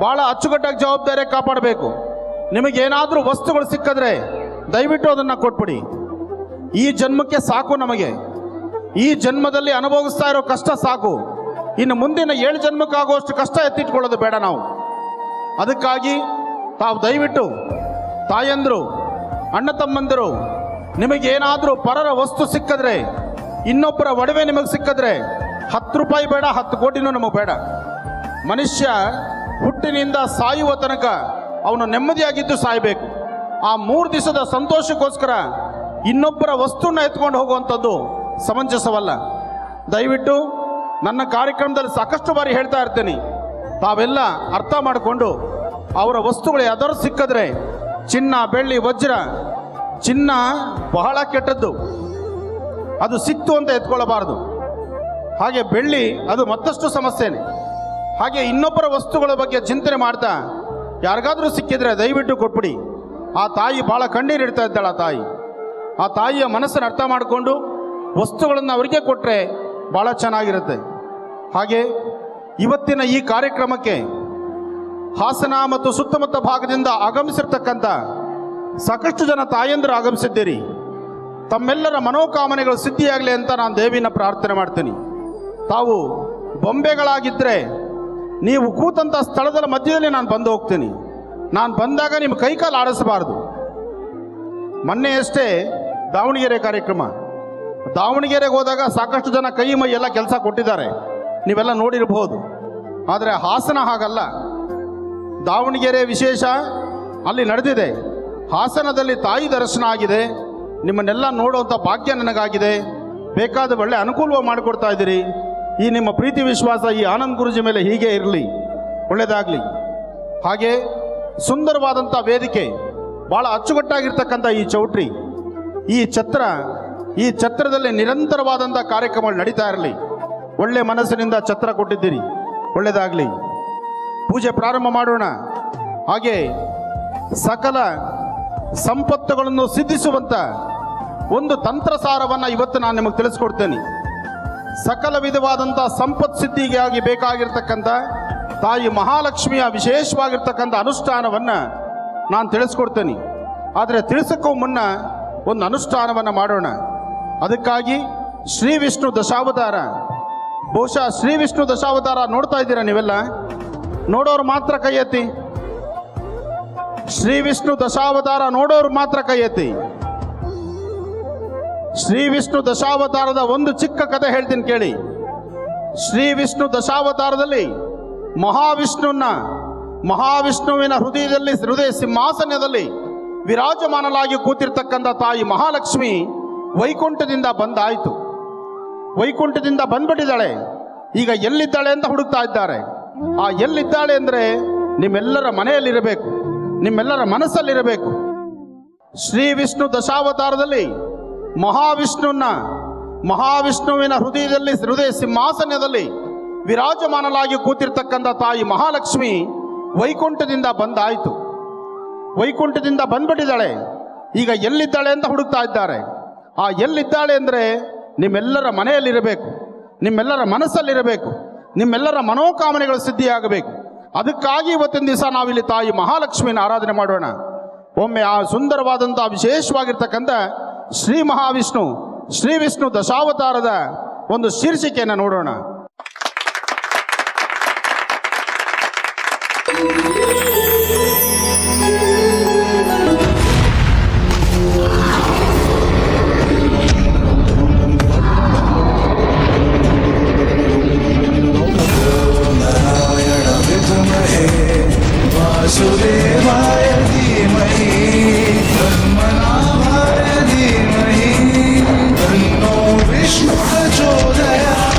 ಭಾಳ ಅಚ್ಚುಕಟ್ಟಾಗಿ ಜವಾಬ್ದಾರಿ ಕಾಪಾಡಬೇಕು. ನಿಮಗೇನಾದರೂ ವಸ್ತುಗಳು ಸಿಕ್ಕಿದ್ರೆ ದಯವಿಟ್ಟು ಅದನ್ನು ಕೊಟ್ಬಿಡಿ. ಈ ಜನ್ಮಕ್ಕೆ ಸಾಕು ನಮಗೆ. ಈ ಜನ್ಮದಲ್ಲಿ ಅನುಭವಿಸ್ತಾ ಇರೋ ಕಷ್ಟ ಸಾಕು. ಇನ್ನು ಮುಂದಿನ 7 ಜನ್ಮಕ್ಕಾಗುವಷ್ಟು ಕಷ್ಟ ಎತ್ತಿಟ್ಕೊಳ್ಳೋದು ಬೇಡ ನಾವು. ಅದಕ್ಕಾಗಿ ತಾವು ದಯವಿಟ್ಟು ತಾಯಂದರು, ಅಣ್ಣ ತಮ್ಮಂದಿರು, ನಿಮಗೇನಾದರೂ ಪರರ ವಸ್ತು ಸಿಕ್ಕಿದ್ರೆ, ಇನ್ನೊಬ್ಬರ ಒಡವೆ ನಿಮಗೆ ಸಿಕ್ಕಿದ್ರೆ 10 ರೂಪಾಯಿ ಬೇಡ, 10 ಕೋಟಿನೂ ನಮಗೆ ಬೇಡ. ಮನುಷ್ಯ ಹುಟ್ಟಿನಿಂದ ಸಾಯುವ ತನಕ ಅವನು ನೆಮ್ಮದಿಯಾಗಿದ್ದು ಸಾಯಬೇಕು. ಆ 3 ದಿವಸದ ಸಂತೋಷಕ್ಕೋಸ್ಕರ ಇನ್ನೊಬ್ಬರ ವಸ್ತುನ ಎತ್ಕೊಂಡು ಹೋಗುವಂಥದ್ದು ಸಮಂಜಸವಲ್ಲ. ದಯವಿಟ್ಟು ನನ್ನ ಕಾರ್ಯಕ್ರಮದಲ್ಲಿ ಸಾಕಷ್ಟು ಬಾರಿ ಹೇಳ್ತಾ ಇರ್ತೀನಿ, ತಾವೆಲ್ಲ ಅರ್ಥ ಮಾಡಿಕೊಂಡು ಅವರ ವಸ್ತುಗಳು ಯಾವ್ದಾದ್ರು ಸಿಕ್ಕಿದ್ರೆ, ಚಿನ್ನ, ಬೆಳ್ಳಿ, ವಜ್ರ, ಚಿನ್ನ ಬಹಳ ಕೆಟ್ಟದ್ದು, ಅದು ಸಿಕ್ತು ಅಂತ ಎತ್ಕೊಳ್ಳಬಾರ್ದು. ಹಾಗೆ ಬೆಳ್ಳಿ ಅದು ಮತ್ತಷ್ಟು ಸಮಸ್ಯೆನೇ. ಹಾಗೆ ಇನ್ನೊಬ್ಬರ ವಸ್ತುಗಳ ಬಗ್ಗೆ ಚಿಂತನೆ ಮಾಡ್ತಾ ಯಾರಿಗಾದರೂ ಸಿಕ್ಕಿದ್ರೆ ದಯವಿಟ್ಟು ಕೊಟ್ಬಿಡಿ. ಆ ತಾಯಿ ಭಾಳ ಕಣ್ಣೀರಿಡ್ತಾ ಇದ್ದಾಳೆ. ಆ ತಾಯಿಯ ಮನಸ್ಸನ್ನು ಅರ್ಥ ಮಾಡಿಕೊಂಡು ವಸ್ತುಗಳನ್ನು ಅವರಿಗೆ ಕೊಟ್ಟರೆ ಭಾಳ ಚೆನ್ನಾಗಿರುತ್ತೆ. ಹಾಗೆ ಇವತ್ತಿನ ಈ ಕಾರ್ಯಕ್ರಮಕ್ಕೆ ಹಾಸನ ಮತ್ತು ಸುತ್ತಮುತ್ತ ಭಾಗದಿಂದ ಆಗಮಿಸಿರ್ತಕ್ಕಂಥ ಸಾಕಷ್ಟು ಜನ ತಾಯಂದರು ಆಗಮಿಸಿದ್ದೀರಿ. ತಮ್ಮೆಲ್ಲರ ಮನೋಕಾಮನೆಗಳು ಸಿದ್ಧಿಯಾಗಲಿ ಅಂತ ನಾನು ದೇವಿನ ಪ್ರಾರ್ಥನೆ ಮಾಡ್ತೀನಿ. ತಾವು ಬೊಂಬೆಗಳಾಗಿದ್ದರೆ ನೀವು ಕೂತಂಥ ಸ್ಥಳದ ಮಧ್ಯದಲ್ಲಿ ನಾನು ಬಂದು ಹೋಗ್ತೀನಿ. ನಾನು ಬಂದಾಗ ನಿಮ್ಮ ಕೈಕಾಲು ಆಡಿಸಬಾರ್ದು. ಮೊನ್ನೆಯಷ್ಟೇ ದಾವಣಗೆರೆ ಕಾರ್ಯಕ್ರಮ. ದಾವಣಗೆರೆಗೆ ಹೋದಾಗ ಸಾಕಷ್ಟು ಜನ ಕೈ ಮೈ ಎಲ್ಲ ಕೆಲಸ ಕೊಟ್ಟಿದ್ದಾರೆ, ನೀವೆಲ್ಲ ನೋಡಿರಬಹುದು. ಆದರೆ ಹಾಸನ ಹಾಗಲ್ಲ. ದಾವಣಗೆರೆ ವಿಶೇಷ ಅಲ್ಲಿ ನಡೆದಿದೆ. ಹಾಸನದಲ್ಲಿ ತಾಯಿ ದರ್ಶನ ಆಗಿದೆ. ನಿಮ್ಮನ್ನೆಲ್ಲ ನೋಡುವಂಥ ಭಾಗ್ಯ ನನಗಾಗಿದೆ. ಬೇಕಾದ ಒಳ್ಳೆ ಅನುಕೂಲ ಮಾಡಿಕೊಡ್ತಾ ಇದ್ದೀರಿ. ಈ ನಿಮ್ಮ ಪ್ರೀತಿ ವಿಶ್ವಾಸ ಈ ಆನಂದ್ ಗುರೂಜಿ ಮೇಲೆ ಹೀಗೆ ಇರಲಿ, ಒಳ್ಳೆಯದಾಗಲಿ. ಹಾಗೆ ಸುಂದರವಾದಂಥ ವೇದಿಕೆ, ಭಾಳ ಅಚ್ಚುಕಟ್ಟಾಗಿರ್ತಕ್ಕಂಥ ಈ ಚೌಟ್ರಿ, ಈ ಛತ್ರದಲ್ಲಿ ನಿರಂತರವಾದಂಥ ಕಾರ್ಯಕ್ರಮಗಳು ನಡೀತಾ ಇರಲಿ. ಒಳ್ಳೆ ಮನಸ್ಸಿನಿಂದ ಛತ್ರ ಕೊಟ್ಟಿದ್ದೀರಿ, ಒಳ್ಳೆಯದಾಗಲಿ. ಪೂಜೆ ಪ್ರಾರಂಭ ಮಾಡೋಣ. ಹಾಗೆ ಸಕಲ ಸಂಪತ್ತುಗಳನ್ನು ಸಿದ್ಧಿಸುವಂಥ ಒಂದು ತಂತ್ರಸಾರವನ್ನು ಇವತ್ತು ನಾನು ನಿಮಗೆ ತಿಳಿಸ್ಕೊಡ್ತೇನೆ. ಸಕಲ ವಿಧವಾದಂಥ ಸಂಪತ್ ಸಿದ್ಧಿಗಾಗಿ ಬೇಕಾಗಿರ್ತಕ್ಕಂಥ ತಾಯಿ ಮಹಾಲಕ್ಷ್ಮಿಯ ವಿಶೇಷವಾಗಿರ್ತಕ್ಕಂಥ ಅನುಷ್ಠಾನವನ್ನು ನಾನು ತಿಳಿಸ್ಕೊಡ್ತೇನೆ. ಆದರೆ ತಿಳಿಸೋಕ್ಕೂ ಮುನ್ನ ಒಂದು ಅನುಷ್ಠಾನವನ್ನು ಮಾಡೋಣ. ಅದಕ್ಕಾಗಿ ಶ್ರೀ ವಿಷ್ಣು ದಶಾವತಾರ, ಬಹುಶಃ ಶ್ರೀ ವಿಷ್ಣು ದಶಾವತಾರ ನೋಡ್ತಾ ಇದ್ದೀರಾ ನೀವೆಲ್ಲ? ನೋಡೋರು ಮಾತ್ರ ಕೈ ಎತ್ತಿ. ಶ್ರೀ ವಿಷ್ಣು ದಶಾವತಾರ ನೋಡೋರು ಮಾತ್ರ ಕೈ ಎತ್ತಿ. ಶ್ರೀ ವಿಷ್ಣು ದಶಾವತಾರದ ಒಂದು ಚಿಕ್ಕ ಕಥೆ ಹೇಳ್ತೀನಿ ಕೇಳಿ. ಶ್ರೀ ವಿಷ್ಣು ದಶಾವತಾರದಲ್ಲಿ ಮಹಾವಿಷ್ಣುವಿನ ಹೃದಯ ಸಿಂಹಾಸನದಲ್ಲಿ ವಿರಾಜಮಾನಲಾಗಿ ಕೂತಿರ್ತಕ್ಕಂಥ ತಾಯಿ ಮಹಾಲಕ್ಷ್ಮಿ ವೈಕುಂಠದಿಂದ ಬಂದಾಯಿತು. ವೈಕುಂಠದಿಂದ ಬಂದ್ಬಿಟ್ಟಿದ್ದಾಳೆ. ಈಗ ಎಲ್ಲಿದ್ದಾಳೆ ಅಂತ ಹುಡುಕ್ತಾ ಇದ್ದಾರೆ. ಆ ಎಲ್ಲಿದ್ದಾಳೆ ಅಂದರೆ ನಿಮ್ಮೆಲ್ಲರ ಮನೆಯಲ್ಲಿರಬೇಕು, ನಿಮ್ಮೆಲ್ಲರ ಮನಸ್ಸಲ್ಲಿರಬೇಕು. ಶ್ರೀ ವಿಷ್ಣು ದಶಾವತಾರದಲ್ಲಿ ಮಹಾವಿಷ್ಣುವಿನ ಹೃದಯ ಸಿಂಹಾಸನದಲ್ಲಿ ವಿರಾಜಮಾನಲಾಗಿ ಕೂತಿರ್ತಕ್ಕಂಥ ತಾಯಿ ಮಹಾಲಕ್ಷ್ಮಿ ವೈಕುಂಠದಿಂದ ಬಂದಾಯಿತು. ವೈಕುಂಠದಿಂದ ಬಂದ್ಬಿಟ್ಟಿದ್ದಾಳೆ. ಈಗ ಎಲ್ಲಿದ್ದಾಳೆ ಅಂತ ಹುಡುಕ್ತಾ ಇದ್ದಾರೆ. ಆ ಎಲ್ಲಿದ್ದಾಳೆ ಅಂದರೆ ನಿಮ್ಮೆಲ್ಲರ ಮನೆಯಲ್ಲಿರಬೇಕು, ನಿಮ್ಮೆಲ್ಲರ ಮನಸ್ಸಲ್ಲಿರಬೇಕು, ನಿಮ್ಮೆಲ್ಲರ ಮನೋಕಾಮನೆಗಳು ಸಿದ್ಧಿಯಾಗಬೇಕು. ಅದಕ್ಕಾಗಿ ಇವತ್ತಿನ ದಿವಸ ನಾವಿಲ್ಲಿ ತಾಯಿ ಮಹಾಲಕ್ಷ್ಮಿನ ಆರಾಧನೆ ಮಾಡೋಣ. ಒಮ್ಮೆ ಆ ಸುಂದರವಾದಂಥ ವಿಶೇಷವಾಗಿರ್ತಕ್ಕಂಥ ಶ್ರೀ ವಿಷ್ಣು ದಶಾವತಾರದ ಒಂದು ಶೀರ್ಷಿಕೆಯನ್ನು ನೋಡೋಣ. वासुदेवाय धीमहि तन्मनाभाय धीमहि तन्नो विष्णु प्रचोदयात्.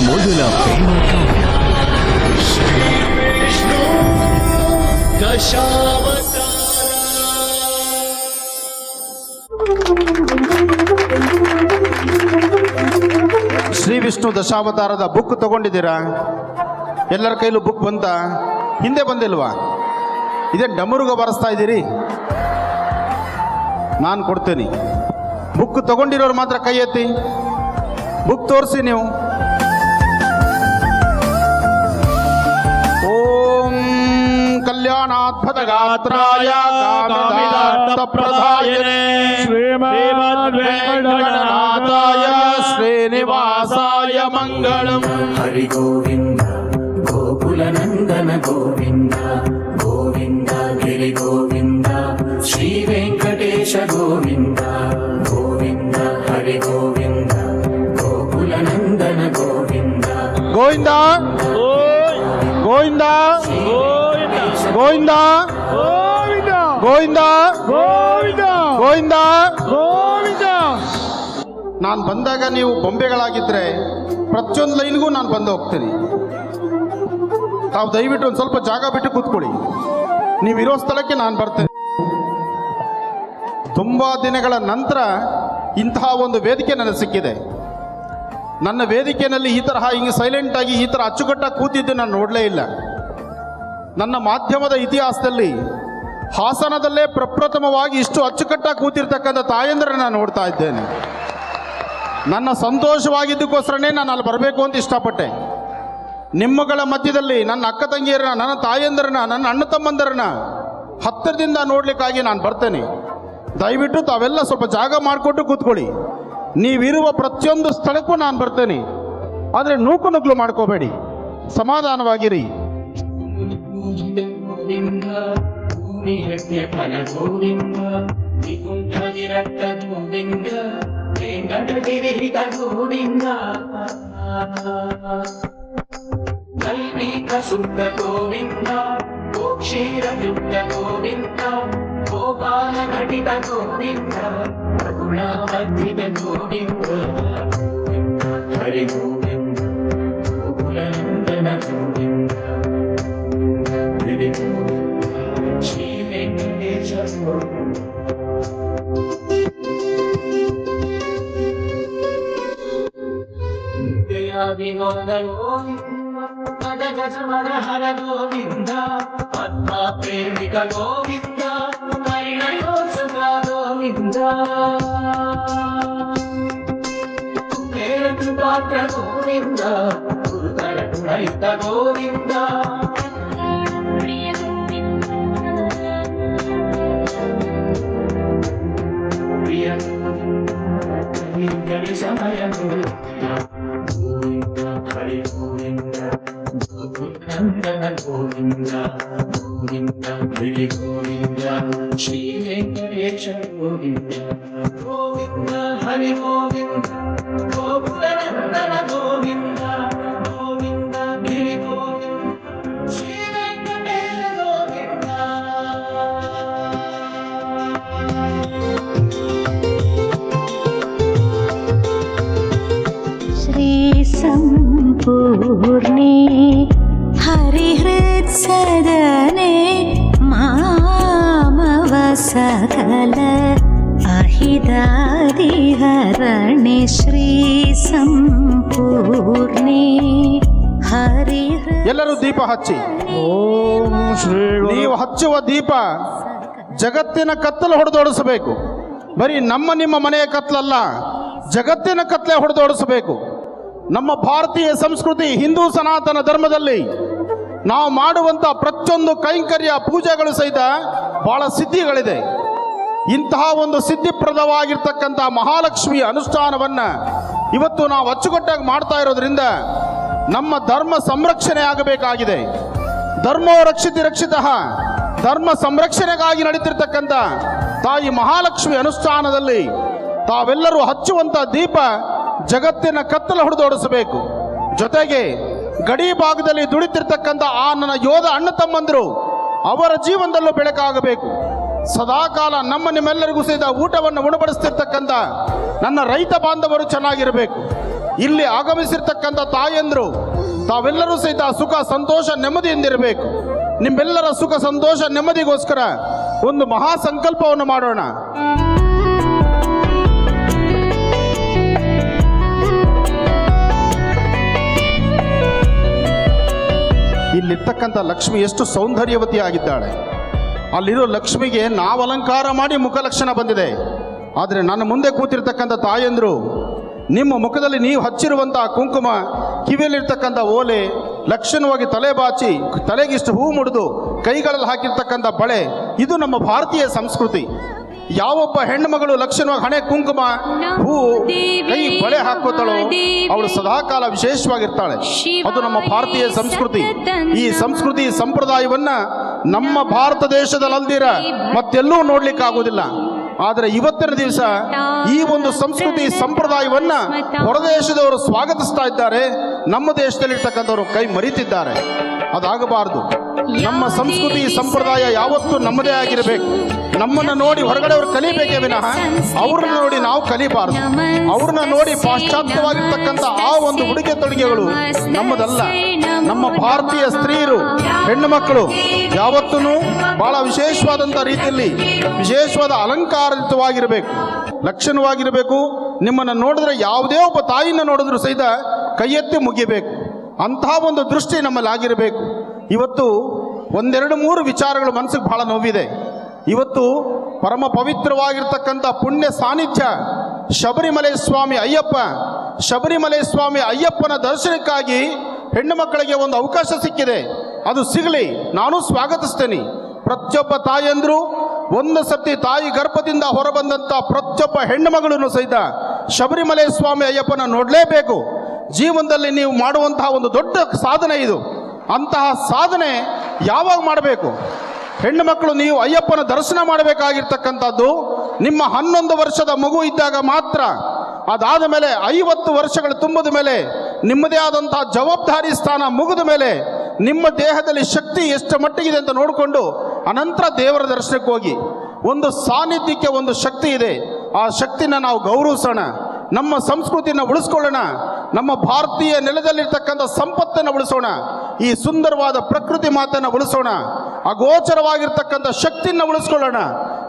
ಮೊದಲ ಪ್ರೇಮ ಕಾವ್ಯ ಶ್ರೀ ವಿಷ್ಣು ದಶಾವತಾರದ ಬುಕ್ ತಗೊಂಡಿದ್ದೀರಾ? ಎಲ್ಲರ ಕೈಲೂ ಬುಕ್ ಬಂತ? ಹಿಂದೆ ಬಂದಿಲ್ವಾ? ಇದೇ ಡಮರುಗ ಬರೆಸ್ತಾ ಇದ್ದೀರಿ? ನಾನು ಕೊಡ್ತೇನೆ. ಬುಕ್ ತಗೊಂಡಿರೋರು ಮಾತ್ರ ಕೈ ಎತ್ತಿ, ಬುಕ್ ತೋರಿಸಿ ನೀವು. ಓಂ ಕಲ್ಯಾಣಾದ್ಭುತ ಗಾತ್ರಾಯ ಕಾಮಿತಾರ್ಥಪ್ರದಾಯನೇ ಶ್ರೀಮದ್ವೆಂಕಟನಾಥಾಯ ಶ್ರೀನಿವಾಸಾಯ ಮಂಗಳಂ. ಹರಿ ಗೋವಿಂದ ಗೋಕುಲ ನಂದನ ಗೋವಿಂದ ಗೋವಿಂದ ಗಿರಿ ಗೋವಿಂದ ಶ್ರೀ ವೆಂಕಟೇಶ ಗೋವಿಂದ ಗೋವಿಂದ ಹರಿ ಗೋವಿಂದ ಗೋಕುಲ ನಂದನ ಗೋವಿಂದ ಗೋವಿಂದ ಗೋವಿಂದ ಗೋವಿಂದ ಗೋವಿಂದ ಗೋವಿಂದ ಗೋವಿಂದ. ನಾನು ಬಂದಾಗ ನೀವು ಬೊಂಬೆಗಳಾಗಿದ್ರೆ ಪ್ರತಿಯೊಂದು ಲೈನ್ಗೂ ನಾನು ಬಂದು ಹೋಗ್ತೀನಿ. ತಾವು ದಯವಿಟ್ಟು ಒಂದು ಸ್ವಲ್ಪ ಜಾಗ ಬಿಟ್ಟು ಕೂತ್ಕೊಳ್ಳಿ. ನೀವಿರೋ ಸ್ಥಳಕ್ಕೆ ನಾನು ಬರ್ತೇನೆ. ತುಂಬ ದಿನಗಳ ನಂತರ ಇಂತಹ ಒಂದು ವೇದಿಕೆ ನನಗೆ ಸಿಕ್ಕಿದೆ. ನನ್ನ ವೇದಿಕೆಯಲ್ಲಿ ಈ ತರಹ ಹಿಂಗೆ ಸೈಲೆಂಟಾಗಿ ಈ ಥರ ಅಚ್ಚುಕಟ್ಟಾಗಿ ಕೂತಿದ್ದು ನಾನು ನೋಡಲೇ ಇಲ್ಲ. ನನ್ನ ಮಾಧ್ಯಮದ ಇತಿಹಾಸದಲ್ಲಿ ಹಾಸನದಲ್ಲೇ ಪ್ರಪ್ರಥಮವಾಗಿ ಇಷ್ಟು ಅಚ್ಚುಕಟ್ಟಾಗಿ ಕೂತಿರ್ತಕ್ಕಂಥ ತಾಯಂದ್ರನ್ನ ನಾನು ನೋಡ್ತಾ ಇದ್ದೇನೆ. ನನ್ನ ಸಂತೋಷವಾಗಿದ್ದಕ್ಕೋಸ್ಕರನೇ ನಾನು ಅಲ್ಲಿ ಬರಬೇಕು ಅಂತ ಇಷ್ಟಪಟ್ಟೆ. ನಿಮ್ಮಗಳ ಮಧ್ಯದಲ್ಲಿ ನನ್ನ ಅಕ್ಕ ತಂಗಿಯರನ್ನ, ನನ್ನ ತಾಯಂದಿರನ್ನ, ನನ್ನ ಅಣ್ಣ ತಮ್ಮಂದರನ್ನ ಹತ್ತಿರದಿಂದ ನೋಡ್ಲಿಕ್ಕಾಗಿ ನಾನು ಬರ್ತೇನೆ. ದಯವಿಟ್ಟು ತಾವೆಲ್ಲ ಸ್ವಲ್ಪ ಜಾಗ ಮಾಡಿಕೊಟ್ಟು ಕೂತ್ಕೊಳ್ಳಿ. ನೀವಿರುವ ಪ್ರತಿಯೊಂದು ಸ್ಥಳಕ್ಕೂ ನಾನು ಬರ್ತೇನೆ. ಆದರೆ ನೂಕು ಮಾಡ್ಕೋಬೇಡಿ, ಸಮಾಧಾನವಾಗಿರಿ. ಶುದ್ಧ ಗೋವಿಂದ ಗೋಕ್ಷೀರಯುಕ್ತ ಗೋವಿಂದ ಗೋಪಾಲ ಘಟಿತ ಗೋವಿಂದ ಗುಣವರ್ಧಿತ ಗೋವಿಂದ ಹರಿ ಗೋವಿಂದ ಗೋಕುಲನಂದನ ಗೋವಿಂದ ಹರಿ ಗೋವಿಂದ ಶ್ರೀ ವೆಂಕಟೇಶ ವಿನೋದ ಹರ ಗೋವಿಂದ ಪದ್ಮ ಪ್ರೇಮಿಕ ಗೋವಿಂದ ಪರಿಣಯೋತ್ಸವ ಗೋವಿಂದ ಪಾತ್ರ ಗೋವಿಂದ ಗುರುತರ ಗುಣಯುಕ್ತ ಗೋವಿಂದ ಪ್ರಿಯ ಸಮಯ ಹರಿ ಗೋವಿಂದ ನಂದನ ಗೋವಿಂದ ಗೋವಿಂದ ಹರಿ ಗೋವಿಂದ ಶ್ರೀ ವೆಂಕಟೇಶ ಗೋವಿಂದ ಗೋವಿಂದ ಹರಿ ಗೋವಿಂದ ಗೋಕುಲ ನಂದನ ಗೋವಿಂದ ಗೋವಿಂದ ಹರಿ ಗೋವಿಂದ ಶ್ರೀ ವೆಂಕಟೇಶ ಗೋವಿಂದ. ಶ್ರೀ ಸಂಪೂರ್ಣೆ ಹರಿಹೃತ್ಸದನೆ ಮಾಮವ ಸಕಲ ಅಹಿದಾದಿಹರಣೆ ಶ್ರೀ ಸಂಪೂರ್ಣೆ ಹರಿಹೃ. ಎಲ್ಲರೂ ದೀಪ ಹಚ್ಚಿ. ನೀವು ಹಚ್ಚುವ ದೀಪ ಜಗತ್ತಿನ ಕತ್ತಲು ಹೊಡೆದೋಡಿಸಬೇಕು. ಬರೀ ನಿಮ್ಮ ಮನೆಯ ಕತ್ತಲಲ್ಲ, ಜಗತ್ತಿನ ಕತ್ತಲೆ ಹೊಡೆದೋಡಿಸಬೇಕು. ನಮ್ಮ ಭಾರತೀಯ ಸಂಸ್ಕೃತಿ ಹಿಂದೂ ಸನಾತನ ಧರ್ಮದಲ್ಲಿ ನಾವು ಮಾಡುವಂಥ ಪ್ರತಿಯೊಂದು ಕೈಂಕರ್ಯ ಪೂಜೆಗಳು ಸಹಿತ ಬಹಳ ಸಿದ್ಧಿಗಳಿದೆ. ಇಂತಹ ಒಂದು ಸಿದ್ಧಿಪ್ರದವಾಗಿರ್ತಕ್ಕಂಥ ಮಹಾಲಕ್ಷ್ಮಿಯ ಅನುಷ್ಠಾನವನ್ನು ಇವತ್ತು ನಾವು ಅಚ್ಚುಕಟ್ಟಾಗಿ ಮಾಡ್ತಾ ಇರೋದ್ರಿಂದ ನಮ್ಮ ಧರ್ಮ ಸಂರಕ್ಷಣೆ ಆಗಬೇಕಾಗಿದೆ. ಧರ್ಮೋ ರಕ್ಷಿತಿ ರಕ್ಷಿತಃ. ಧರ್ಮ ಸಂರಕ್ಷಣೆಗಾಗಿ ನಡೀತಿರ್ತಕ್ಕಂಥ ತಾಯಿ ಮಹಾಲಕ್ಷ್ಮಿ ಅನುಷ್ಠಾನದಲ್ಲಿ ತಾವೆಲ್ಲರೂ ಹಚ್ಚುವಂಥ ದೀಪ ಜಗತ್ತಿನ ಕತ್ತಲು ಹೊಡೆದೋಡಿಸಬೇಕು. ಜೊತೆಗೆ ಗಡಿ ಭಾಗದಲ್ಲಿ ದುಡಿತಿರ್ತಕ್ಕಂಥ ಆ ನನ್ನ ಯೋಧ ಅಣ್ಣ ತಮ್ಮಂದರು ಅವರ ಜೀವನದಲ್ಲೂ ಬೆಳಕಾಗಬೇಕು. ಸದಾಕಾಲ ನಿಮ್ಮೆಲ್ಲರಿಗೂ ಸಹಿತ ಊಟವನ್ನು ಉಣಬಡಿಸ್ತಿರ್ತಕ್ಕಂಥ ನನ್ನ ರೈತ ಬಾಂಧವರು ಚೆನ್ನಾಗಿರಬೇಕು. ಇಲ್ಲಿ ಆಗಮಿಸಿರ್ತಕ್ಕಂಥ ತಾಯಂದ್ರು ತಾವೆಲ್ಲರೂ ಸಹಿತ ಸುಖ ಸಂತೋಷ ನೆಮ್ಮದಿಯಿಂದಿರಬೇಕು. ನಿಮ್ಮೆಲ್ಲರ ಸುಖ ಸಂತೋಷ ನೆಮ್ಮದಿಗೋಸ್ಕರ ಒಂದು ಮಹಾ ಸಂಕಲ್ಪವನ್ನು ಮಾಡೋಣ. ಇಲ್ಲಿರ್ತಕ್ಕಂಥ ಲಕ್ಷ್ಮಿ ಎಷ್ಟು ಸೌಂದರ್ಯವತಿ ಆಗಿದ್ದಾಳೆ. ಅಲ್ಲಿರೋ ಲಕ್ಷ್ಮಿಗೆ ನಾವು ಅಲಂಕಾರ ಮಾಡಿ ಮುಖಲಕ್ಷಣ ಬಂದಿದೆ. ಆದರೆ ನನ್ನ ಮುಂದೆ ಕೂತಿರ್ತಕ್ಕಂಥ ತಾಯಂದ್ರು ನಿಮ್ಮ ಮುಖದಲ್ಲಿ ನೀವು ಹಚ್ಚಿರುವಂಥ ಕುಂಕುಮ, ಕಿವಿಯಲ್ಲಿರ್ತಕ್ಕಂಥ ಓಲೆ, ಲಕ್ಷಣವಾಗಿ ತಲೆ ಬಾಚಿ ತಲೆಗಿಷ್ಟು ಹೂ ಮುಡಿದು ಕೈಗಳಲ್ಲಿ ಹಾಕಿರ್ತಕ್ಕಂಥ ಬಳೆ, ಇದು ನಮ್ಮ ಭಾರತೀಯ ಸಂಸ್ಕೃತಿ. ಯಾವೊಬ್ಬ ಹೆಣ್ಣು ಮಗಳು ಲಕ್ಷಣವಾಗಿ ಹಣೆ ಕುಂಕುಮ, ಹೂ, ಕೈ ಬಳೆ ಹಾಕೋತಾಳೋ ಅವಳು ಸದಾಕಾಲ ವಿಶೇಷವಾಗಿರ್ತಾಳೆ. ಅದು ನಮ್ಮ ಭಾರತೀಯ ಸಂಸ್ಕೃತಿ. ಈ ಸಂಸ್ಕೃತಿ ಸಂಪ್ರದಾಯವನ್ನ ನಮ್ಮ ಭಾರತ ದೇಶದಲ್ಲಲ್ದಿರ ಮತ್ತೆಲ್ಲೂ ನೋಡ್ಲಿಕ್ಕೆ ಆಗೋದಿಲ್ಲ. ಆದರೆ ಇವತ್ತಿನ ದಿವಸ ಈ ಒಂದು ಸಂಸ್ಕೃತಿ ಸಂಪ್ರದಾಯವನ್ನ ಹೊರದೇಶದವರು ಸ್ವಾಗತಿಸ್ತಾ ಇದ್ದಾರೆ, ನಮ್ಮ ದೇಶದಲ್ಲಿರ್ತಕ್ಕಂಥವರು ಕೈ ಮರೀತಿದ್ದಾರೆ. ಅದಾಗಬಾರದು. ನಮ್ಮ ಸಂಸ್ಕೃತಿ ಸಂಪ್ರದಾಯ ಯಾವತ್ತೂ ನಮ್ಮದೇ ಆಗಿರಬೇಕು. ನಮ್ಮನ್ನು ನೋಡಿ ಹೊರಗಡೆಯವರು ಕಲಿಬೇಕೇ ವಿನಃ ಅವ್ರನ್ನ ನೋಡಿ ನಾವು ಕಲಿಬಾರದು. ಅವ್ರನ್ನ ನೋಡಿ ಪಾಶ್ಚಾತ್ಯವಾಗಿರ್ತಕ್ಕಂಥ ಆ ಒಂದು ಉಡುಗೆ ತೊಡುಗೆಗಳು ನಮ್ಮದಲ್ಲ. ನಮ್ಮ ಭಾರತೀಯ ಸ್ತ್ರೀಯರು, ಹೆಣ್ಣು ಮಕ್ಕಳು ಯಾವತ್ತೂ ಬಹಳ ವಿಶೇಷವಾದಂಥ ರೀತಿಯಲ್ಲಿ ವಿಶೇಷವಾದ ಅಲಂಕಾರಿತವಾಗಿರಬೇಕು, ಲಕ್ಷಣವಾಗಿರಬೇಕು. ನಿಮ್ಮನ್ನು ನೋಡಿದ್ರೆ ಯಾವುದೇ ಒಬ್ಬ ತಾಯಿನ ನೋಡಿದ್ರು ಸಹಿತ ಕೈ ಎತ್ತಿ ಮುಗಿಬೇಕು. ಅಂತಹ ಒಂದು ದೃಷ್ಟಿ ನಮ್ಮಲ್ಲಿ ಆಗಿರಬೇಕು. ಇವತ್ತು ಒಂದೆರಡು ಮೂರು ವಿಚಾರಗಳು ಮನಸ್ಸಿಗೆ ಬಹಳ ನೋವಿದೆ. ಇವತ್ತು ಪರಮ ಪವಿತ್ರವಾಗಿರ್ತಕ್ಕಂಥ ಪುಣ್ಯ ಸಾನ್ನಿಧ್ಯ ಶಬರಿಮಲೆ ಸ್ವಾಮಿ ಅಯ್ಯಪ್ಪ, ಶಬರಿಮಲೆ ಸ್ವಾಮಿ ಅಯ್ಯಪ್ಪನ ದರ್ಶನಕ್ಕಾಗಿ ಹೆಣ್ಣು ಮಕ್ಕಳಿಗೆ ಒಂದು ಅವಕಾಶ ಸಿಕ್ಕಿದೆ. ಅದು ಸಿಗಲಿ, ನಾನು ಸ್ವಾಗತಿಸ್ತೇನೆ. ಪ್ರತಿಯೊಬ್ಬ ತಾಯಂದ್ರು ಒಂದು ಸತಿ ತಾಯಿ ಗರ್ಭದಿಂದ ಹೊರಬಂದಂಥ ಪ್ರತಿಯೊಬ್ಬ ಹೆಣ್ಣು ಮಗಳನ್ನು ಸಹಿತ ಶಬರಿಮಲೆ ಸ್ವಾಮಿ ಅಯ್ಯಪ್ಪನ ನೋಡಲೇಬೇಕು. ಜೀವನದಲ್ಲಿ ನೀವು ಮಾಡುವಂತಹ ಒಂದು ದೊಡ್ಡ ಸಾಧನೆ ಇದು. ಅಂತಹ ಸಾಧನೆ ಯಾವಾಗ ಮಾಡಬೇಕು? ಹೆಣ್ಣು ಮಕ್ಕಳು ನೀವು ಅಯ್ಯಪ್ಪನ ದರ್ಶನ ಮಾಡಬೇಕಾಗಿರ್ತಕ್ಕಂಥದ್ದು ನಿಮ್ಮ 11 ವರ್ಷದ ಮಗು ಇದ್ದಾಗ ಮಾತ್ರ. ಅದಾದ ಮೇಲೆ 50 ವರ್ಷಗಳು ತುಂಬಿದ ಮೇಲೆ, ನಿಮ್ಮದೇ ಆದಂತಹ ಜವಾಬ್ದಾರಿ ಸ್ಥಾನ ಮುಗಿದ ಮೇಲೆ, ನಿಮ್ಮ ದೇಹದಲ್ಲಿ ಶಕ್ತಿ ಎಷ್ಟು ಮಟ್ಟಿಗಿದೆ ಅಂತ ನೋಡಿಕೊಂಡು ಅನಂತರ ದೇವರ ದರ್ಶನಕ್ಕೆ ಹೋಗಿ. ಒಂದು ಸಾನ್ನಿಧ್ಯಕ್ಕೆ ಒಂದು ಶಕ್ತಿ ಇದೆ. ಆ ಶಕ್ತಿನ ನಾವು ಗೌರವಿಸೋಣ, ನಮ್ಮ ಸಂಸ್ಕೃತಿಯನ್ನು ಉಳಿಸ್ಕೊಳ್ಳೋಣ, ನಮ್ಮ ಭಾರತೀಯ ನೆಲದಲ್ಲಿರ್ತಕ್ಕಂಥ ಸಂಪತ್ತನ್ನು ಉಳಿಸೋಣ, ಈ ಸುಂದರವಾದ ಪ್ರಕೃತಿ ಮಾತನ್ನು ಉಳಿಸೋಣ, ಅಗೋಚರವಾಗಿರ್ತಕ್ಕಂಥ ಶಕ್ತಿಯನ್ನು ಉಳಿಸ್ಕೊಳ್ಳೋಣ.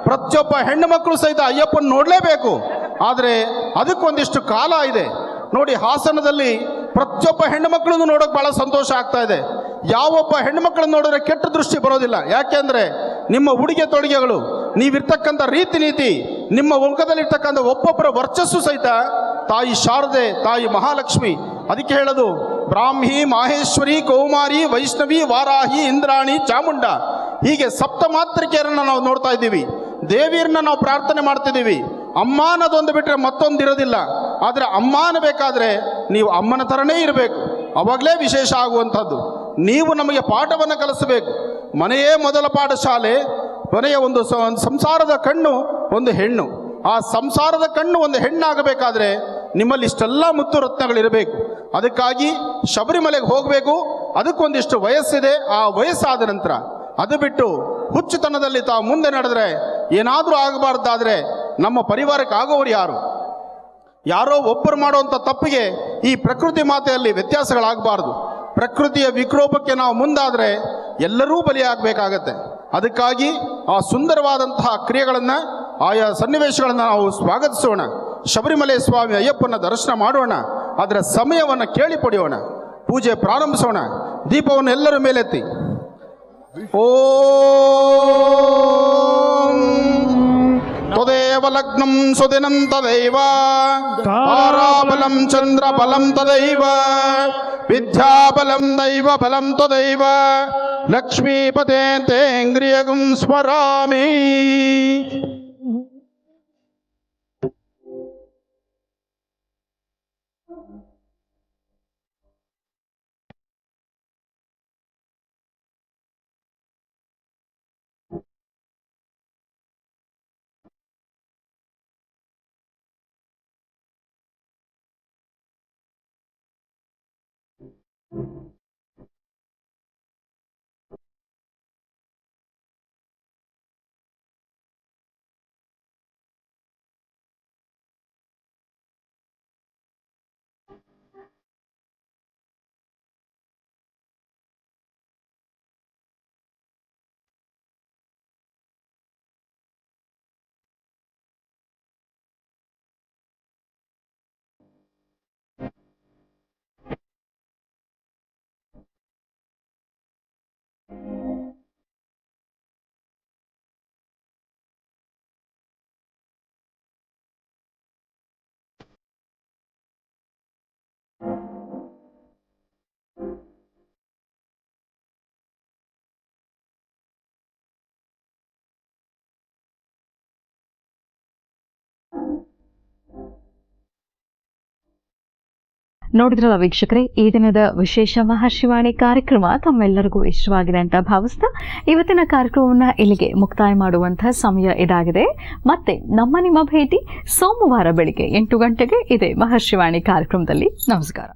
ಪ್ರತಿಯೊಬ್ಬ ಹೆಣ್ಣು ಮಕ್ಕಳು ಸಹಿತ ಅಯ್ಯಪ್ಪನ ನೋಡಲೇಬೇಕು. ಆದರೆ ಅದಕ್ಕೊಂದಿಷ್ಟು ಕಾಲ ಇದೆ ನೋಡಿ. ಹಾಸನದಲ್ಲಿ ಪ್ರತಿಯೊಬ್ಬ ಹೆಣ್ಣು ಮಕ್ಕಳನ್ನು ನೋಡೋಕೆ ಬಹಳ ಸಂತೋಷ ಆಗ್ತಾ ಇದೆ. ಯಾವೊಬ್ಬ ಹೆಣ್ಣು ಮಕ್ಕಳನ್ನು ನೋಡಿದ್ರೆ ಕೆಟ್ಟ ದೃಷ್ಟಿ ಬರೋದಿಲ್ಲ. ಯಾಕೆಂದರೆ ನಿಮ್ಮ ಉಡುಗೆ ತೊಡುಗೆಗಳು, ನೀವಿರ್ತಕ್ಕಂಥ ರೀತಿ ನೀತಿ, ನಿಮ್ಮ ಮುಖದಲ್ಲಿರ್ತಕ್ಕಂಥ ಒಬ್ಬೊಬ್ಬರ ವರ್ಚಸ್ಸು ಸಹಿತ ತಾಯಿ ಶಾರದೆ, ತಾಯಿ ಮಹಾಲಕ್ಷ್ಮಿ. ಅದಕ್ಕೆ ಹೇಳೋದು ಬ್ರಾಹ್ಮಿ, ಮಾಹೇಶ್ವರಿ, ಕೌಮಾರಿ, ವೈಷ್ಣವಿ, ವಾರಾಹಿ, ಇಂದ್ರಾಣಿ, ಚಾಮುಂಡ, ಹೀಗೆ ಸಪ್ತ ಮಾತೃಕೆಯರನ್ನು ನಾವು ನೋಡ್ತಾ ಇದ್ದೀವಿ. ದೇವಿಯರನ್ನ ನಾವು ಪ್ರಾರ್ಥನೆ ಮಾಡ್ತಿದ್ದೀವಿ. ಅಮ್ಮ ಅನ್ನೋದೊಂದು ಬಿಟ್ಟರೆ ಮತ್ತೊಂದು ಇರೋದಿಲ್ಲ. ಆದರೆ ಅಮ್ಮ ಅನ್ನಬೇಕಾದ್ರೆ ನೀವು ಅಮ್ಮನ ಥರನೇ ಇರಬೇಕು, ಅವಾಗಲೇ ವಿಶೇಷ ಆಗುವಂಥದ್ದು. ನೀವು ನಮಗೆ ಪಾಠವನ್ನು ಕಲಿಸಬೇಕು. ಮನೆಯೇ ಮೊದಲ ಪಾಠಶಾಲೆ. ಮನೆಯ ಒಂದು ಸಂಸಾರದ ಕಣ್ಣು ಒಂದು ಹೆಣ್ಣು. ಆ ಸಂಸಾರದ ಕಣ್ಣು ಒಂದು ಹೆಣ್ಣಾಗಬೇಕಾದ್ರೆ ನಿಮ್ಮಲ್ಲಿ ಇಷ್ಟೆಲ್ಲ ಮುತ್ತು ರತ್ನಗಳಿರಬೇಕು. ಅದಕ್ಕಾಗಿ ಶಬರಿಮಲೆಗೆ ಹೋಗಬೇಕು. ಅದಕ್ಕೊಂದಿಷ್ಟು ವಯಸ್ಸಿದೆ. ಆ ವಯಸ್ಸಾದ ನಂತರ ಅದು ಬಿಟ್ಟು ಹುಚ್ಚುತನದಲ್ಲಿ ತಾವು ಮುಂದೆ ನಡೆದ್ರೆ ಏನಾದರೂ ಆಗಬಾರ್ದಾದ್ರೆ ನಮ್ಮ ಪರಿವಾರಕ್ಕೆ ಆಗೋರು ಯಾರು? ಯಾರೋ ಒಬ್ಬರು ಮಾಡುವಂಥ ತಪ್ಪಿಗೆ ಈ ಪ್ರಕೃತಿ ಮಾತೆಯಲ್ಲಿ ವ್ಯತ್ಯಾಸಗಳಾಗಬಾರ್ದು. ಪ್ರಕೃತಿಯ ವಿಕೋಪಕ್ಕೆ ನಾವು ಮುಂದಾದರೆ ಎಲ್ಲರೂ ಬಲಿಯಾಗಬೇಕಾಗತ್ತೆ. ಅದಕ್ಕಾಗಿ ಆ ಸುಂದರವಾದಂತಹ ಕ್ರಿಯೆಗಳನ್ನು, ಆಯಾ ಸನ್ನಿವೇಶಗಳನ್ನು ನಾವು ಸ್ವಾಗತಿಸೋಣ. ಶಬರಿಮಲೆ ಸ್ವಾಮಿ ಅಯ್ಯಪ್ಪನ ದರ್ಶನ ಮಾಡೋಣ. ಅದರ ಸಮಯವನ್ನು ಕೇಳಿ ಪಡೆಯೋಣ. ಪೂಜೆ ಪ್ರಾರಂಭಿಸೋಣ. ದೀಪವನ್ನು ಎಲ್ಲರ ಮೇಲೆತ್ತಿ ಓಂ ತದೇವ ಲಗ್ನಂ ಸುದಿನಂ ತದೈವ ತಾರಾಬಲಂ ಚಂದ್ರಬಲಂ ತದೈವ ವಿದ್ಯಾಬಲಂ ದೈವ ಬಲಂ ತದೈವ ಲಕ್ಷ್ಮೀಪತೆ ತೇಂಗ್ರಿಯಗುಂ ಸ್ಮರಾಮಿ. ನೋಡಿದ್ರಲ್ಲ ವೀಕ್ಷಕರೇ, ಈ ದಿನದ ವಿಶೇಷ ಮಹರ್ಷಿವಾಣಿ ಕಾರ್ಯಕ್ರಮ ತಮ್ಮೆಲ್ಲರಿಗೂ ಇಷ್ಟವಾಗಿದೆ ಅಂತ ಭಾವಿಸ್ತಾ ಇವತ್ತಿನ ಕಾರ್ಯಕ್ರಮವನ್ನು ಇಲ್ಲಿಗೆ ಮುಕ್ತಾಯ ಮಾಡುವಂತಹ ಸಮಯ ಇದಾಗಿದೆ. ಮತ್ತೆ ನಿಮ್ಮ ಭೇಟಿ ಸೋಮವಾರ ಬೆಳಿಗ್ಗೆ 8 ಗಂಟೆಗೆ ಇದೆ ಮಹರ್ಷಿವಾಣಿ ಕಾರ್ಯಕ್ರಮದಲ್ಲಿ. ನಮಸ್ಕಾರ.